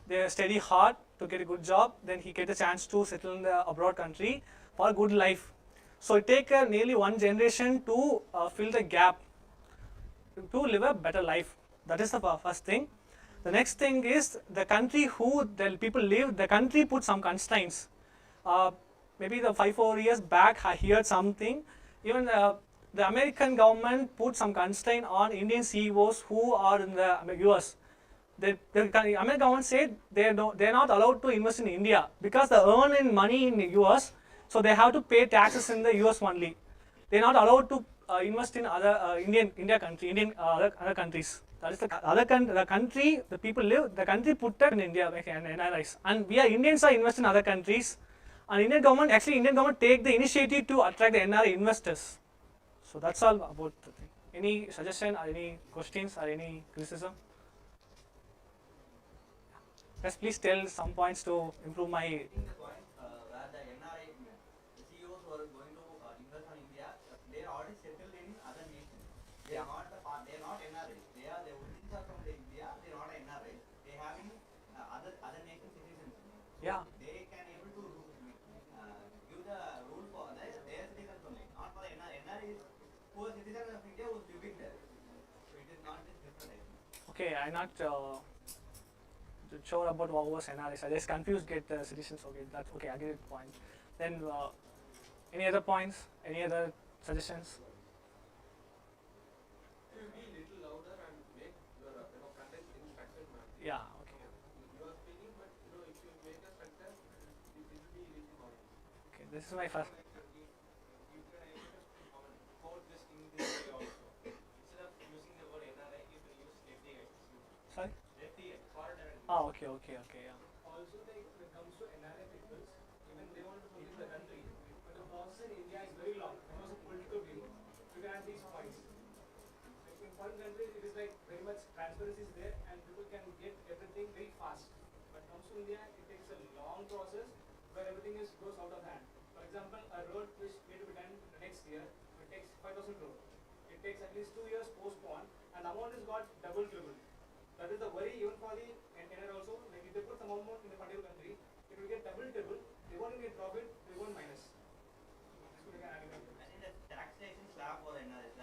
they study hard to get a good job, then he get a chance to settle in the abroad country for a good life. So it take nearly one generation to fill the gap, to live a better life. That is the first thing. The next thing is the country who the people live, the country put some constraints. Maybe the 5-4 years back I heard something, even the American government put some constraint on Indian CEOs who are in the US. The American government said they are not allowed to invest in India because they earn in money in the US, so they have to pay taxes in the US only. They are not allowed to invest in other other countries. That is the country the people live. The country put that in India, like NRIs, and we are Indians are invest in other countries, and Indian government take the initiative to attract the NRI investors. So that's all about the thing. Any suggestion or any questions or any criticism? Yes, please tell some points to improve my. Where the NRI CEOs who are going to invest on India, they are already settled in other nations. They are not NRIs. They origins are from India. They are not NRIs. They have other nation citizens. Yeah. They can able to give the rule for their citizens only, not for the NRIs who are citizens of India who is living there. So it is not this different. Okay, I'm not sure about what was NRIs. I just confused get the citizens. Okay, that's okay. I get the point. Then any other points? Any other suggestions? Be little louder and make your content in structured manner. Yeah. Okay. You are speaking, but if you make a structure, it will be reaching audience. Okay, this is my first. You can quote this in this way also. Instead of using the word NRI, you can use FDI. Sorry. FDI, foreign direct. Okay, yeah. Also, when it comes to NRI people, even they want to come into the country, but the process in India is very long because of political will. You can add these points. Like in foreign countries, it is like very much transparency is there and people can get everything very fast. But comes to India, it takes a long process where everything goes out of hand. For example, a road which need to be done next year, it takes 5,000 crore. It takes at least 2 years postponed, and the amount is got double, triple. That is the worry even for the NRI also. Like if they put some amount in a particular country, it will get double, triple. They won't get profit, they won't minus. I think the taxation slab for NRIs.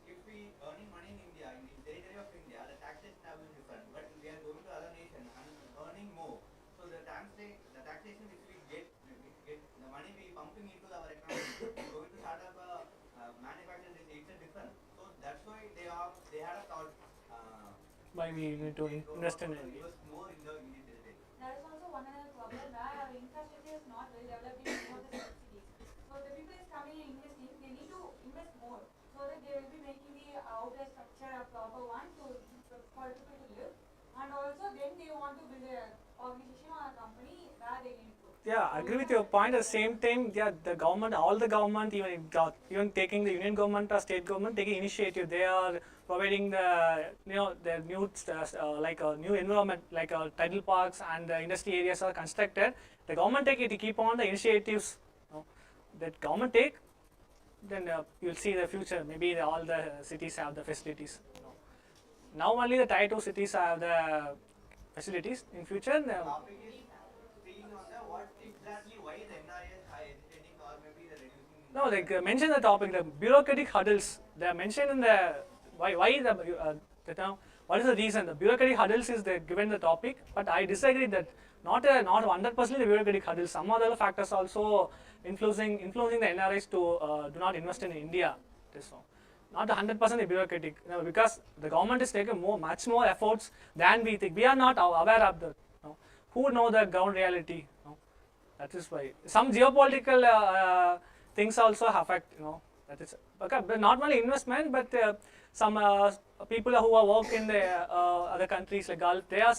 If we earning money in India, in the territory of India, the taxation slab is different. But we are going to other nation and earning more. So the taxation which we get the money we pumping into our economy, we going to start up a manufacturing. It's a different. So that's why they had a thought. Why we need to invest in India. More in the Indian territory. There is also one other problem where our infrastructure is not well developed in some of the cities. So the people is coming and investing, they need to invest more so that they will be making the outer structure a proper one for people to live. And also then they want to build a organization or a company where they need to. Yeah, I agree with your point. At the same time, yeah, the government, all the government, even taking the union government or state government taking initiative, they are providing the the new like a new environment, like tidal parks and the industry areas are constructed. The government take it to keep on the initiatives that government take. Then you'll see the future. Maybe all the cities have the facilities. Now only the tier 2 cities have the facilities. In future. What exactly why the NRIs are hesitating or maybe they're reducing? No, like mention the topic, the bureaucratic hurdles. They are mentioned in the why the term. What is the reason? The bureaucratic hurdles is given the topic, but I disagree that not 100% the bureaucratic hurdles. Some other factors also influencing the NRIs to do not invest in India. Not 100% the bureaucratic, because the government is taking much more efforts than we think. We are not aware of the who know the ground reality. That is why some geopolitical things also affect. That is okay, but not only investment, but some people who are work in the other countries like Gulf, they are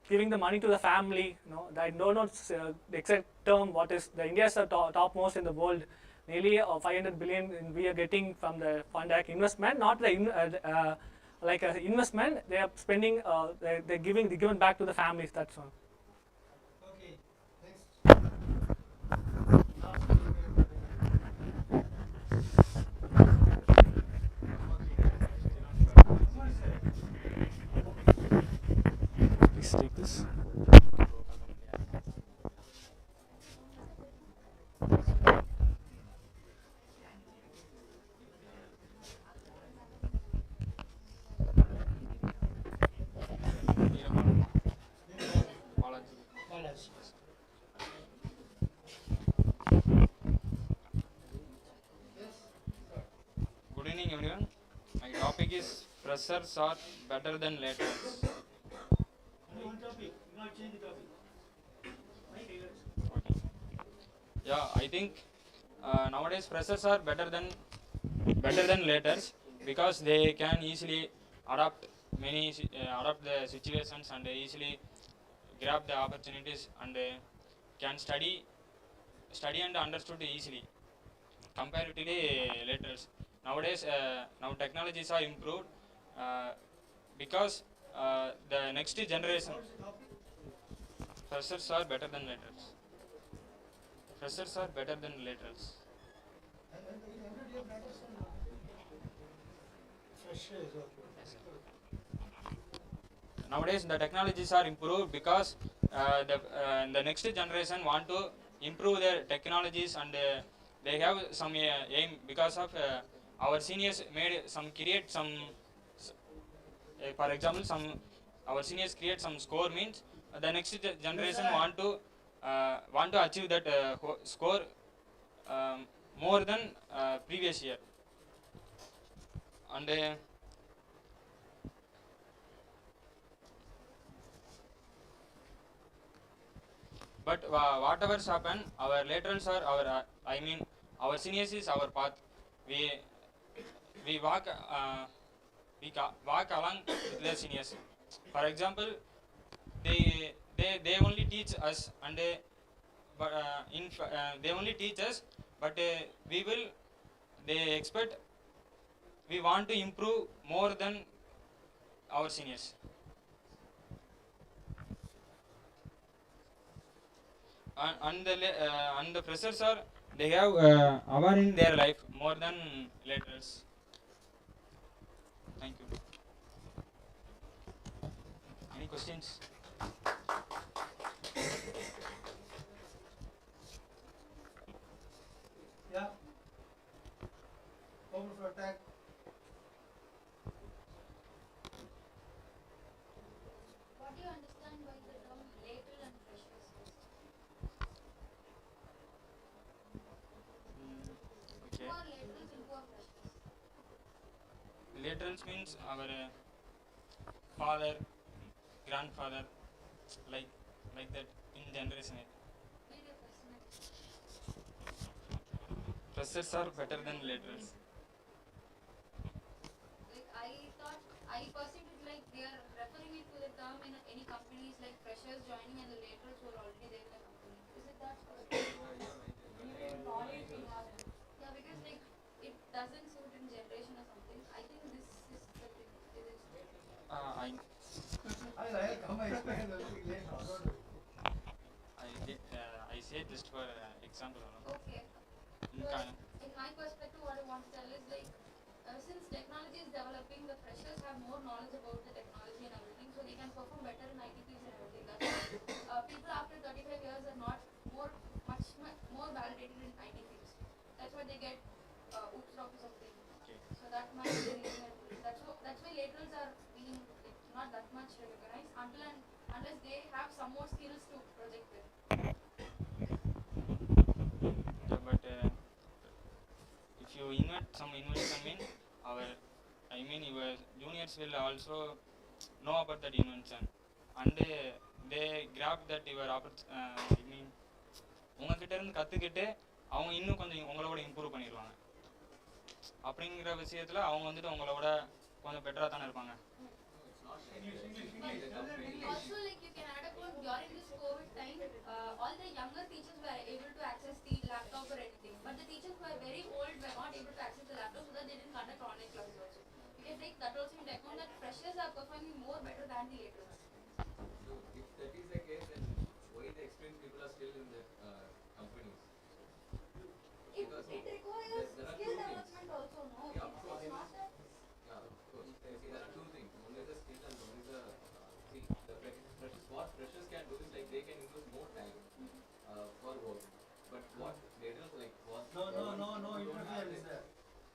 giving the money to the family. I don't know the exact term. What is the India is the topmost in the world. Nearly 500 billion we are getting from the fund act investment, not the like an investment. They are spending. They're given back to the families. That's all. Okay, next. Please take this. Good evening, everyone. My topic is freshers are better than laterals. One topic, not change the topic. Yeah, I think nowadays freshers are better than laters because they can easily adapt adapt the situations and easily grab the opportunities and can study and understood easily comparatively laterals. Nowadays, now technologies are improved because the next generation freshers are better than laterals. Freshers are better than laterals. Nowadays the technologies are improved because the next generation want to improve their technologies and they have some aim because of our seniors made some create some for example some our seniors create some score means the next generation want to achieve that score more than previous year and but whatever's happen, our laterals are our. I mean, our seniors is our path. We we walk walk along with the seniors. For example, they only teach us and but they only teach us, but we will they expect we want to improve more than our seniors. And the freshers are they have hour in their life more than laterals. Thank you. Any questions? Yeah. Open for attack. What do you understand by the term lateral and freshers? Okay. Who are laterals and who are freshers? Laterals means our father, grandfather, like that in generation. Read your question. Freshers are better than laterals. Like I perceived it like they are referring it to the term in any companies like freshers joining and the laterals who are already there in the company. Is it that correct? Yeah, because like it doesn't suit in generation or something. I think this is the thing. Is it? I'll come and explain the thing later. I say just for example. Okay. In my perspective, what I want to tell is like since technology is developing, the freshers have more knowledge about the technology and everything, so they can perform better in IT fields and everything. That's why people after 35 years are not more validated in IT fields. That's why they get oops or something. Okay. So that might be the reason. That's why laterals are being like, not that much recognized unless they have some more skills to project with. Yeah, but if you invent some invention mean your juniors will also know about that invention and they grab that your I mean உங்ககிட்ட இருந்து கற்றுக்கிட்டு அவங்க இன்னும் கொஞ்சம் உங்களோட improve பண்ணிடுவாங்க அப்படிங்கிற விஷயத்தில் அவங்க வந்துட்டு உங்களோட கொஞ்சம் பெட்டராக தானே இருப்பாங்க. Also, like you can add upon during this COVID time, all the younger teachers were able to access the laptop or anything, but the teachers who are very old were not able to access the laptop, so that they didn't conduct online classes also. Because like that also in account that performing more better than the laterals. So if that is the case, then why the experienced people are still in the companies? Because It requires there are skill two things. development also, no? Yeah, of course. It's not that. Yeah, of course. See, there are two things. One is the skill and one is the see the freshers. What freshers can do is like they can invest more time for work. But what laterals like what No, no, no, no who don't have interference there.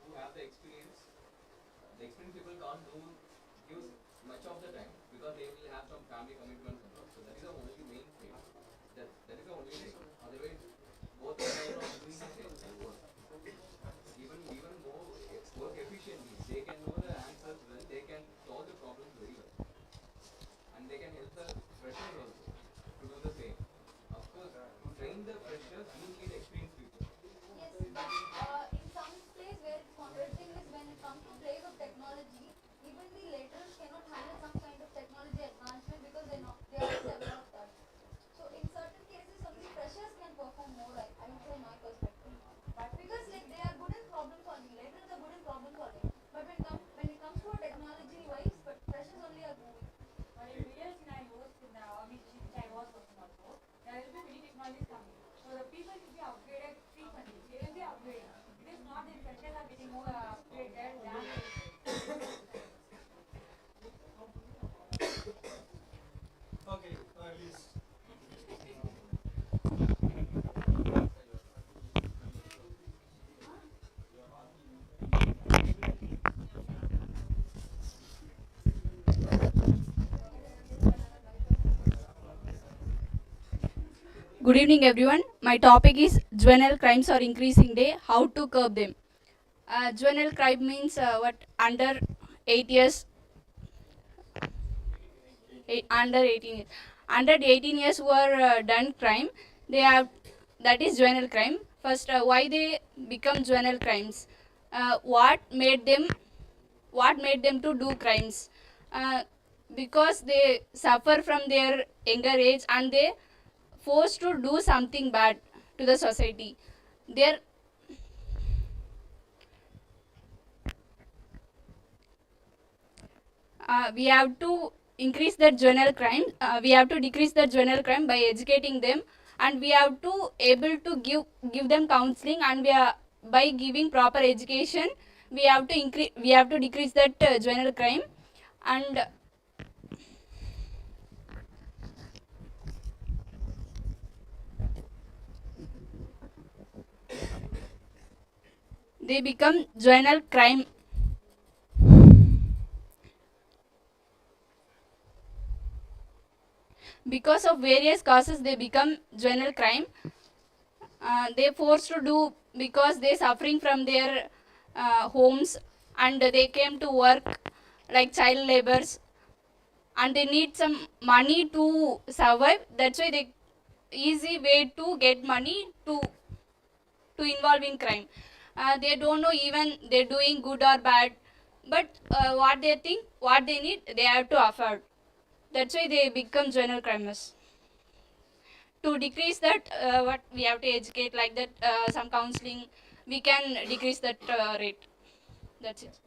who have the experience, the experienced people can't do use much of the time because they will have some family commitments and all. So that is the only main thing. That is the only thing. Otherwise, both are doing the same work. Even more work efficiently. They can know the answers well. They can solve the problems very well, and they can help the freshers also to do the same. Of course, to train the freshers, you need experienced people. Yes, but in some place where it's contradicting is when it comes to place of technology, even the laterals cannot handle some kind of technology advancement because they are not aware of that. So in certain cases, only freshers can perform more. I mean, from my perspective, but because like they are good in problem solving, laterals are good in problem solving. But when it comes to a technology wise, but freshers only are moving. But in real scenarios, in the army which I was working also, there will be many technologies coming. So the people should be upgraded frequently. They will be upgrading. It is not that freshers are getting more upgraded than Okay, please. Good evening, everyone. My topic is juvenile crimes are increasing day. How to curb them? Juvenile crime means what? Under 8 years, under 18 years, under 18 years who are done crime. They have that is juvenile crime. First, why they become juvenile crimes? What made them? What made them to do crimes? Because they suffer from their younger age and they forced to do something bad to the society. Their we have to increase that juvenile crime. We have to decrease the juvenile crime by educating them, and we have to able to give them counseling, and we are by giving proper education. We have to increase. We have to decrease that juvenile crime, and they become juvenile crime. Because of various causes, they become juvenile crime. They forced to do because they suffering from their homes and they came to work like child laborers and they need some money to survive. That's why they easy way to get money to involve in crime. They don't know even they're doing good or bad, but what they think, what they need, they have to afford. That's why they become juvenile criminals. To decrease that, what we have to educate like that, some counseling, we can decrease that rate. That's it.